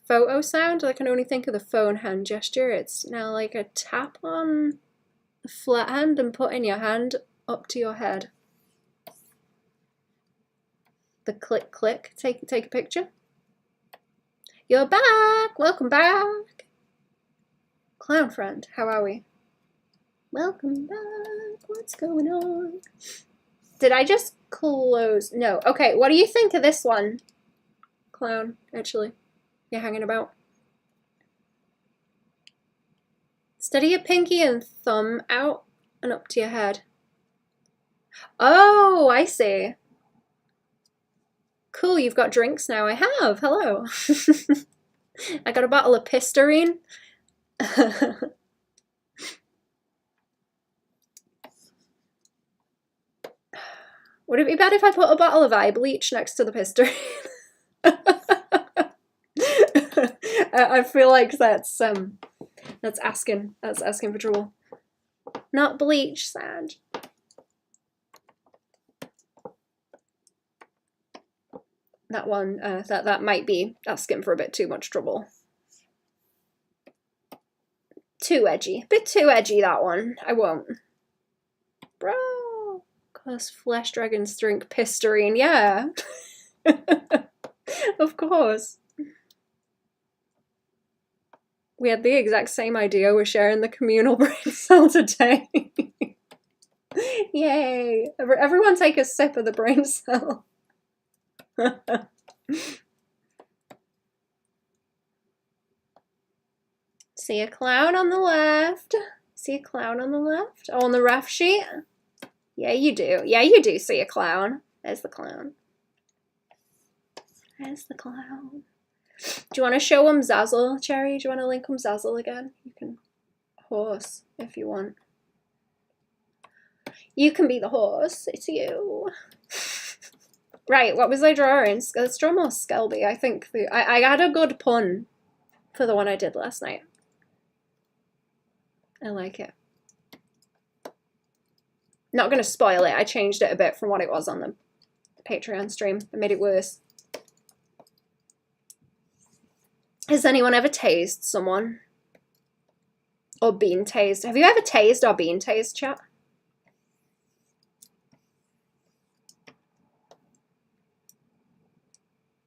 photo sound, I can only think of the phone hand gesture. It's now like a tap on the flat hand and putting your hand up to your head. The click click, take a picture. You're back! Welcome back! Clown friend, how are we? Welcome back, what's going on? Did I just close? No. Okay, what do you think of this one? Clown, actually. You're hanging about. Steady your pinky and thumb out and up to your head. Oh, I see. Cool, you've got drinks now. I have. Hello. I got a bottle of Pistarine. Would it be bad if I put a bottle of eye bleach next to the Pistarine? I feel like that's asking for trouble. Not bleach, Sag. That one, that might be asking for a bit too much trouble. Too edgy. Bit too edgy, that one. I won't. Bro. Cause flesh dragons drink Pistarine. Yeah. Of course. We had the exact same idea. We're sharing the communal brain cell today. Yay. Everyone take a sip of the brain cell. See a clown on the left. See a clown on the left. Oh, on the ref sheet? Yeah, you do. Yeah, you do see a clown. There's the clown. There's the clown. Do you want to show them Zazzle, Cherry? Do you want to link them Zazzle again? You can horse if you want. You can be the horse. It's you. Right, what was I drawing? Let's draw more Skelby. I think I had a good pun for the one I did last night. I like it. Not going to spoil it. I changed it a bit from what it was on the Patreon stream. I made it worse. Has anyone ever tased someone? Or been tased? Have you ever tased or been tased, chat?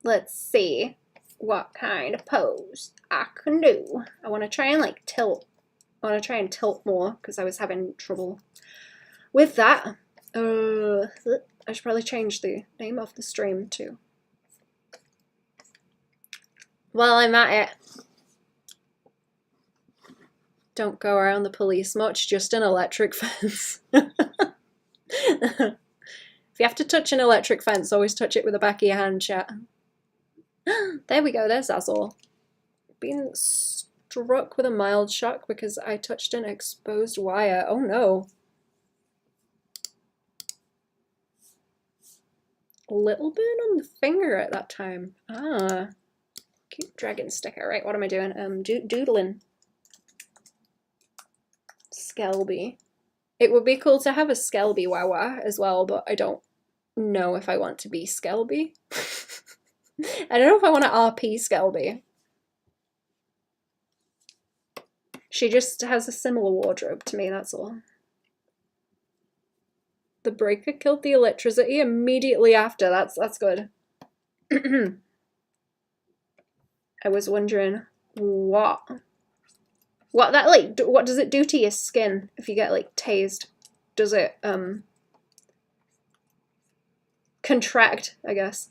Let's see what kind of pose I can do. I want to try and like tilt. I want to try and tilt more because I was having trouble with that. I should probably change the name of the stream too. While I'm at it, don't go around the police much, just an electric fence. If you have to touch an electric fence, always touch it with the back of your hand, chat. There we go, there's Azul. Being struck with a mild shock because I touched an exposed wire. Oh no. A little burn on the finger at that time. Ah. Cute dragon sticker. Right, what am I doing? Doodling Skelby. It would be cool to have a Skelby Wawa as well, but I don't know if I want to be Skelby. I don't know if I want to RP Skelby. She just has a similar wardrobe to me, that's all. The breaker killed the electricity immediately after. That's good. I was wondering what that like what does it do to your skin if you get like tased? Does it contract, I guess?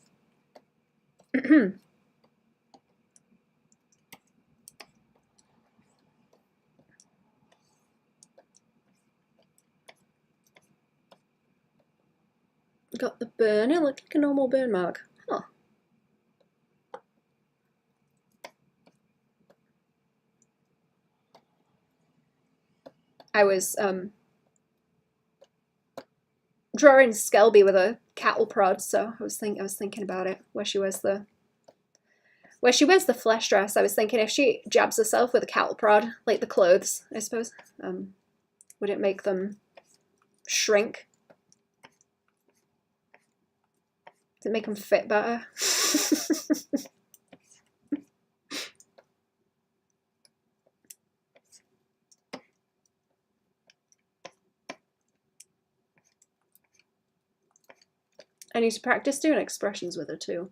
Got the burn. It looked like a normal burn mark. Huh. I was drawing Skelby with a cattle prod, so I was thinking about it. Where she wears the flesh dress. I was thinking if she jabs herself with a cattle prod, like the clothes, I suppose, would it make them shrink? Does it make them fit better? I need to practice doing expressions with her too.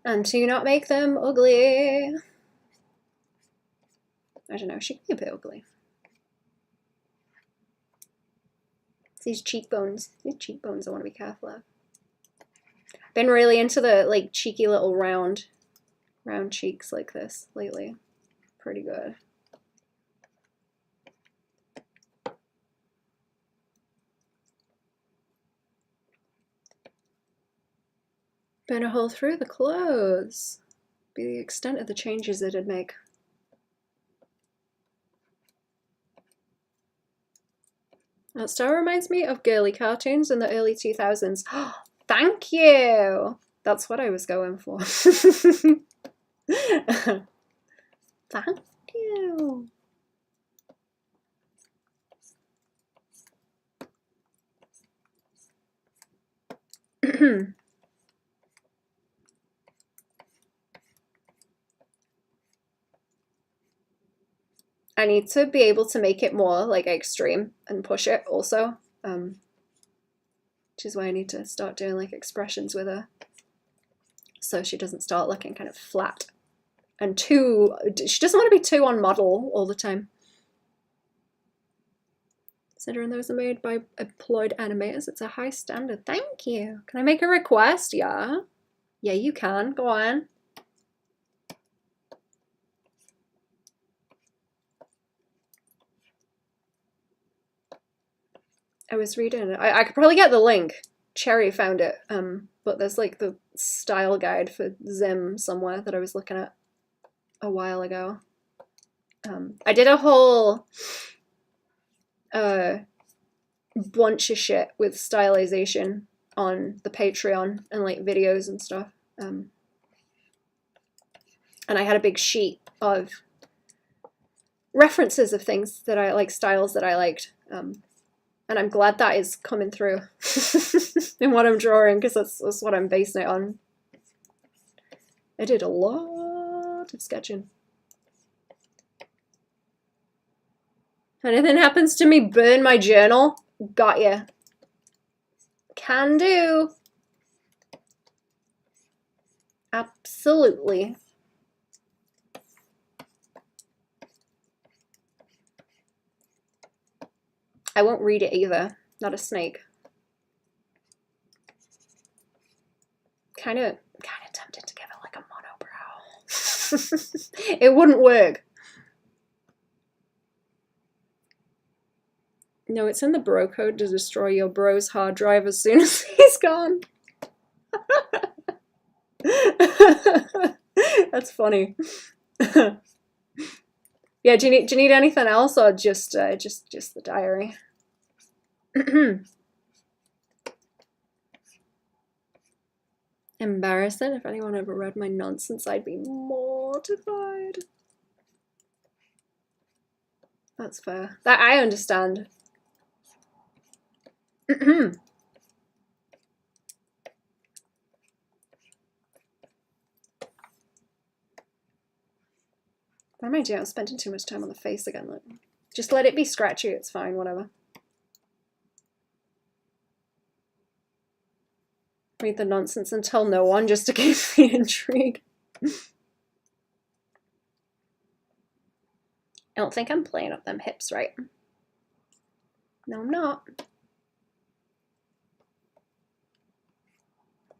And to not make them ugly. I don't know, she can be a bit ugly. It's these cheekbones. These cheekbones I want to be careful of. Been really into the like cheeky little round cheeks like this lately. Pretty good. Burn a hole through the clothes. Be the extent of the changes it'd make. That style reminds me of girly cartoons in the early 2000s. Thank you! That's what I was going for. Thank you! I need to be able to make it more like extreme and push it also, which is why I need to start doing like expressions with her, so she doesn't start looking kind of flat and too. She doesn't want to be too on model all the time. Considering those are made by employed animators, it's a high standard. Thank you. Can I make a request? Yeah. Yeah, you can. Go on. I was reading, I could probably get the link. Cherry found it, but there's like the style guide for Zim somewhere that I was looking at a while ago. I did a whole bunch of shit with stylization on the Patreon and like videos and stuff. And I had a big sheet of references of things that I like, styles that I liked. And I'm glad that is coming through in what I'm drawing, because that's what I'm basing it on. I did a lot of sketching. If anything happens to me, burn my journal. Got ya. Can do. Absolutely. I won't read it either. Not a snake. Kind of tempted to give it like a monobrow. It wouldn't work. No, it's in the bro code to destroy your bro's hard drive as soon as he's gone. That's funny. Yeah, do you need anything else, or just the diary? Embarrassing. If anyone ever read my nonsense, I'd be mortified. That's fair. That I understand. What am I doing? I'm spending too much time on the face again. Look. Just let it be scratchy. It's fine. Whatever. Read the nonsense and tell no one just to keep the intrigue. I don't think I'm playing up them hips right. No, I'm not.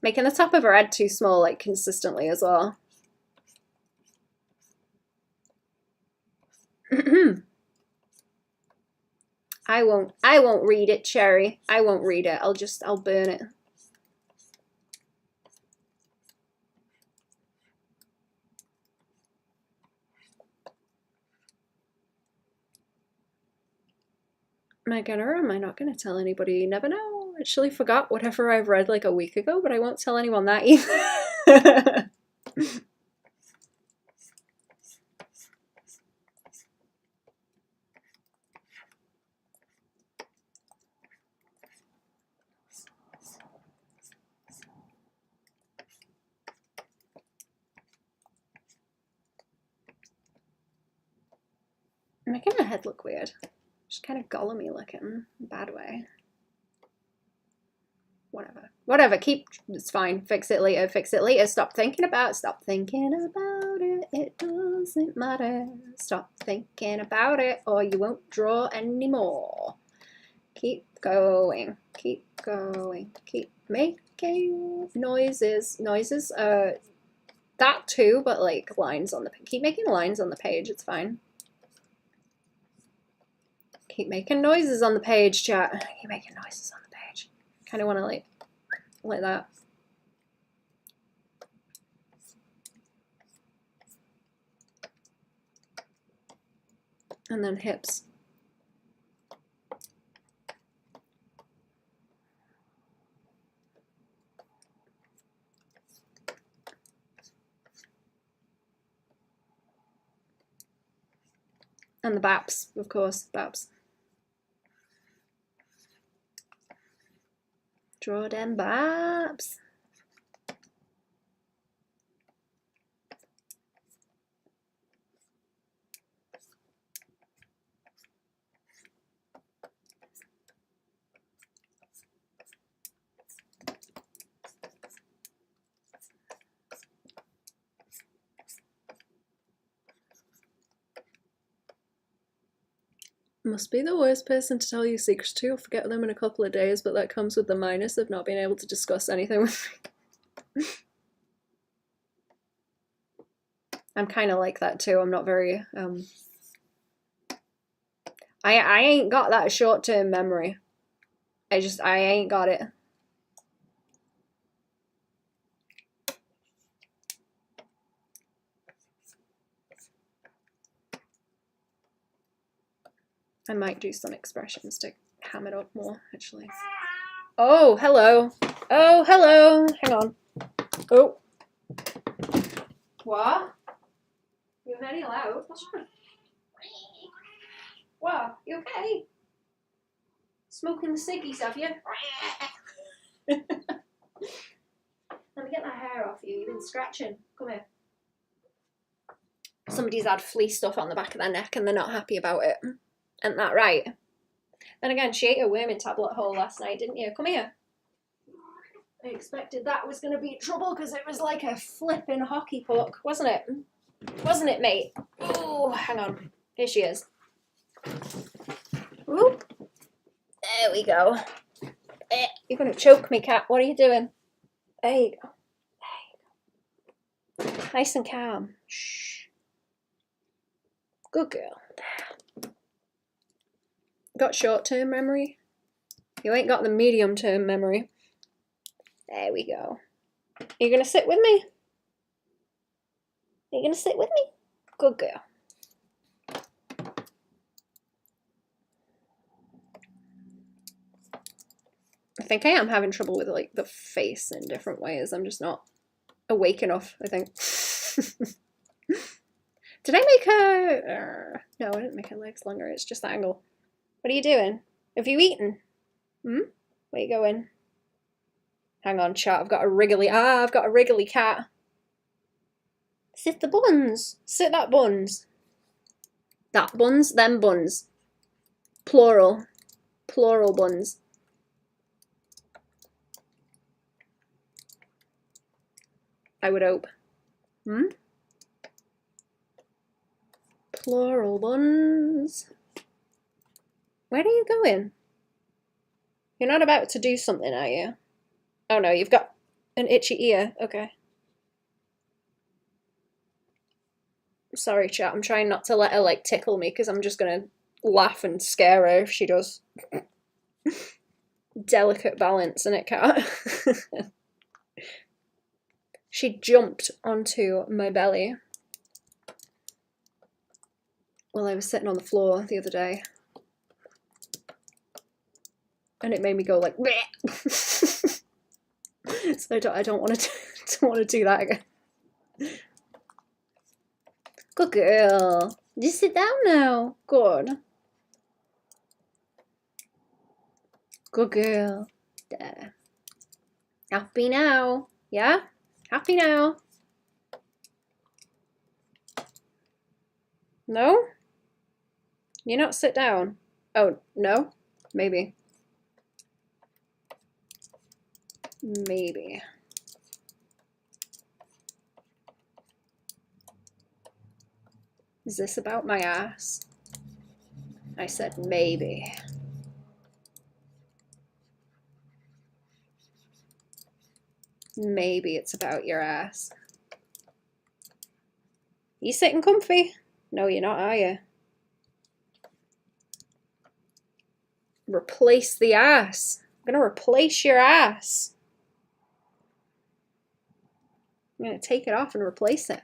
Making the top of her head too small, like, consistently as well. I won't read it, Cherry. I won't read it. I'll burn it. Am I gonna or am I not gonna tell anybody? You never know. I actually forgot whatever I've read like a week ago, but I won't tell anyone that either. making her head look weird. She's kind of Gollum-y looking. Bad way. Whatever. Whatever. Keep. It's fine. Fix it later. Fix it later. Stop thinking about it. Stop thinking about it. It doesn't matter. Stop thinking about it or you won't draw anymore. Keep going. Keep going. Keep making noises. Noises. That too, but like lines on the. Keep making lines on the page. It's fine. Keep making noises on the page, chat. Keep making noises on the page. Kind of want to like that. And then hips. And the baps, of course, baps. Draw them baps. Must be the worst person to tell you secrets to. You'll forget them in a couple of days, but that comes with the minus of not being able to discuss anything with me. I'm kind of like that too. I'm not very, I ain't got that short-term memory. I ain't got it. I might do some expressions to ham it up more, actually. Oh, hello. Oh, hello. Hang on. Oh. What? You're very loud. What's wrong? What? You okay? Smoking the ciggies, have you? Let me get that hair off you. You've been scratching. Come here. Somebody's had flea stuff on the back of their neck and they're not happy about it. Isn't that right? Then again, she ate a worming tablet hole last night, didn't you? Come here. I expected that was going to be trouble because it was like a flipping hockey puck, wasn't it? Wasn't it, mate? Oh, hang on. Here she is. Whoop. There we go. You're going to choke me, cat. What are you doing? There you go. There you go. Nice and calm. Shh. Good girl. Got short-term memory? You ain't got the medium-term memory. There we go. Are you going to sit with me? Are you going to sit with me? Good girl. I think I am having trouble with like the face in different ways. I'm just not awake enough, I think. Did I make her... no, I didn't make her legs longer. It's just the angle. What are you doing? Have you eaten? Where are you going? Hang on, chat. I've got a wriggly... I've got a wriggly cat. Sit the buns. Sit that buns. That buns, them buns. Plural. Plural buns. I would hope. Plural buns. Where are you going? You're not about to do something, are you? Oh no, you've got an itchy ear. Okay. Sorry, chat. I'm trying not to let her like tickle me because I'm just gonna laugh and scare her if she does. Delicate balance, innit, cat? She jumped onto my belly while I was sitting on the floor the other day. And it made me go like, bleh. So I don't want to do that again. Good girl. Just sit down now. Good. Good girl. There. Happy now. Yeah? Happy now. No? You not sit down? Oh, no? Maybe. Maybe. Is this about my ass? I said maybe. Maybe it's about your ass. You sitting comfy? No, you're not, are you? Replace the ass. I'm gonna replace your ass. I'm gonna take it off and replace it.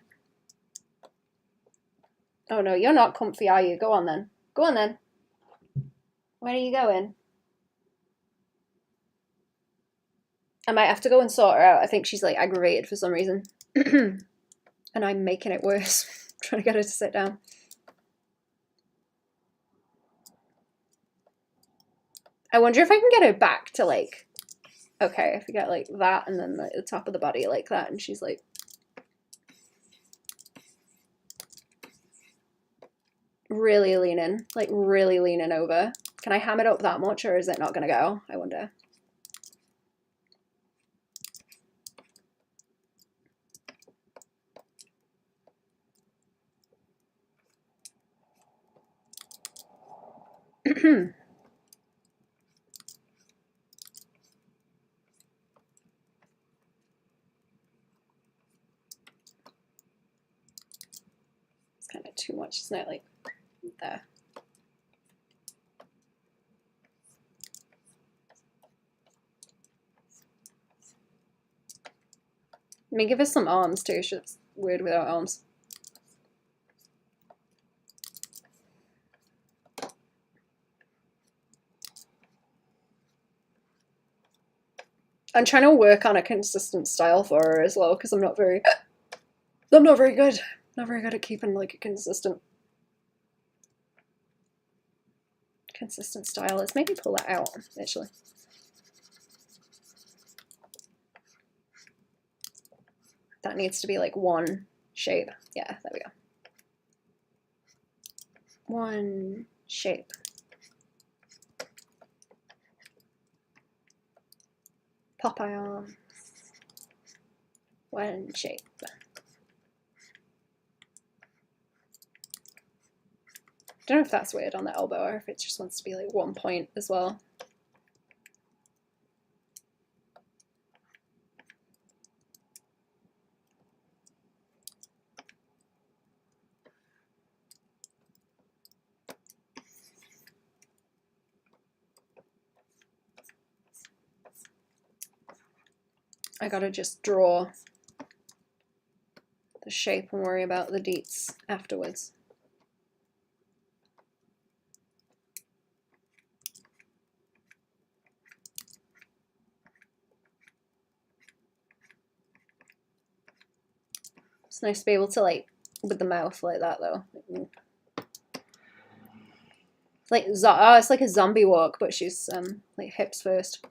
Oh no, you're not comfy, are you? Go on then. Go on then. Where are you going? I might have to go and sort her out. I think she's like aggravated for some reason. And I'm making it worse. Trying to get her to sit down. I wonder if I can get her back to like, okay, if we get like that and then like the top of the body like that, and she's like really leaning over. Can I ham it up that much, or is it not gonna go? I wonder. It's kind of too much, isn't it? Like there. Let me give her some arms too. She's weird without arms. I'm trying to work on a consistent style for her as well, because I'm not very good. Not very good at keeping like a consistent style. Let's maybe pull that out actually. That needs to be like one shape. Yeah, there we go. One shape. Popeye arm. One shape. I don't know if that's weird on the elbow or if it just wants to be like one point as well. I gotta just draw the shape and worry about the deets afterwards. It's nice to be able to like with the mouth like that though. Like oh, it's like a zombie walk, but she's like hips first.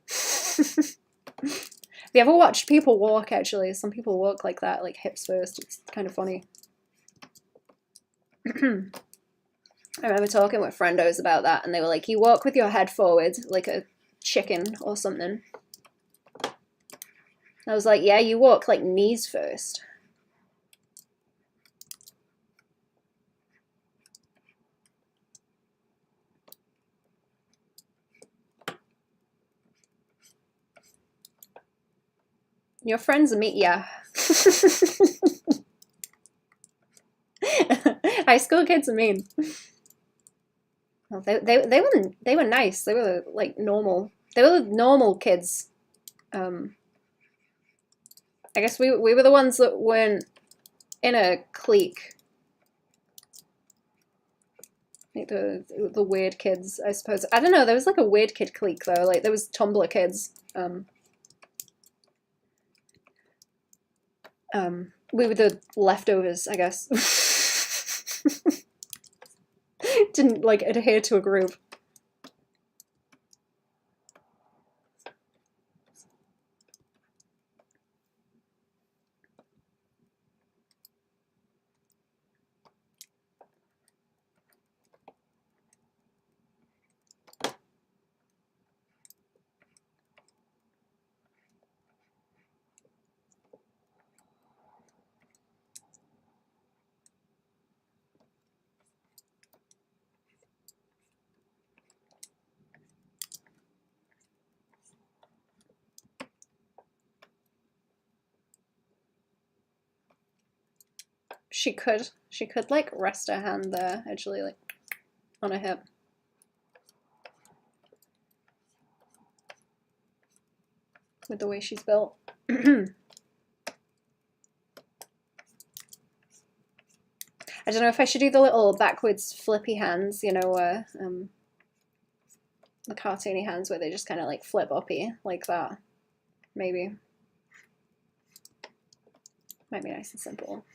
Have you ever watched people walk? Actually, some people walk like that, like hips first. It's kind of funny. I remember talking with friendos about that, and they were like, "You walk with your head forward, like a chicken or something." I was like, "Yeah, you walk like knees first." Your friends are me, yeah. High school kids are mean. Well, they were nice. They were like normal. They were normal kids. I guess we were the ones that weren't in a clique. Like the weird kids, I suppose. I don't know. There was like a weird kid clique though. Like there was Tumblr kids. We were the leftovers, I guess. Didn't like adhere to a group. she could like rest her hand there, actually, like on her hip. With the way she's built. I don't know if I should do the little backwards flippy hands, you know, the cartoony hands where they just kind of like flip uppy like that. Maybe. Might be nice and simple.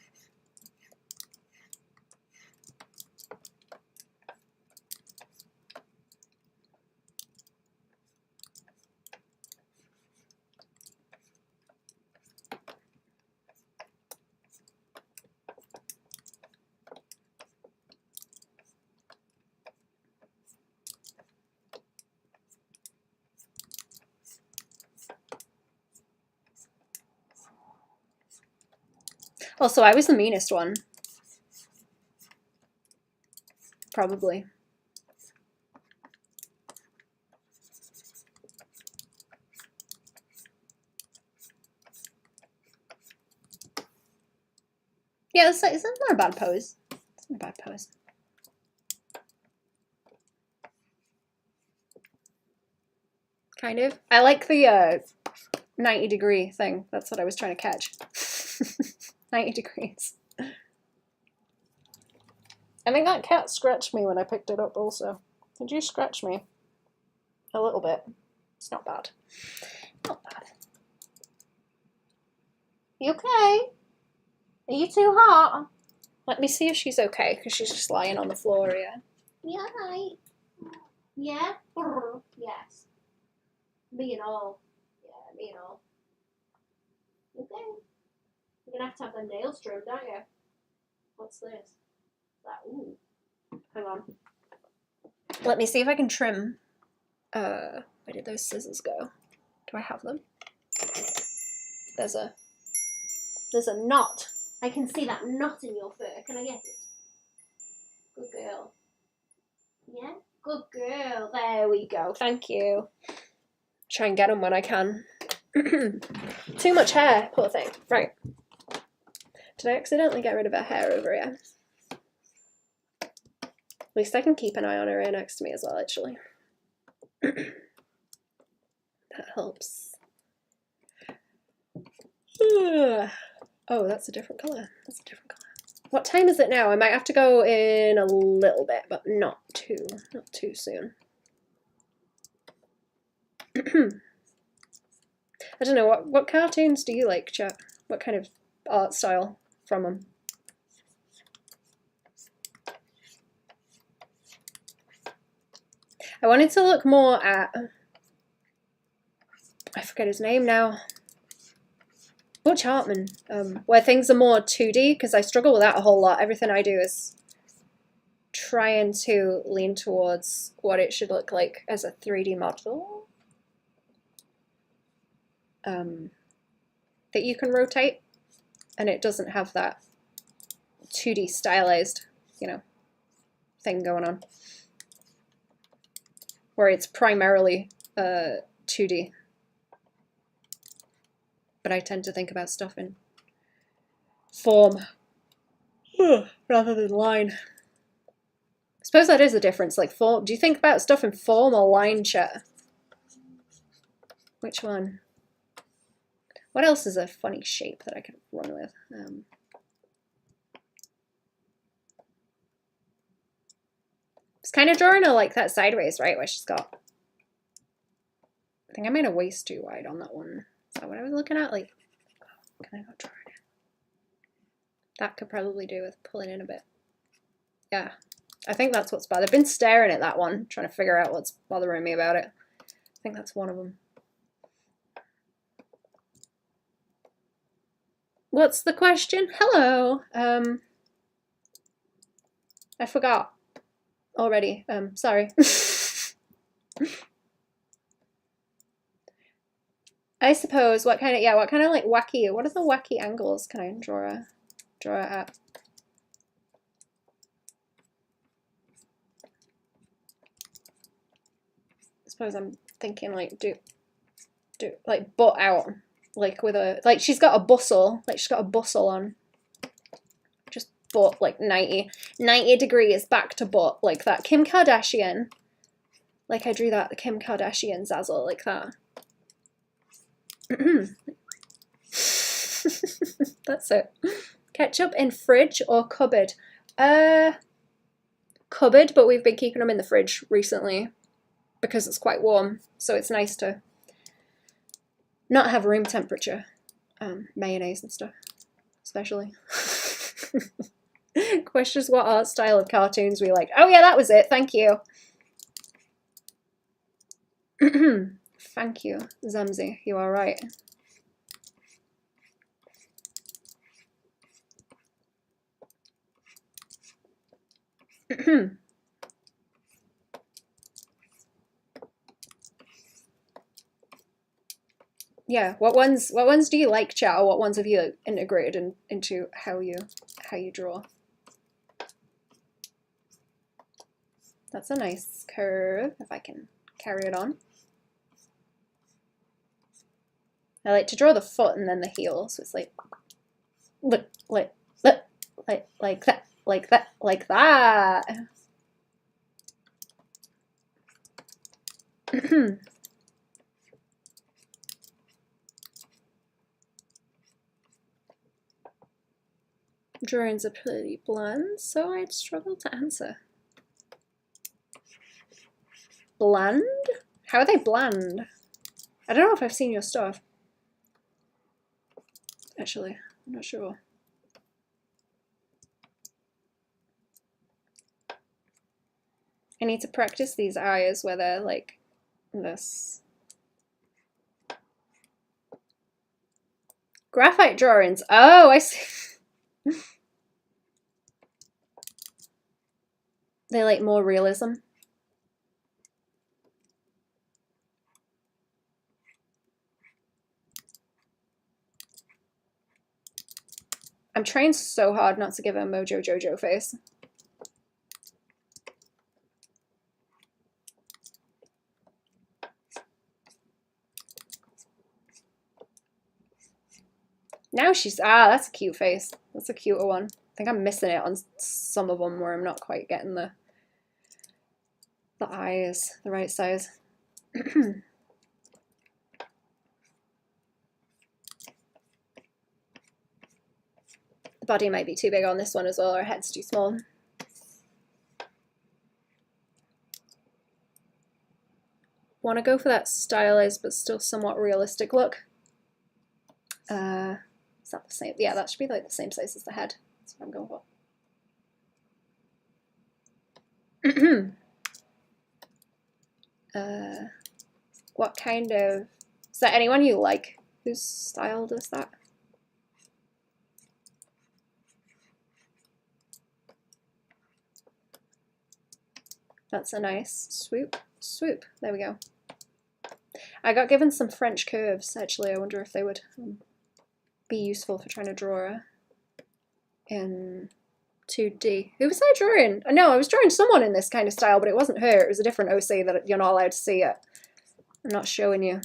Also, I was the meanest one. Probably. Yeah, it's not a bad pose. It's not a bad pose. Kind of. I like the 90-degree thing. That's what I was trying to catch. 90 degrees. I think that cat scratched me when I picked it up also. Did you scratch me? A little bit. It's not bad. Not bad. You okay? Are you too hot? Let me see if she's okay, because she's just lying on the floor here. Yeah, right. Yeah? Yes. Me and all. Yeah, me and all. Okay. You're gonna have them nails trimmed, aren't you? What's this? That, ooh. Hang on. Let me see if I can trim. Where did those scissors go? Do I have them? There's a knot. I can see that knot in your fur. Can I get it? Good girl. Yeah? Good girl. There we go. Thank you. Try and get them when I can. Too much hair, poor thing. Right. Did I accidentally get rid of her hair over here? At least I can keep an eye on her ear next to me as well, actually. That helps. Oh, that's a different colour. That's a different colour. What time is it now? I might have to go in a little bit, but not too soon. I don't know, what cartoons do you like, chat? What kind of art style from them? I wanted to look more at, I forget his name now, Butch Hartman, where things are more 2D, because I struggle with that a whole lot. Everything I do is trying to lean towards what it should look like as a 3D model. That you can rotate, and it doesn't have that 2D stylized, you know, thing going on, where it's primarily 2D. But I tend to think about stuff in form rather than line. I suppose that is the difference. Like, form. Do you think about stuff in form or line, chat? Which one? What else is a funny shape that I could run with? It's kind of drawing her like that sideways, right? Where she's got. I think I made a waist too wide on that one. Is that what I was looking at? Like, can I go drawing it? That could probably do with pulling in a bit. Yeah, I think that's what's bad. I've been staring at that one, trying to figure out what's bothering me about it. I think that's one of them. What's the question? Hello. I forgot already. Sorry. I suppose what kind of like wacky, what are the wacky angles can I draw at? I suppose I'm thinking like do like butt out, like with a, like she's got a bustle, like she's got a bustle on. Just butt, like 90 degrees back to butt, like that. Kim Kardashian. Like I drew that, the Kim Kardashian Zazzle, like that. That's it. Ketchup in fridge or cupboard? Cupboard, but we've been keeping them in the fridge recently because it's quite warm, so it's nice to not have room temperature mayonnaise and stuff, especially. Questions what art style of cartoons we like. Oh yeah, that was it, thank you. Thank you, Zamzi, you are right. Yeah, what ones do you like, chat, or what ones have you integrated into how you draw? That's a nice curve, if I can carry it on. I like to draw the foot and then the heel, so it's like that, like that. Drawings are pretty bland, so I'd struggle to answer. Bland? How are they bland? I don't know if I've seen your stuff. Actually, I'm not sure. I need to practice these eyes where they're like this. Graphite drawings. Oh, I see. They like more realism. I'm trying so hard not to give a Mojo Jojo face. Now she's, that's a cute face. That's a cuter one. I think I'm missing it on some of them where I'm not quite getting the eyes the right size. The body might be too big on this one as well, or her head's too small. Want to go for that stylized but still somewhat realistic look. Is that the same? Yeah, that should be like the same size as the head. That's what I'm going for. What kind of... Is there anyone you like whose style does that? That's a nice swoop. Swoop. There we go. I got given some French curves, actually. I wonder if they would be useful for trying to draw in 2D. Who was I drawing? No, I was drawing someone in this kind of style, but it wasn't her. It was a different OC that you're not allowed to see yet. I'm not showing you.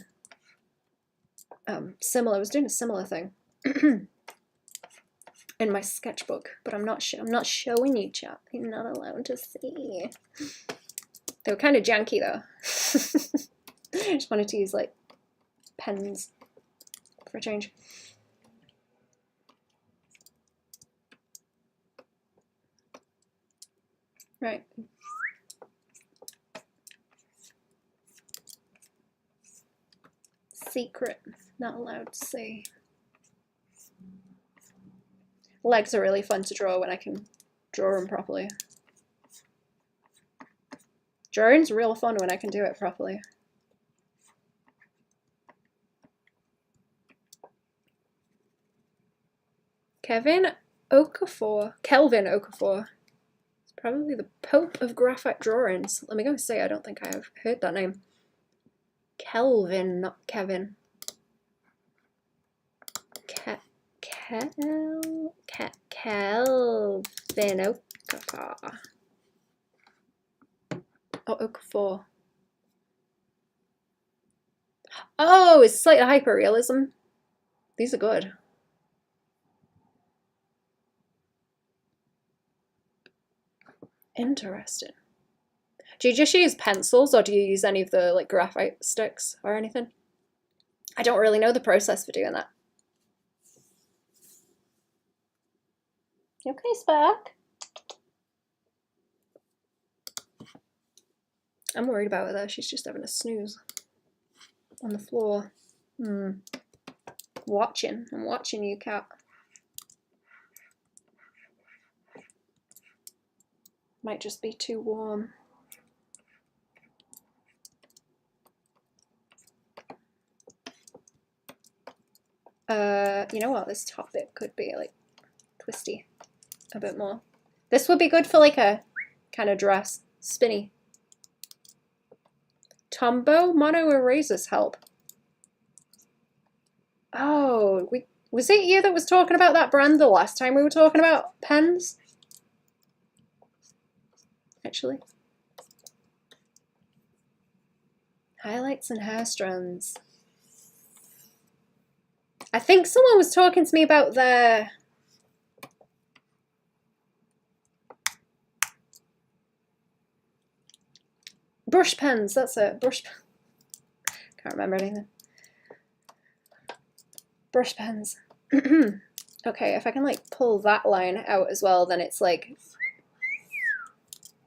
Similar. I was doing a similar thing in my sketchbook, but I'm not showing you, chat. You're not allowed to see. They were kind of janky though. I just wanted to use like pens for a change. Right. Secret, not allowed to see. Legs are really fun to draw when I can draw them properly. Drawing's real fun when I can do it properly. Kelvin Okafor. It's probably the Pope of graphite drawings. Let me go say I don't think I have heard that name. Kelvin, not Kevin. Kelvin Okafor. Oh, Okafor. Oh, it's slightly hyper-realism. These are good. Interesting. Do you just use pencils, or do you use any of the like graphite sticks or anything? I don't really know the process for doing that. You okay, Spark? I'm worried about her though. She's just having a snooze on the floor. I'm watching you, cat. Might just be too warm. You know what? This top bit could be like twisty a bit more. This would be good for like a kind of dress. Spinny. Tombow mono erasers help. Oh, was it you that was talking about that brand the last time we were talking about pens? Actually. Highlights and hair strands. I think someone was talking to me about their brush pens. That's it. Brush. Can't remember anything. Brush pens. Okay, if I can like pull that line out as well, then it's like.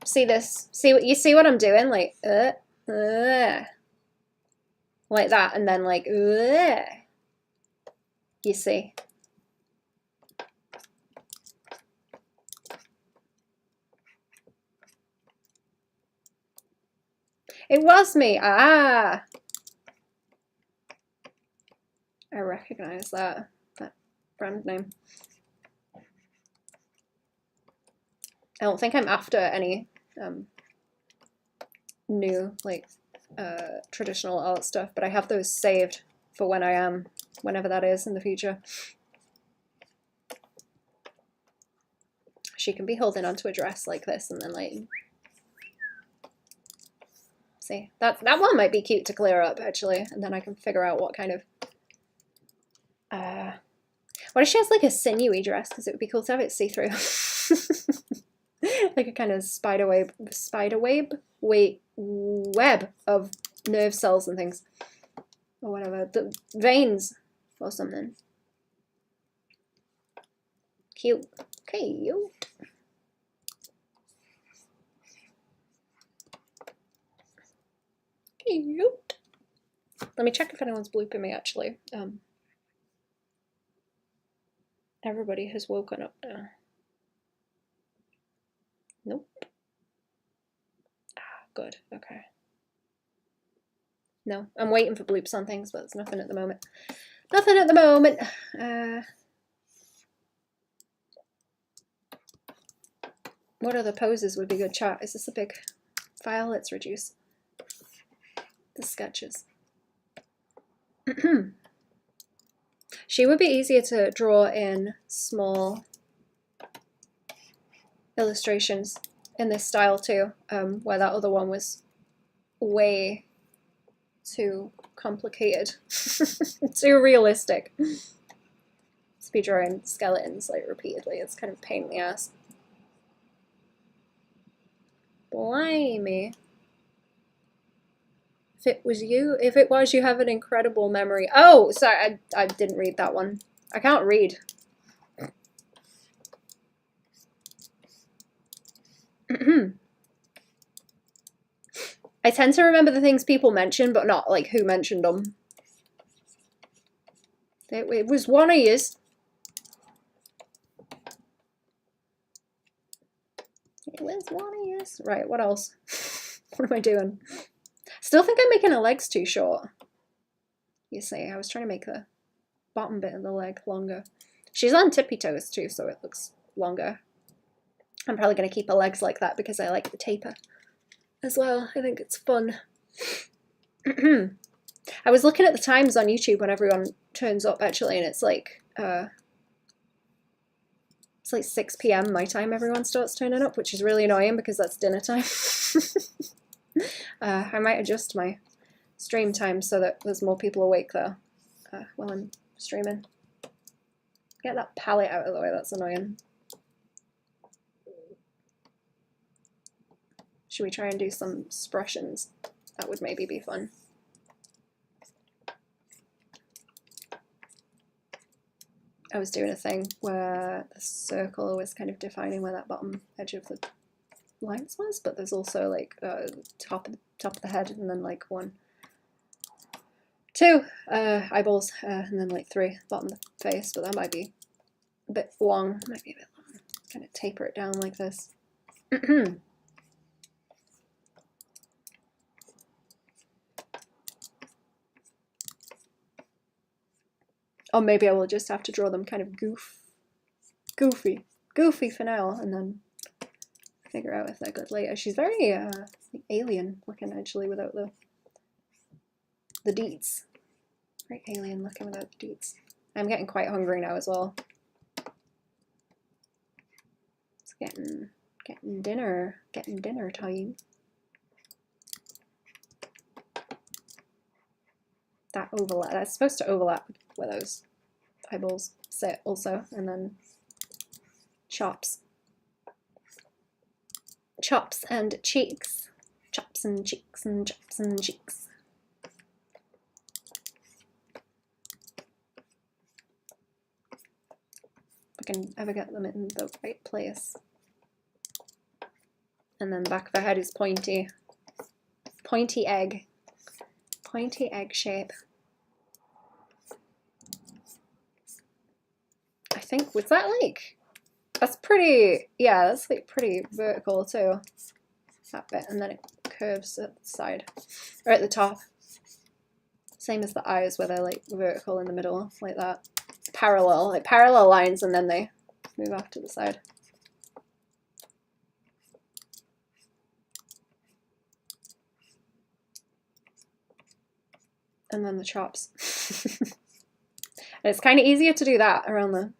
See this? See what I'm doing? Like like that, and then like you see. It was me. Ah, I recognize that brand name. I don't think I'm after any new like traditional art stuff, but I have those saved for when I am, whenever that is in the future. She can be holding onto a dress like this and then like, see, that one might be cute to clear up actually, and then I can figure out what kind of what if she has like a sinewy dress, because it would be cool to have it see-through. Like a kind of web of nerve cells and things, or whatever, the veins or something. Cute. Cute. Cute. Let me check if anyone's blooping me actually. Everybody has woken up now. Nope. Ah, good. Okay. No, I'm waiting for bloops on things, but there's nothing at the moment. Nothing at the moment. What other poses would be good? Chat. Is this a big file? Let's reduce the sketches. She would be easier to draw in small illustrations in this style too, where that other one was way too complicated, too realistic. To be drawing skeletons like repeatedly, it's kind of a pain in the ass. Blimey. If it was you, if it was, you have an incredible memory. Oh, sorry, I didn't read that one. I can't read. I tend to remember the things people mention, but not like who mentioned them. It was one of yous. It was one of yous. Right, what else? What am I doing? Still think I'm making her legs too short. You see, I was trying to make the bottom bit of the leg longer. She's on tippy toes too, so it looks longer. I'm probably going to keep her legs like that because I like the taper as well. I think it's fun. I was looking at the times on YouTube when everyone turns up actually, and it's like 6 p.m. my time everyone starts turning up, which is really annoying because that's dinner time. I might adjust my stream time so that there's more people awake though while I'm streaming. Get that palette out of the way, that's annoying. Should we try and do some expressions? That would maybe be fun. I was doing a thing where the circle was kind of defining where that bottom edge of the lines was, but there's also like top of the head, and then like 1, 2 eyeballs, and then like 3 bottom of the face. But that might be a bit long. Might be a bit long. Kind of taper it down like this. Or maybe I will just have to draw them kind of goofy for now, and then figure out if they're good later. She's very alien looking actually without the deets. Very alien looking without the deets. I'm getting quite hungry now as well. It's getting dinner time. That overlap. That's supposed to overlap where those eyeballs sit also, and then chops and cheeks. Chops and cheeks and chops and cheeks. If I can ever get them in the right place. And then the back of her head is pointy. Pointy egg. Pointy egg shape. I think, was that like, that's pretty, yeah, that's like pretty vertical too. That bit, and then it curves at the side, or at the top. Same as the eyes where they're like vertical in the middle, like that. Parallel, like parallel lines, and then they move off to the side. And then the chops. And it's kind of easier to do that around the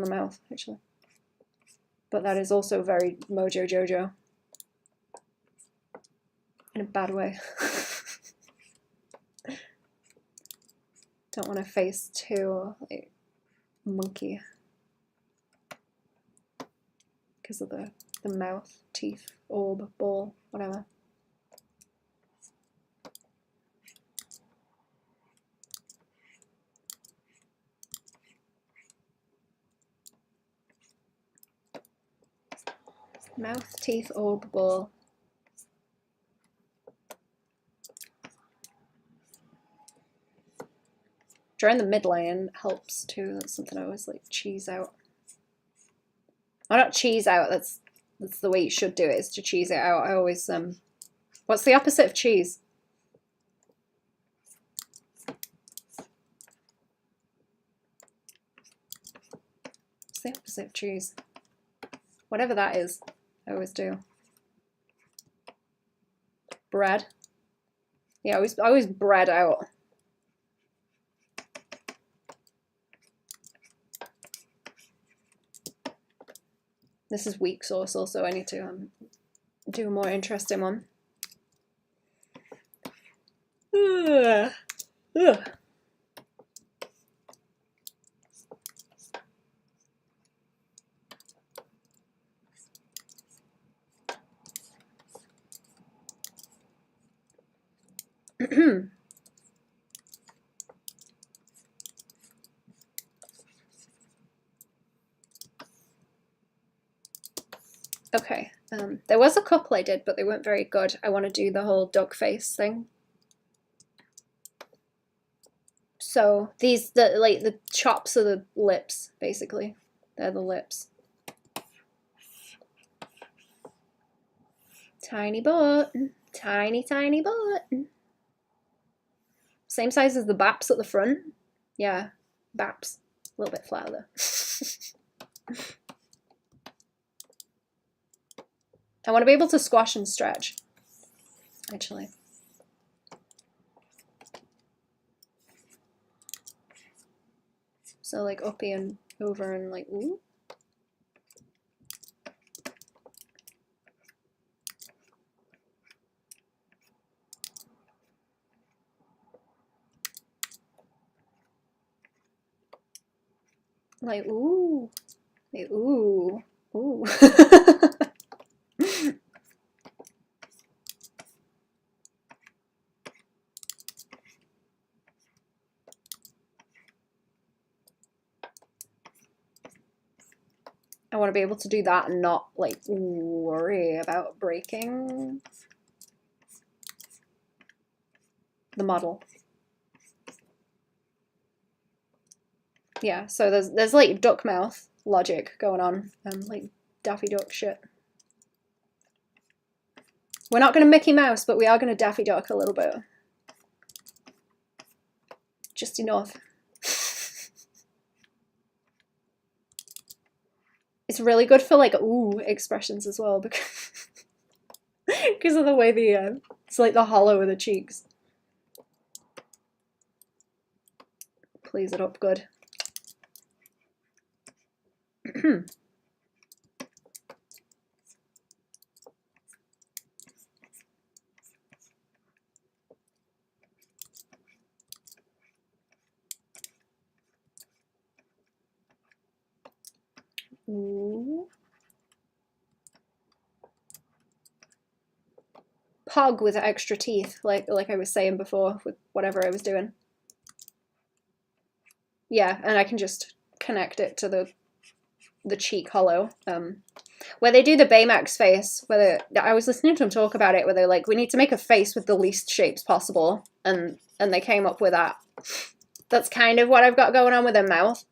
mouth, actually. But that is also very Mojo Jojo. In a bad way. Don't want to face too like monkey. Because of the mouth, teeth, orb, ball, whatever. Mouth, teeth, orb, ball. Drawing the midline helps too. That's something I always like cheese out. Well, not cheese out. That's the way you should do it. Is to cheese it out. I always What's the opposite of cheese? What's the opposite of cheese? Whatever that is, I always do. Bread. Yeah, I always bread out. This is weak sauce also. I need to do a more interesting one. Ugh. Ugh. Okay, there was a couple I did, but they weren't very good. I want to do the whole dog face thing. So these, the chops are the lips, basically. They're the lips. Tiny butt, tiny, tiny butt. Same size as the baps at the front. Yeah, baps. A little bit flatter though. I want to be able to squash and stretch, actually. So like uppy and over and like, ooh. Like, ooh. Like, ooh. Ooh. I want to be able to do that and not like worry about breaking the model. Yeah, so there's like duck mouth logic going on, like Daffy Duck shit. We're not going to Mickey Mouse, but we are going to Daffy Duck a little bit. Just enough. It's really good for like ooh expressions as well because because of the way it's like the hollow of the cheeks. Please it up good. Ooh. Pog with extra teeth, like I was saying before with whatever I was doing. Yeah, and I can just connect it to the cheek hollow. Where they do the Baymax face, I was listening to them talk about it, where they're like, we need to make a face with the least shapes possible, and they came up with that. That's kind of what I've got going on with their mouth.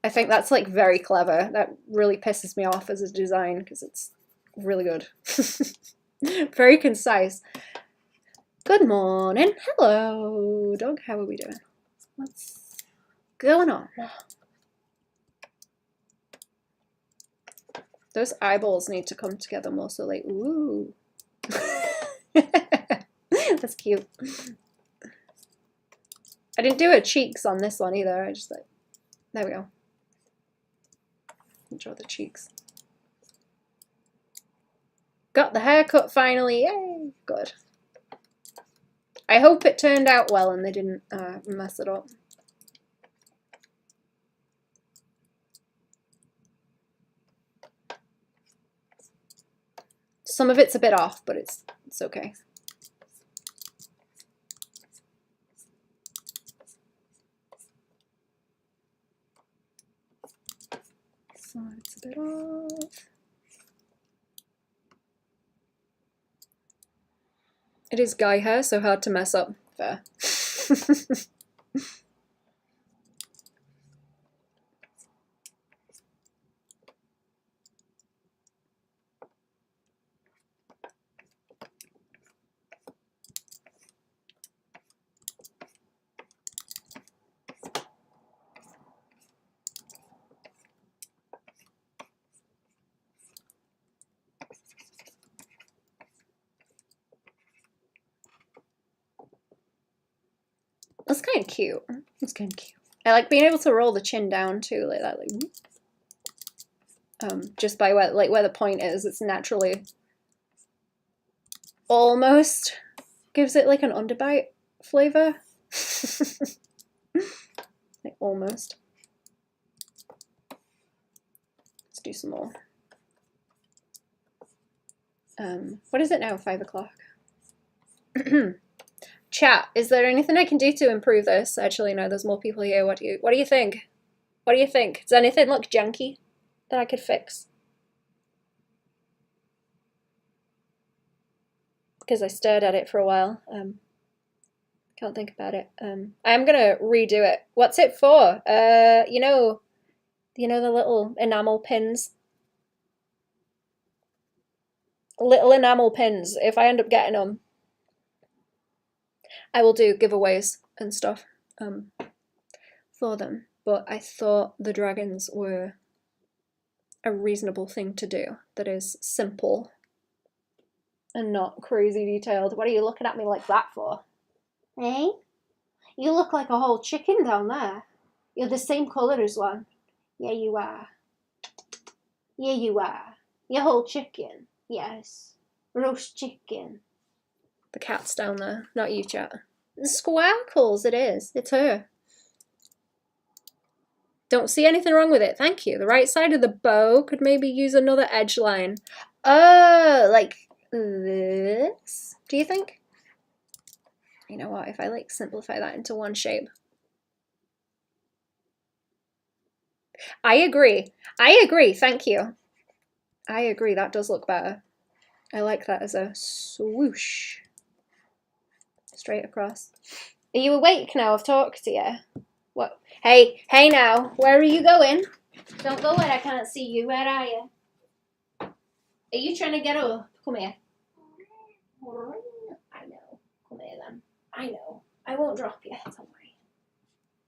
I think that's like very clever. That really pisses me off as a design because it's really good. Very concise. Good morning. Hello, dog. How are we doing? What's going on? Those eyeballs need to come together more, so like, ooh. That's cute. I didn't do her cheeks on this one either. I just like, there we go. Draw the cheeks. Got the haircut finally, yay! Good. I hope it turned out well and they didn't mess it up. Some of it's a bit off, but it's okay. So it's a bit off. It is guy hair, so hard to mess up. Fair. That's kind of cute. That's kind of cute. I like being able to roll the chin down too, like that, like just by where the point is. It's naturally almost gives it like an underbite flavor. Like almost. Let's do some more. What is it now? 5 o'clock. Chat, is there anything I can do to improve this? Actually, no, there's more people here. What do you think? What do you think? Does anything look janky that I could fix? Because I stared at it for a while. Can't think about it. I am gonna redo it. What's it for? You know the little enamel pins? Little enamel pins. If I end up getting them, I will do giveaways and stuff for them. But I thought the dragons were a reasonable thing to do that is simple and not crazy detailed. What are you looking at me like that for? Eh? You look like a whole chicken down there. You're the same colour as one. Yeah, you are. Yeah, you are. You're whole chicken. Yes. Roast chicken. The cat's down there, not you, chat. Squirkles, it is. It's her. Don't see anything wrong with it. Thank you. The right side of the bow could maybe use another edge line. Oh, like this? Do you think? You know what? If I like simplify that into one shape. I agree. I agree. Thank you. I agree, that does look better. I like that as a swoosh. Straight across. Are you awake now? I've talked to you. What? Hey now, where are you going? Don't go where I can't see you. Where are you? Are you trying to get up? Come here. I know. Come here then. I know. I won't drop you. Don't worry.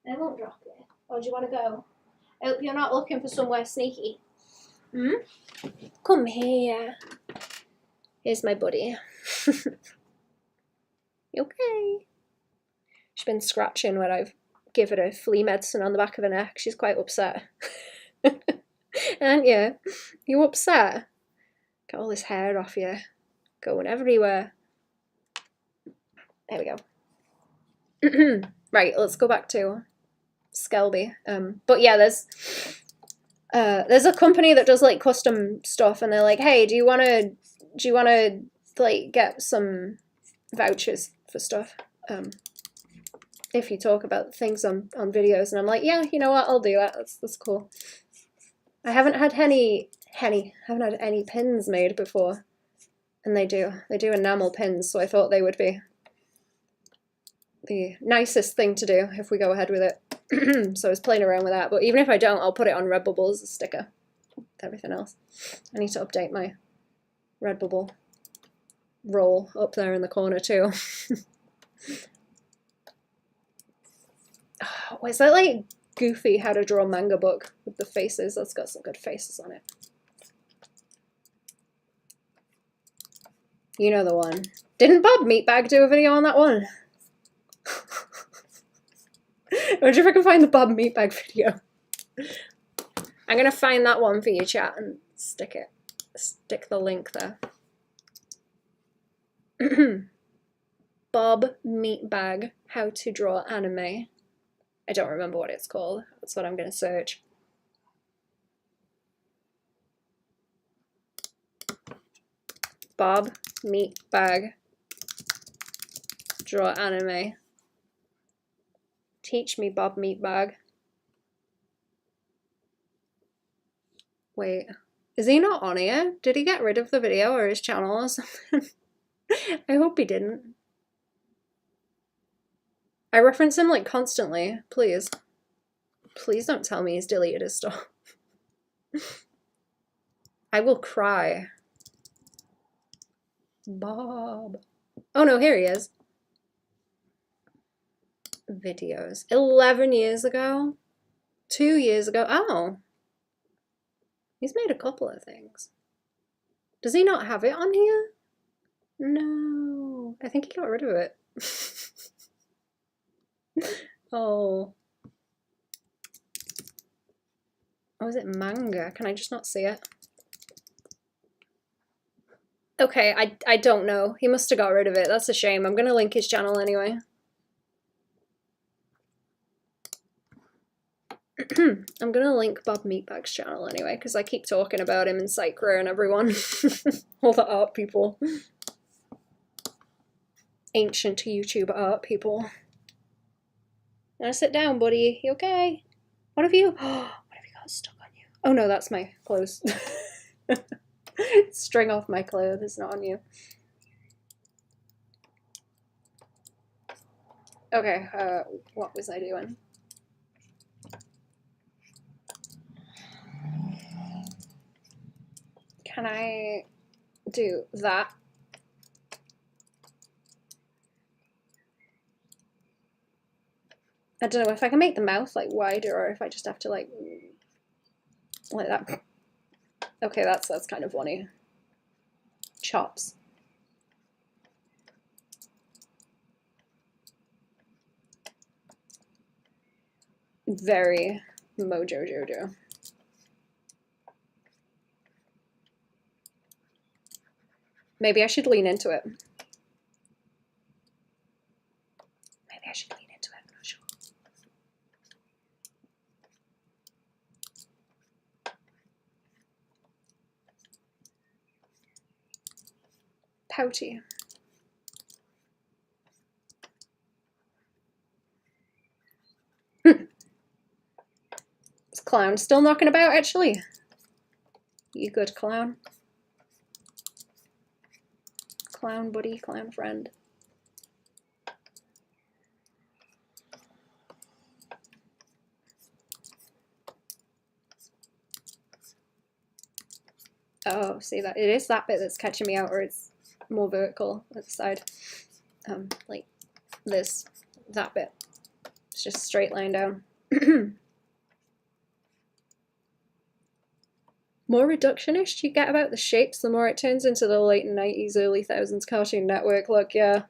I won't drop you. Or do you want to go? I hope you're not looking for somewhere sneaky. Come here. Here's my buddy. You okay? She's been scratching when I've given her flea medicine on the back of her neck. She's quite upset. Aren't you? You upset? Get all this hair off you. Going everywhere. There we go. Right, let's go back to Skelby. But yeah, there's a company that does like custom stuff, and they're like, hey, do you wanna like get some vouchers for stuff? If you talk about things on videos, and I'm like, yeah, you know what, I'll do that. That's cool. I haven't had any pins made before, and they do enamel pins, so I thought they would be the nicest thing to do if we go ahead with it. So I was playing around with that, but even if I don't, I'll put it on Redbubble as a sticker with everything else. I need to update my Redbubble roll up there in the corner too. Oh, is that like Goofy How to Draw Manga book with the faces? That's got some good faces on it. You know the one. Didn't Bob Meatbag do a video on that one? I wonder if I can find the Bob Meatbag video. I'm gonna find that one for you, chat, and stick the link there. Bob Meatbag How to Draw Anime. I don't remember what it's called. That's what I'm gonna search. Bob Meatbag Draw Anime. Teach me, Bob Meatbag. Wait, is he not on here? Did he get rid of the video or his channel or something? I hope he didn't. I reference him like constantly. Please. Please don't tell me he's deleted his stuff. I will cry. Bob. Oh no, here he is. Videos. 11 years ago? 2 years ago? Oh. He's made a couple of things. Does he not have it on here? No. I think he got rid of it. Oh. Oh, is it manga? Can I just not see it? Okay, I don't know. He must have got rid of it. That's a shame. I'm gonna link his channel anyway. I'm gonna link Bob Meatbag's channel anyway, because I keep talking about him in Psychra and everyone. All the art people. Ancient YouTube art people. Now sit down, buddy. You okay? What have you got stuck on you? Oh no, that's my clothes. String off my clothes, it's not on you. Okay, what was I doing? Can I do that? I don't know if I can make the mouth like wider or if I just have to like that. Okay, that's kind of funny. Chops. Very Mojo Jojo. Maybe I should lean into it. Maybe I should lean into it, I'm not sure. Pouty. This clown's still knocking about, actually. You good clown? Clown buddy, clown friend. Oh, see that? It is that bit that's catching me out, or it's more vertical at the side. Like this, that bit. It's just straight line down. More reductionist you get about the shapes, the more it turns into the late 90s, early 1000s Cartoon Network look, yeah.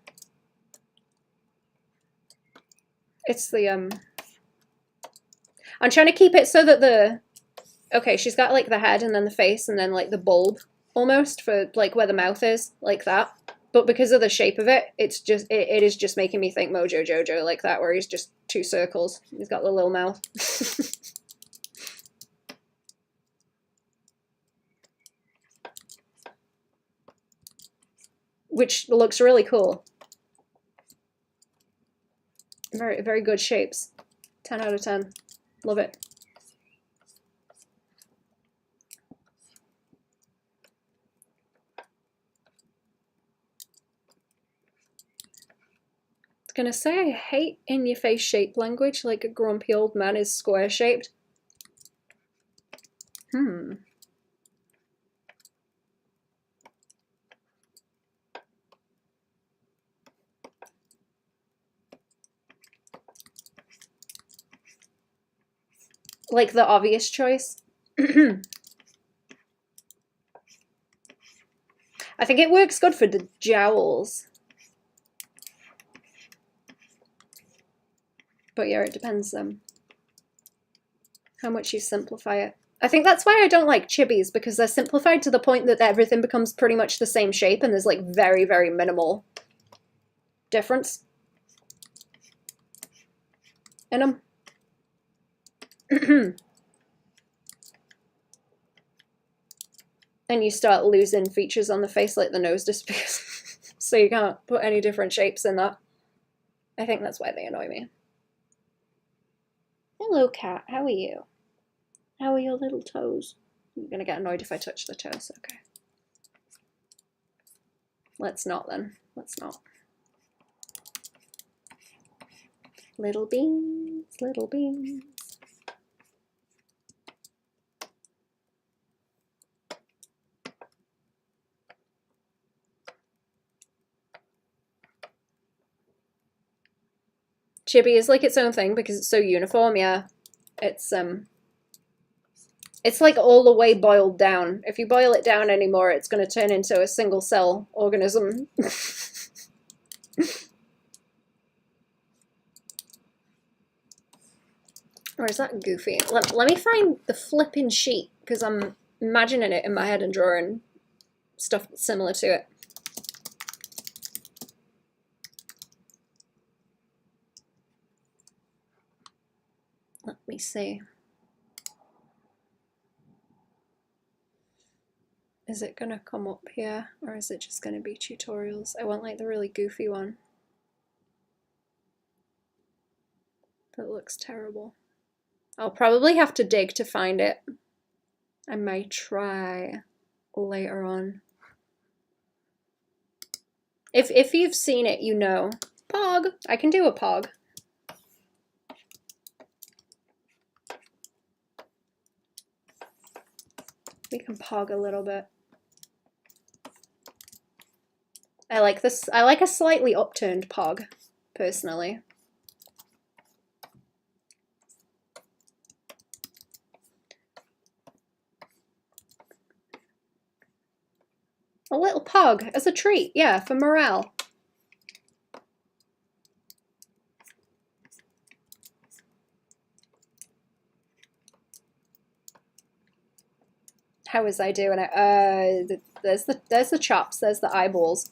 It's the, I'm trying to keep it so that the, okay, she's got like the head and then the face and then like the bulb almost for like where the mouth is, like that. But because of the shape of it, it's just, it is just making me think Mojo Jojo like that, where he's just two circles. He's got the little mouth. Which looks really cool. Very, very good shapes. 10 out of 10. Love it. I was gonna say I hate in-your-face shape language, like a grumpy old man is square-shaped. Like the obvious choice. I think it works good for the jowls. But yeah, it depends how much you simplify it. I think that's why I don't like chibis, because they're simplified to the point that everything becomes pretty much the same shape and there's like very, very minimal difference in them. And you start losing features on the face, like the nose disappears. So you can't put any different shapes in that. I think that's why they annoy me. Hello, cat. How are you? How are your little toes? I'm gonna get annoyed if I touch the toes. Okay. Let's not then. Let's not. Little beans, little beans. Chibi is like its own thing because it's so uniform, yeah. It's like all the way boiled down. If you boil it down anymore, it's going to turn into a single cell organism. Or is that Goofy? Let me find the flipping sheet, because I'm imagining it in my head and drawing stuff similar to it. Let me see. Is it gonna come up here, or is it just gonna be tutorials? I want like the really goofy one. That looks terrible. I'll probably have to dig to find it. I might try later on. If you've seen it, you know. Pog! I can do a pog. We can pog a little bit. I like this. I like a slightly upturned pog, personally. A little pog as a treat, yeah, for morale. How was I doing it? There's the chops, there's the eyeballs.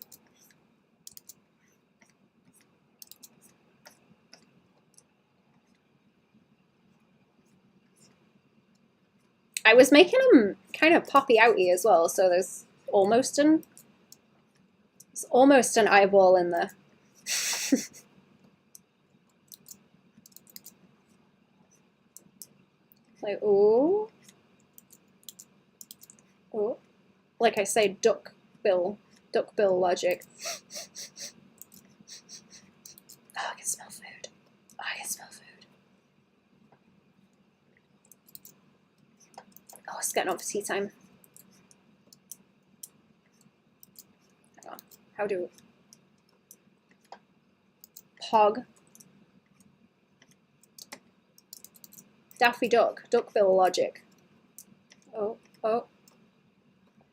I was making them kind of poppy outy as well, so there's almost an eyeball in there. Like, ooh. Oh, like I say, duck bill logic. Oh, I can smell food. Oh, I can smell food. Oh, it's getting on for tea time. Hang on. How do... Pog. Daffy Duck. Duckbill logic. Oh, oh.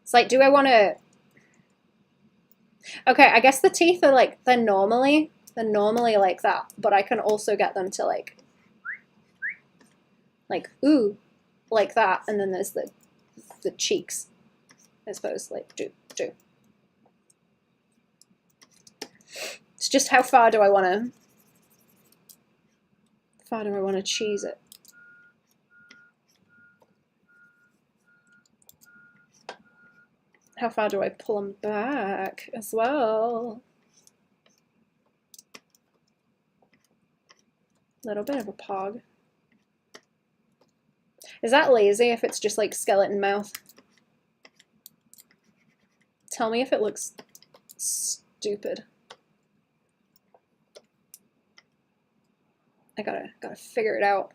It's like, do I want to... Okay, I guess the teeth are like, they're normally like that, but I can also get them to like, ooh, like that, and then there's the cheeks, I suppose, like, do. It's just how far do I want to cheese it? How far do I pull them back as well? A little bit of a pog. Is that lazy if it's just like skeleton mouth? Tell me if it looks stupid. I gotta figure it out.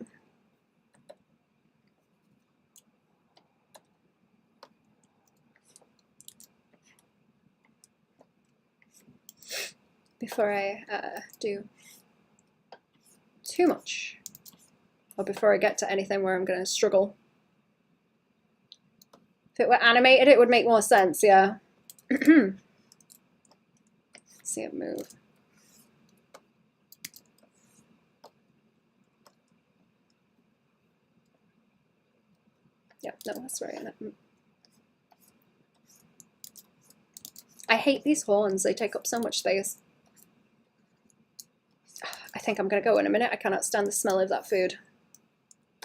Before I do too much, or before I get to anything where I'm gonna struggle. If it were animated, it would make more sense, yeah. See it move. Yep, no, that's right. I hate these horns, they take up so much space. I think I'm gonna go in a minute. I cannot stand the smell of that food.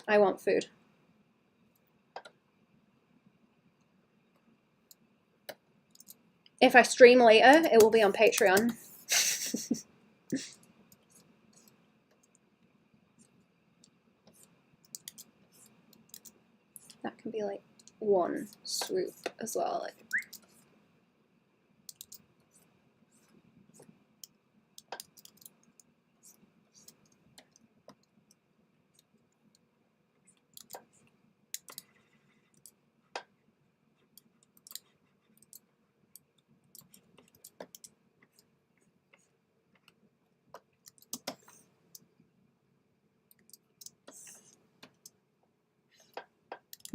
I want food. If I stream later, it will be on Patreon. That can be like one swoop as well. Like,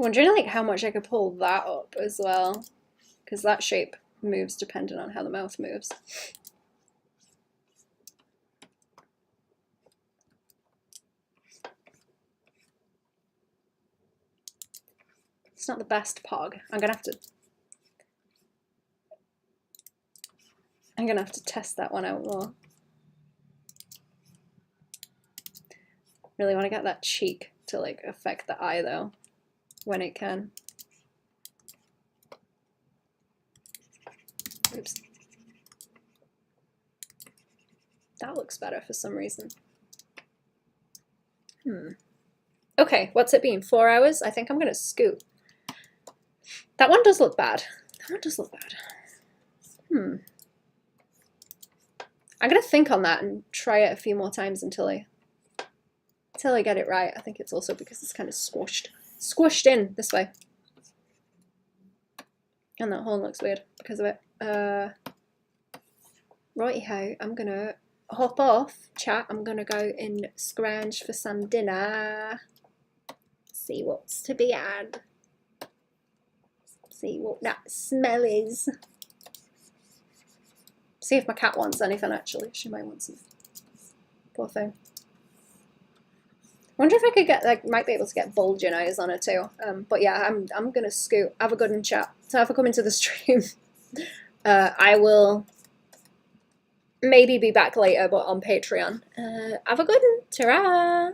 wondering like how much I could pull that up as well, because that shape moves depending on how the mouth moves. It's not the best pog. I'm gonna have to test that one out more. Really want to get that cheek to like affect the eye though, when it can. Oops. That looks better for some reason. Okay, what's it been? 4 hours? I think I'm gonna scoot. That one does look bad. That one does look bad. I'm gonna think on that and try it a few more times until I get it right. I think it's also because it's kind of squished in this way. And that horn looks weird because of it. Righty-ho, I'm gonna hop off, chat. I'm gonna go and scrounge for some dinner. See what's to be had. See what that smell is. See if my cat wants anything, actually. She might want some. Poor thing. I wonder if I could get, like, might be able to get bulging eyes on her too. But yeah, I'm gonna scoot. Have a good one, chat. So for coming to the stream. I will maybe be back later, but on Patreon. Have a good one. Ta-ra!